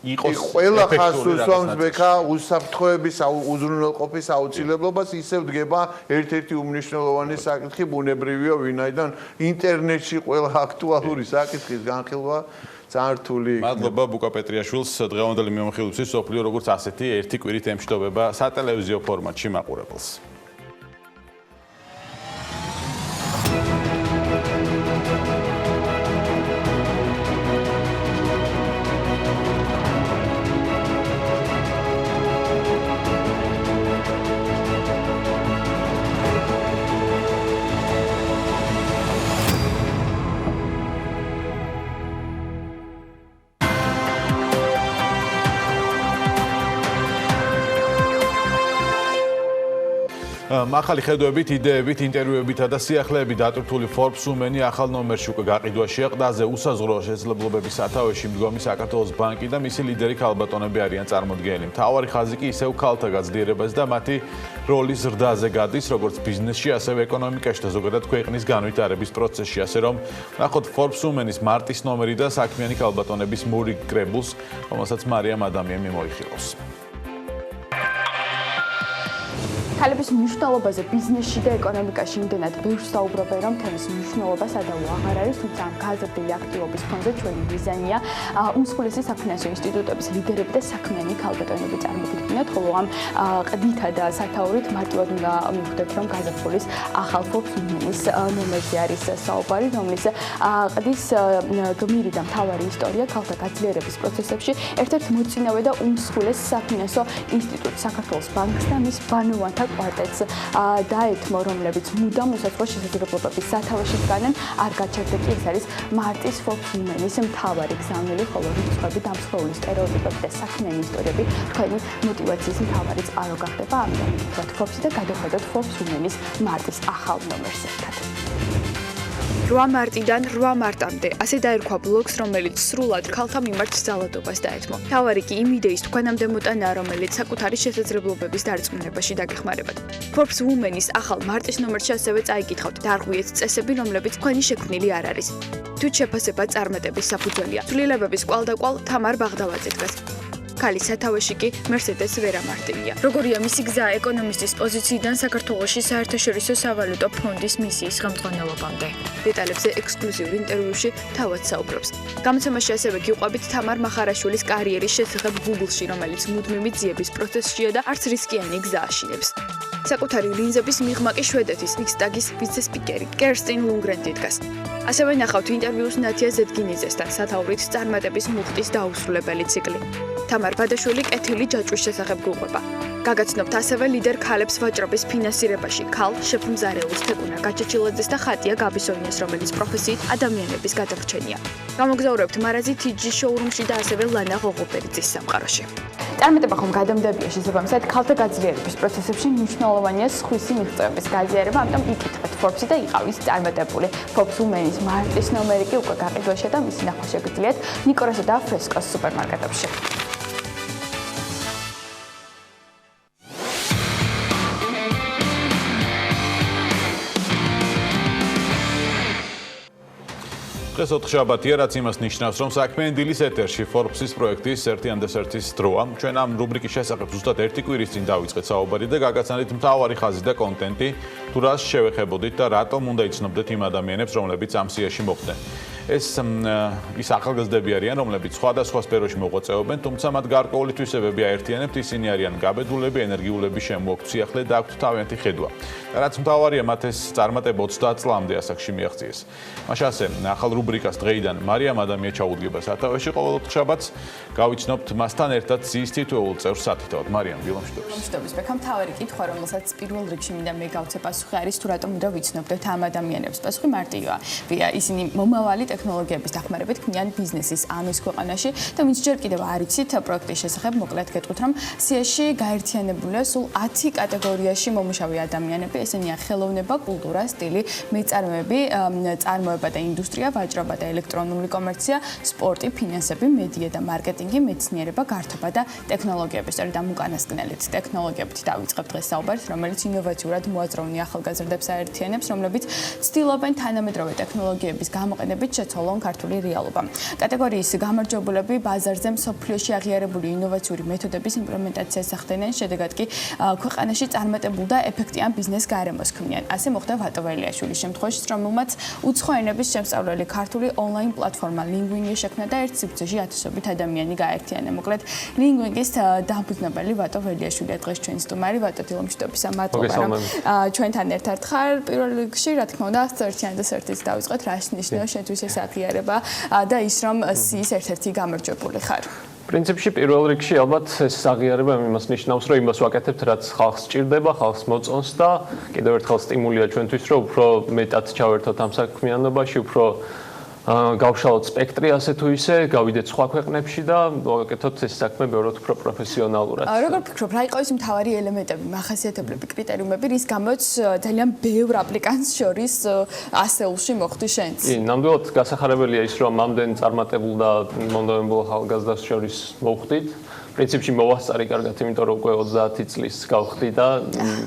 იყოს ყველა ხაზს უსვამს ბექა უსაფრთხოების უზრუნველყოფის აუცილებლობას, ისევ დგება ერთ-ერთი უმნიშვნელოვანესი საკითხი, ბუნებრივია, ვინაიდან ინტერნეტში ყველა აქტუალური საკითხის განხილვა ძალიან რთული. მადლობა ბუკა პეტრიაშვილს დღევანდელი მიმოხილვისთვის სოფლიო როგორც ასეთი ერთი კვირით ემშვიდობება სატელევიზიო ფორმატში მაყურებელს. ახალი ხედვებით, იდეებით, ინტერვიუებითა და სიახლეებით დატვირთული Forbes Women-ი ახალ ნომერში უკვე გაყიდვაშია ყდაზე უსაზღვრო შესაძლებლობების სათავეში მდგომი საქართველოს ბანკი და მისი ლიდერი ქალბატონები არიან წარმოდგენილი. მთავარი ხაზი კი ისევ ქალთა გაძლიერებაზე და მათი როლის ზრდაზე გადის, როგორც ბიზნესში, ასევე ეკონომიკაში და ზოგადად ქვეყნის განვითარების პროცესში, ასე რომ ნახოთ Forbes Women-ის მარტის ნომერი და საქმიანი ქალბატონების მურიგ კრებულს, რომელსაც მარიამ ადამიანი მოიხილავს. ქალების მნიშვნელობაზე ბიზნესში და ეკონომიკაში იმდენად ბევრს საუბრობენ, რომ თემის მნიშვნელობა სადავო აღარ არის, თუმცა ამ გაზრდილი აქტივობის ფონზე ჩვენი მიზანია უმსხვილესი საფინანსო ინსტიტუტების ლიდერები და საქმიანი ქალბატონები წარმოგიდგინოთ, ხოლო ამ ყდითა და სათაურით მარტივად უნდა მივხვდეთ, რომ გაზაფხულის ახალ Forbes Women-ის ნომერზე არის საუბარი, რომლის ყდის გმირი და მთავარი ისტორია ქალთა გაძლიერების პროცესებში ერთ-ერთ მოწინავე და უმსხვილეს საფინანსო ინსტიტუტ საქართველოს ბანკს და მის ბანოვანთა კვარტეტს დაეთმო, რომლებიც მუდამ უსაზღვრო შესაძლებლობების სათავეში დგანან, არ გაჩერდეთ, ეს არის მარტის Forbes Women-ის მთავარი გზავნილი, ხოლო რიცხვები, დამსხვრეული სტერეოტიპები და საქმიანი ისტორიები თქვენი мотиваციის მთავარი წყარო გახდება. ამიტომ ვთქვათ Forbes-ი და გადავხედოთ Forbes Women-ის მარტის ახალ ნომერს ერთად. 8 მარტიდან 8 მარტამდე ასე დაერქვა ბლოგს, რომელიც სრულად ქალთა მიმართ ძალადობას დაეთმო. თავარი კი იმ იდეის თქვენამდე მოტანაა, რომელიც საკუთარი შესაძლებლობების დარწმუნებაში დაგეხმარებათ. Forbes Women-ის ახალ მარტის ნომერში ასევე წაიკითხავთ დარღვიეთ წესები, რომლებიც თქვენი შექმნილი არ არის. თუ შეფასება წარმატების საფუძველია. ცვლილებების კვალდაკვალ თამარ ბაღდავაძე დგას. ქალის სათავეში კი მერსედეს ვერა მარტინია. როგორია მისი გზა ეკონომისტის პოზიციიდან საქართველოში საერთაშორისო სავალუტო ფონდის მისიის ხელმძღვანელობამდე. დეტალებზე ექსკლუზიურ ინტერვიუში თავად საუბრობს. გამოცემაში ასევე გიყვებით თამარ მახარაშვილის კარიერის შესახებ Google-ში, რომელიც მუდმივი ძიების პროცესშია და არც რისკიანი გზა აშინებს. საკუთარი ლინზების მიღმა კი შვედეთის რიქსტაგის ვიცე-სპიკერი კერსტინ ლუნგრენი დგას. ასევე ნახავთ ინტერვიუს ნათია ზედგინიძესთან, სათაურით წარმატების მუხტის დაუსრულებელი ციკლი. თამარ ბადაშვილი კეთილი ჯაჭვის შესახებ გუყვება. გაგაცნობთ ასევე ლიდერ ქალებს ვაჭრობის ფინანსირებაში, ქალ შეფმზარეულს თეკუნა გაჩეჩილაძეს და ხატია გაბისონიას, რომელიც პროფესიით ადამიანების გადარჩენია. გამოგზაურებთ მარაზი TG შოურუმში და ასევე ლანა ღოღობერიძის სამყაროში. წარმატება ხომ გადამდებია შესაბამისად ქალთა გაძლიერების პროცესებში მნიშვნელოვანია სხვისი მიღწევების გაზიარება, ამიტომ იკითხეთ Forbes-ი და იყავით წარმატებული. Forbes Women-ის მარტის ნომერი კი უკვე გაყიდვაშია და მისი ნახვა შეგიძლიათ ნიკორასა და ფრესკოს სუპერმარკეტებში. დღეს ოთხშაბათია, რაც იმას ნიშნავს, რომ საქმიანი დილის ეთერში Forbes-ის პროექტის 1+1-ის დროა. ჩვენ ამ რუბრიკის შესახებ ზუსტად ერთი კვირის წინ დავიწყეთ საუბარი და გაგაცანით მთავარი ხაზი და კონტენტი, თუ რას შევეხებოდით და რატომ უნდა იცნობდეთ იმ ადამიანებს, რომლებიც ამ სიაში მოხვდნენ. ის ახალგაზრდები არიან, რომლებიც სხვადასხვა სფეროში მოღვაწეობენ, თუმცა მათ გარკვეული თვისებები აერთიანებთ, ისინი არიან გაბედულები, ენერგიულები, შემოაქვთ სიახლე და აქვთ თავიანთი ხედვა. და რაც მთავარია, მათ ეს წარმატება 30 წლამდე ასაკში მიაღწიეს. მაშინ ასე, ახალ რუბრიკას დღეიდან მარიამ ადამია ჩაუდგება სათავეში, ყოველ ოთხშაბათს გავიცნობთ მასთან ერთად ზის თითოეულ წევრს სათითაოდ. მარიამ, დილამშვიდობის. დილამშვიდობის. ბექამ თავარი კითხვა, რომელსაც პირველ რიგში მინდა მე გავცე პასუხი არის, თუ რატომ უნდა ვიცნობდეთ ამ ადამიანებს. პასუხი მარტივია. ისინი მომავალი ტექნოლოგიების დახმარებით ქმნიან ბიზნესის ამის ქვეყანაში და ვინც ჯერ კიდევ არ იცით პროექტის შესახებ, მოკლედ გეტყვით, რომ სიაში გაერთიანებულია სულ 10 კატეგორიაში მომუშავე ადამიანები, ესენია ხელოვნება, კულტურა, სტილი, მეწარმეები, წარმოება და ინდუსტრია, ვაჭრობა და ელექტრონული კომერცია, სპორტი, ფინანსები, მედია და მარკეტინგი, მეცნიერება, გართობა და ტექნოლოგიები. სწორედ ამ უკანასკნელით ტექნოლოგიებით დავიწყებთ დღეს საუბარს, რომელიც ინოვაციურად მოაზროვნე ახალგაზრდებს აერთიანებს, რომლებიც ცდილობენ თანამედროვე ტექნოლოგიების გამოყენებით შეცვალონ ქართული რეალობა. კატეგორიის გამარჯვებულები ბაზარზე მსოფლიოში აღიარებული ინოვაციური მეთოდების იმპლემენტაციას ახდენენ, შედეგად კი ქვეყანაში წარმატებულ და ეფექტიან ბიზნეს გარემოს ქმნიან. ასე მოხდა ვატოველიაშვილის შემთხვევაში, რომელმაც უცხო ენების შემსწავლელი ქართული ონლაინ პლატფორმა ლინგვინგი შექმნა და ერთ სივრცეში ათასობით ადამიანი გააერთიანა. მოკლედ, ლინგვინგის დამფუძნებელი ვატოველიაშვილია დღეს ჩვენი სტუმარი. ვატო, დილა, მშვიდობისა, მადლობა, რომ ჩვენთან ერთად ხარ. პირველ რიგში, რა თქმა უნდა, სწორედ და სერთიც დავიწყოთ, რას ნიშნავს შენთვის ეს აღიარება და ის, რომ სიის ერთ-ერთი გამარჯვებული ხარ. პრინციპში პირველ რიგში ალბათ ეს აღიარება იმას ნიშნავს, რომ იმას ვაკეთებთ, რაც ხალხს სჭირდება, ხალხს მოწონს და კიდევ ერთხელ სტიმულია ჩვენთვის, რომ უფრო მეტად ჩავერთოთ ამ საქმიანობაში, უფრო გავშალოთ სპექტრი ასე თუ ისე, გავიდეთ სხვა ქვეყნებში და ვაკეთოთ ეს საქმე ბევრად უფრო პროფესიონალურად. როგორ ფიქრობ, რა იყო ის მთავარი ელემენტები, მახასიათებლები, კრიტერიუმები, რის გამოც ძალიან ბევრ აპლიკანტს შორის ასეულში მოხვდი შენც? კი, ნამდვილად გასახარებელია ის, რომ ამდენ წარმატებულ და მომდევნო ახალგაზრდას შორის მოხვდით. პრინციპში მოვასწარი კარგად, იმიტომ რომ უკვე 30 წლის გავხდი და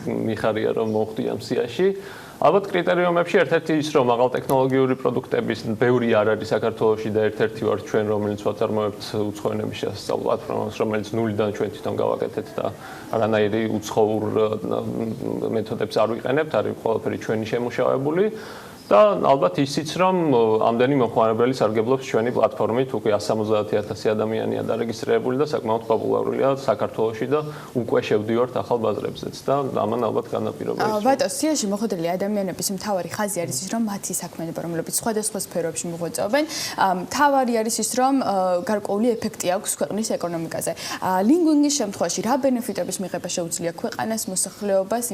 მიხარია რომ მოვხვდი ამ სიაში. ალბათ კრიტერიუმებში ერთ-ერთი ის, რომ მაღალ ტექნოლოგიური პროდუქტების ბევრი არ არის საქართველოში და ერთ-ერთი ვარ ჩვენ, რომელიც ვაწარმოებთ უცხო ენების შესწავლ პლატფორმას, რომელიც ნულიდან ჩვენ თვითონ გავაკეთეთ და არანაირი უცხოურ მეთოდებს არ ვიყენებთ, არის ყველაფერი ჩვენი შემუშავებული. და ალბათ ისიც, რომ ამდენი მომხმარებელი სარგებლობს ჩვენი პლატფორმით, უკვე 170,000 ადამიანია დარეგისტრირებული და საკმაოდ პოპულარულია საქართველოში და უკვე შევდივართ ახალ ბაზრებზეც და ამან ალბათ განაპირობებს. ვატო, სიაში მოხვედრილი ადამიანების მთავარი ხაზი არის ის, რომ მათი საქმიანობა, რომლებიც სხვადასხვა სფეროებში მოღვაწეობენ, მთავარი არის ის, რომ გარკვეული ეფექტი აქვს ქვეყნის ეკონომიკაზე. ლინგვინგის შემთხვევაში რა ბენეფიტების მიღება შეუძლია ქვეყანას, მოსახლეობას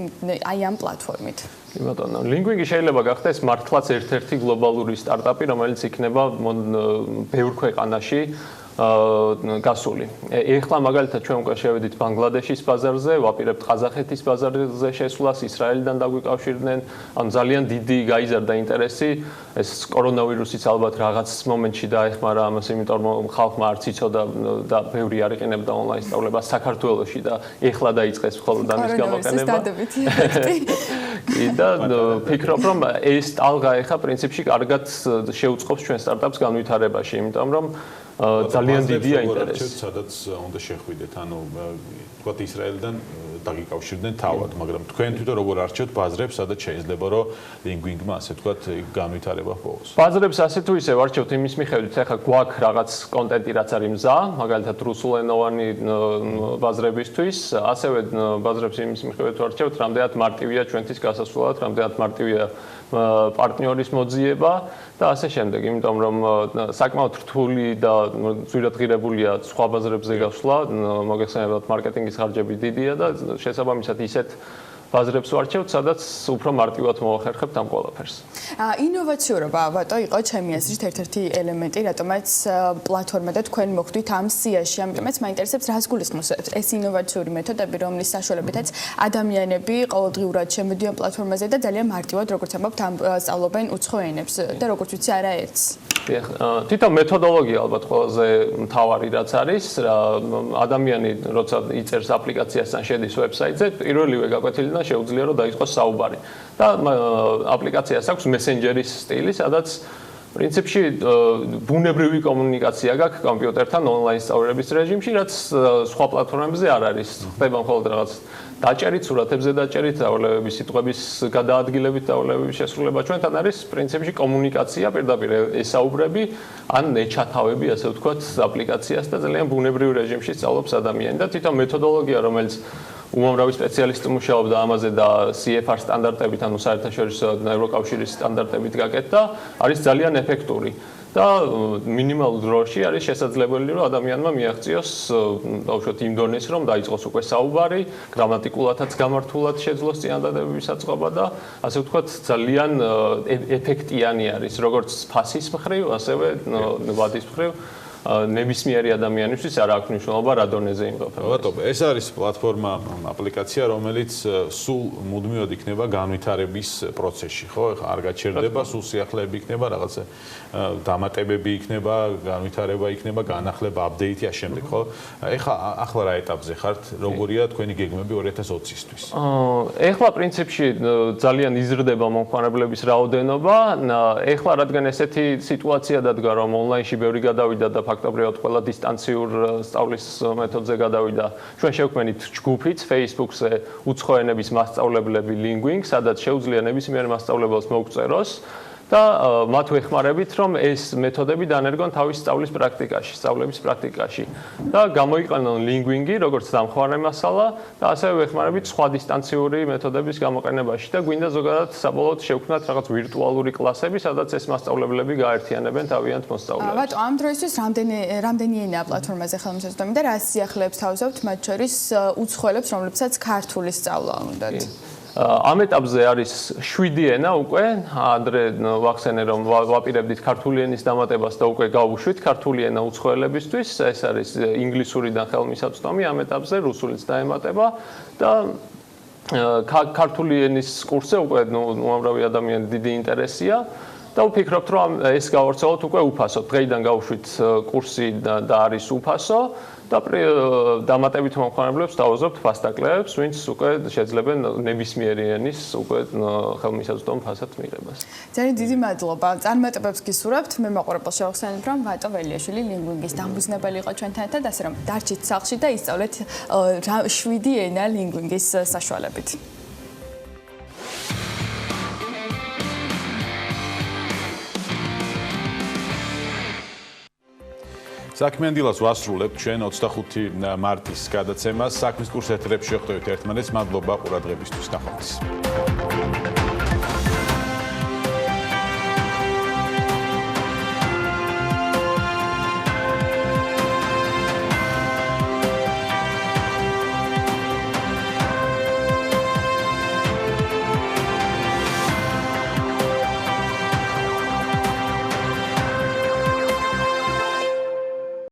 აი ამ პლატფორმით? კი ბატონო, ლინგვინგი შეიძლება გახდეს მართლაც ერთ-ერთი გლობალური სტარტაპი, რომელიც იქნება ბევრ ქვეყანაში გასული. ეხლა მაგალითად ჩვენ უკვე შევედით ბანგლადეშის ბაზარზე, ვაპირებთ ყაზახეთის ბაზარზე შესვლას, ისრაელიდან დაგვიკავშირდნენ. ანუ ძალიან დიდი გაიზარდა ინტერესი. ეს კორონავირუსიც ალბათ რაღაც მომენტში დაეხმარა ამას, იმიტომ რომ ხალხმა არც იცოდა და ბევრი არ იყენებდა ონლაინ სწავლებას საქართველოში და ეხლა დაიწყეს მხოლოდ ამის გამოყენება. კი და ფიქრობ, რომ ეს ტალღა ეხლა პრინციპში კარგად შეუწყობს ჩვენ სტარტაპს განვითარებაში, იმიტომ რომ ძალიან დიდია ინტერესი. სადაც უნდა შეხვიდეთ, ანუ თქვათ ისრაელიდან დაგიკავშირდნენ თავად, მაგრამ თქვენ თვითონ როგორ არჩევთ ბაზრებს, სადაც შეიძლება რომ ლინგვინგმა ასე თქვათ განვითარება ჰპოვოს? ბაზრებს ასე თუ ისე ვარჩევთ იმის მიხედვით, ახლა გვაქვს რაღაც კონტენტი, რაც არის მზა, მაგალითად რუსულენოვანი ბაზრებისთვის, ასევე ბაზრებს იმის მიხედვით ვარჩევთ, რამდენად მარტივია ჩვენთვის გასასვლელად, რამდენად მარტივია პარტნიორის მოძიება და ასე შემდეგ, იმიტომ რომ საკმაოდ რთული და ძვირადღირებულია სხვა ბაზრებზე გასვლა, მოგეხსენებათ მარკეტინგის ხარჯები დიდია და შესაბამისად ისეთ ბაზრებს ვარჩევთ, სადაც უფრო მარტივად მოვახერხებთ ამ ყველაფერს. ინოვაციურობა, ვატო, იყო ჩემი აზრით ერთ-ერთი ელემენტი, რატომაც პლატფორმა და თქვენ მოხვდით ამ სიაში, ამიტომაც მაინტერესებს, რას გულისხმობს ეს ინოვაციური მეთოდები, რომლის საშუალებითაც ადამიანები ყოველდღიურად შემოდიან პლატფორმაზე და ძალიან მარტივად, როგორც ამბობთ, სწავლობენ უცხო ენებს და როგორც ვიცი, არაერთს. თვითონ მეთოდოლოგია ალბათ ყველაზე მთავარი რაც არის, ადამიანი როცა იწერს აპლიკაციას ან შედის ვებსაიტზე, პირველივე გაკვეთილიდან შეუძლია რომ დაიწყოს საუბარი. და აპლიკაციას აქვს მესენჯერის სტილი, სადაც პრინციპში ბუნებრივი კომუნიკაცია გაქვს კომპიუტერთან ონლაინ სწავლების რეჟიმში, რაც სხვა პლატფორმებზე არ არის. ხდება მხოლოდ რაღაც დაჭერით, სურათებზე დაჭერით, დავალებების სიტყვების გადაადგილებით, დავალებების შესრულება. ჩვენთან არის პრინციპში კომუნიკაცია, პირდაპირ ესაუბრები, ან ეჩათავები, ასე ვთქვათ, აპლიკაციას და ძალიან ბუნებრივ რეჟიმში სწავლობს ადამიანი და თვითონ მეთოდოლოგია, რომელიც უმამრავი სპეციალისტი მუშაობდა ამაზე და CFR სტანდარტებით, ანუ საერთაშორისო ევროკავშირის სტანდარტებით გაკეთდა, არის ძალიან ეფექტური. და მინიმალურ დროში არის შესაძლებელი, რომ ადამიანმა მიაღწიოს ბავშვად იმ დონეს, რომ დაიწყოს უკვე საუბარი, გრამატიკულადაც გამართულად შეძლოს წინადადებების აწყობა და ასე ვთქვათ, ძალიან ეფექტიანი არის, როგორც ფასის მხრივ, ასევე ვადის მხრივ. ნებისმიერი ადამიანისთვის არ აქვს მნიშვნელობა რა დონეზე იმყოფება. ბატონო, ეს არის პლატფორმა, აპლიკაცია, რომელიც სულ მუდმივად იქნება განვითარების პროცესში, ხო? ეხლა არ გაჩერდება, სულ სიახლეები იქნება, რაღაცა დამატებები იქნება, განვითარება იქნება, განახლება, აპდეიტი ამ შემდეგ, ხო? ეხლა ახლა რა ეტაპზე ხართ? როგორია თქვენი გეგმები 2020-ისთვის? ეხლა პრინციპში ძალიან იზრდება მომხმარებლების რაოდენობა. ეხლა რადგან ესეთი სიტუაცია დადგა, რომ ონლაინში ბევრი გადავიდა და ფაქტობრივად ყველა დისტანციურ სწავლის მეთოდზე გადავიდა. ჩვენ შევქმნით ჯგუფიც Facebook-ზე უცხო ენების მასწავლებლები Lingwing, სადაც შეუძლია ნებისმიერ მასწავლებელს მოგვწეროს და მათ ვეხმარებით, რომ ეს მეთოდები დანერგონ თავის სწავლის სწავლების პრაქტიკაში და გამოიყენონ Lingwing-ი როგორც დამხმარე მასალა და ასევე ვეხმარებით სხვა დისტანციური მეთოდების გამოყენებაში და გვინდა ზოგადად საბოლოოდ შევქმნათ რაღაც ვირტუალური კლასები, სადაც ეს მასწავლებლები გაერთიანებენ თავიანთ მოსწავლეებს. ბატონო, ამ დროისთვის რამდენი ენაა პლატფორმაზე ხელმისაწვდომი და რა სიახლეებს თავზობთ მათ შორის უცხოელებს, რომლებსაც ქართული სწავლა უნდათ? ამ ეტაპზე არის 7 ენა უკვე, ადრე ვახსენე რომ ვაპირებდით ქართული ენის დამატებას და უკვე გავუშვით ქართული ენა უცხოელებისთვის, ეს არის ინგლისურიდან ხელმისაწვდომი, ამ ეტაპზე რუსულიც დაემატება და ქართული ენის კურსზე უკვე უამრავი ადამიანი დიდი ინტერესია და ვფიქრობთ რომ ეს გავავრცელოთ უკვე უფასო. დღეიდან გავუშვით კურსი და არის უფასო და დამატებით მომხმარებლებს დავაზობთ ფასტაკლებს, ვინც უკვე შეძლებენ ნებისმიერი ენის უკვე ხელმისაწვდომ ფასად მიღებას. ძალიან დიდი მადლობა. წარმატებებს გისურვებთ. მე მაყურებელს შევახსენებ, რომ ბატო ველიაშვილი Lingwing-ის დამფუძნებელი იყო ჩვენთან ერთად, ასე რომ დარჩით სახლში და ისწავლეთ 7 ენა Lingwing-ის საშუალებით. საქმიანი დილას ვასრულებთ ჩვენ 25 მარტის გადაცემას. საქმის კურს ეთერებში შეხვდებით ერთმანეთს. მადლობა ყურადღებისთვის. ნახვამდის.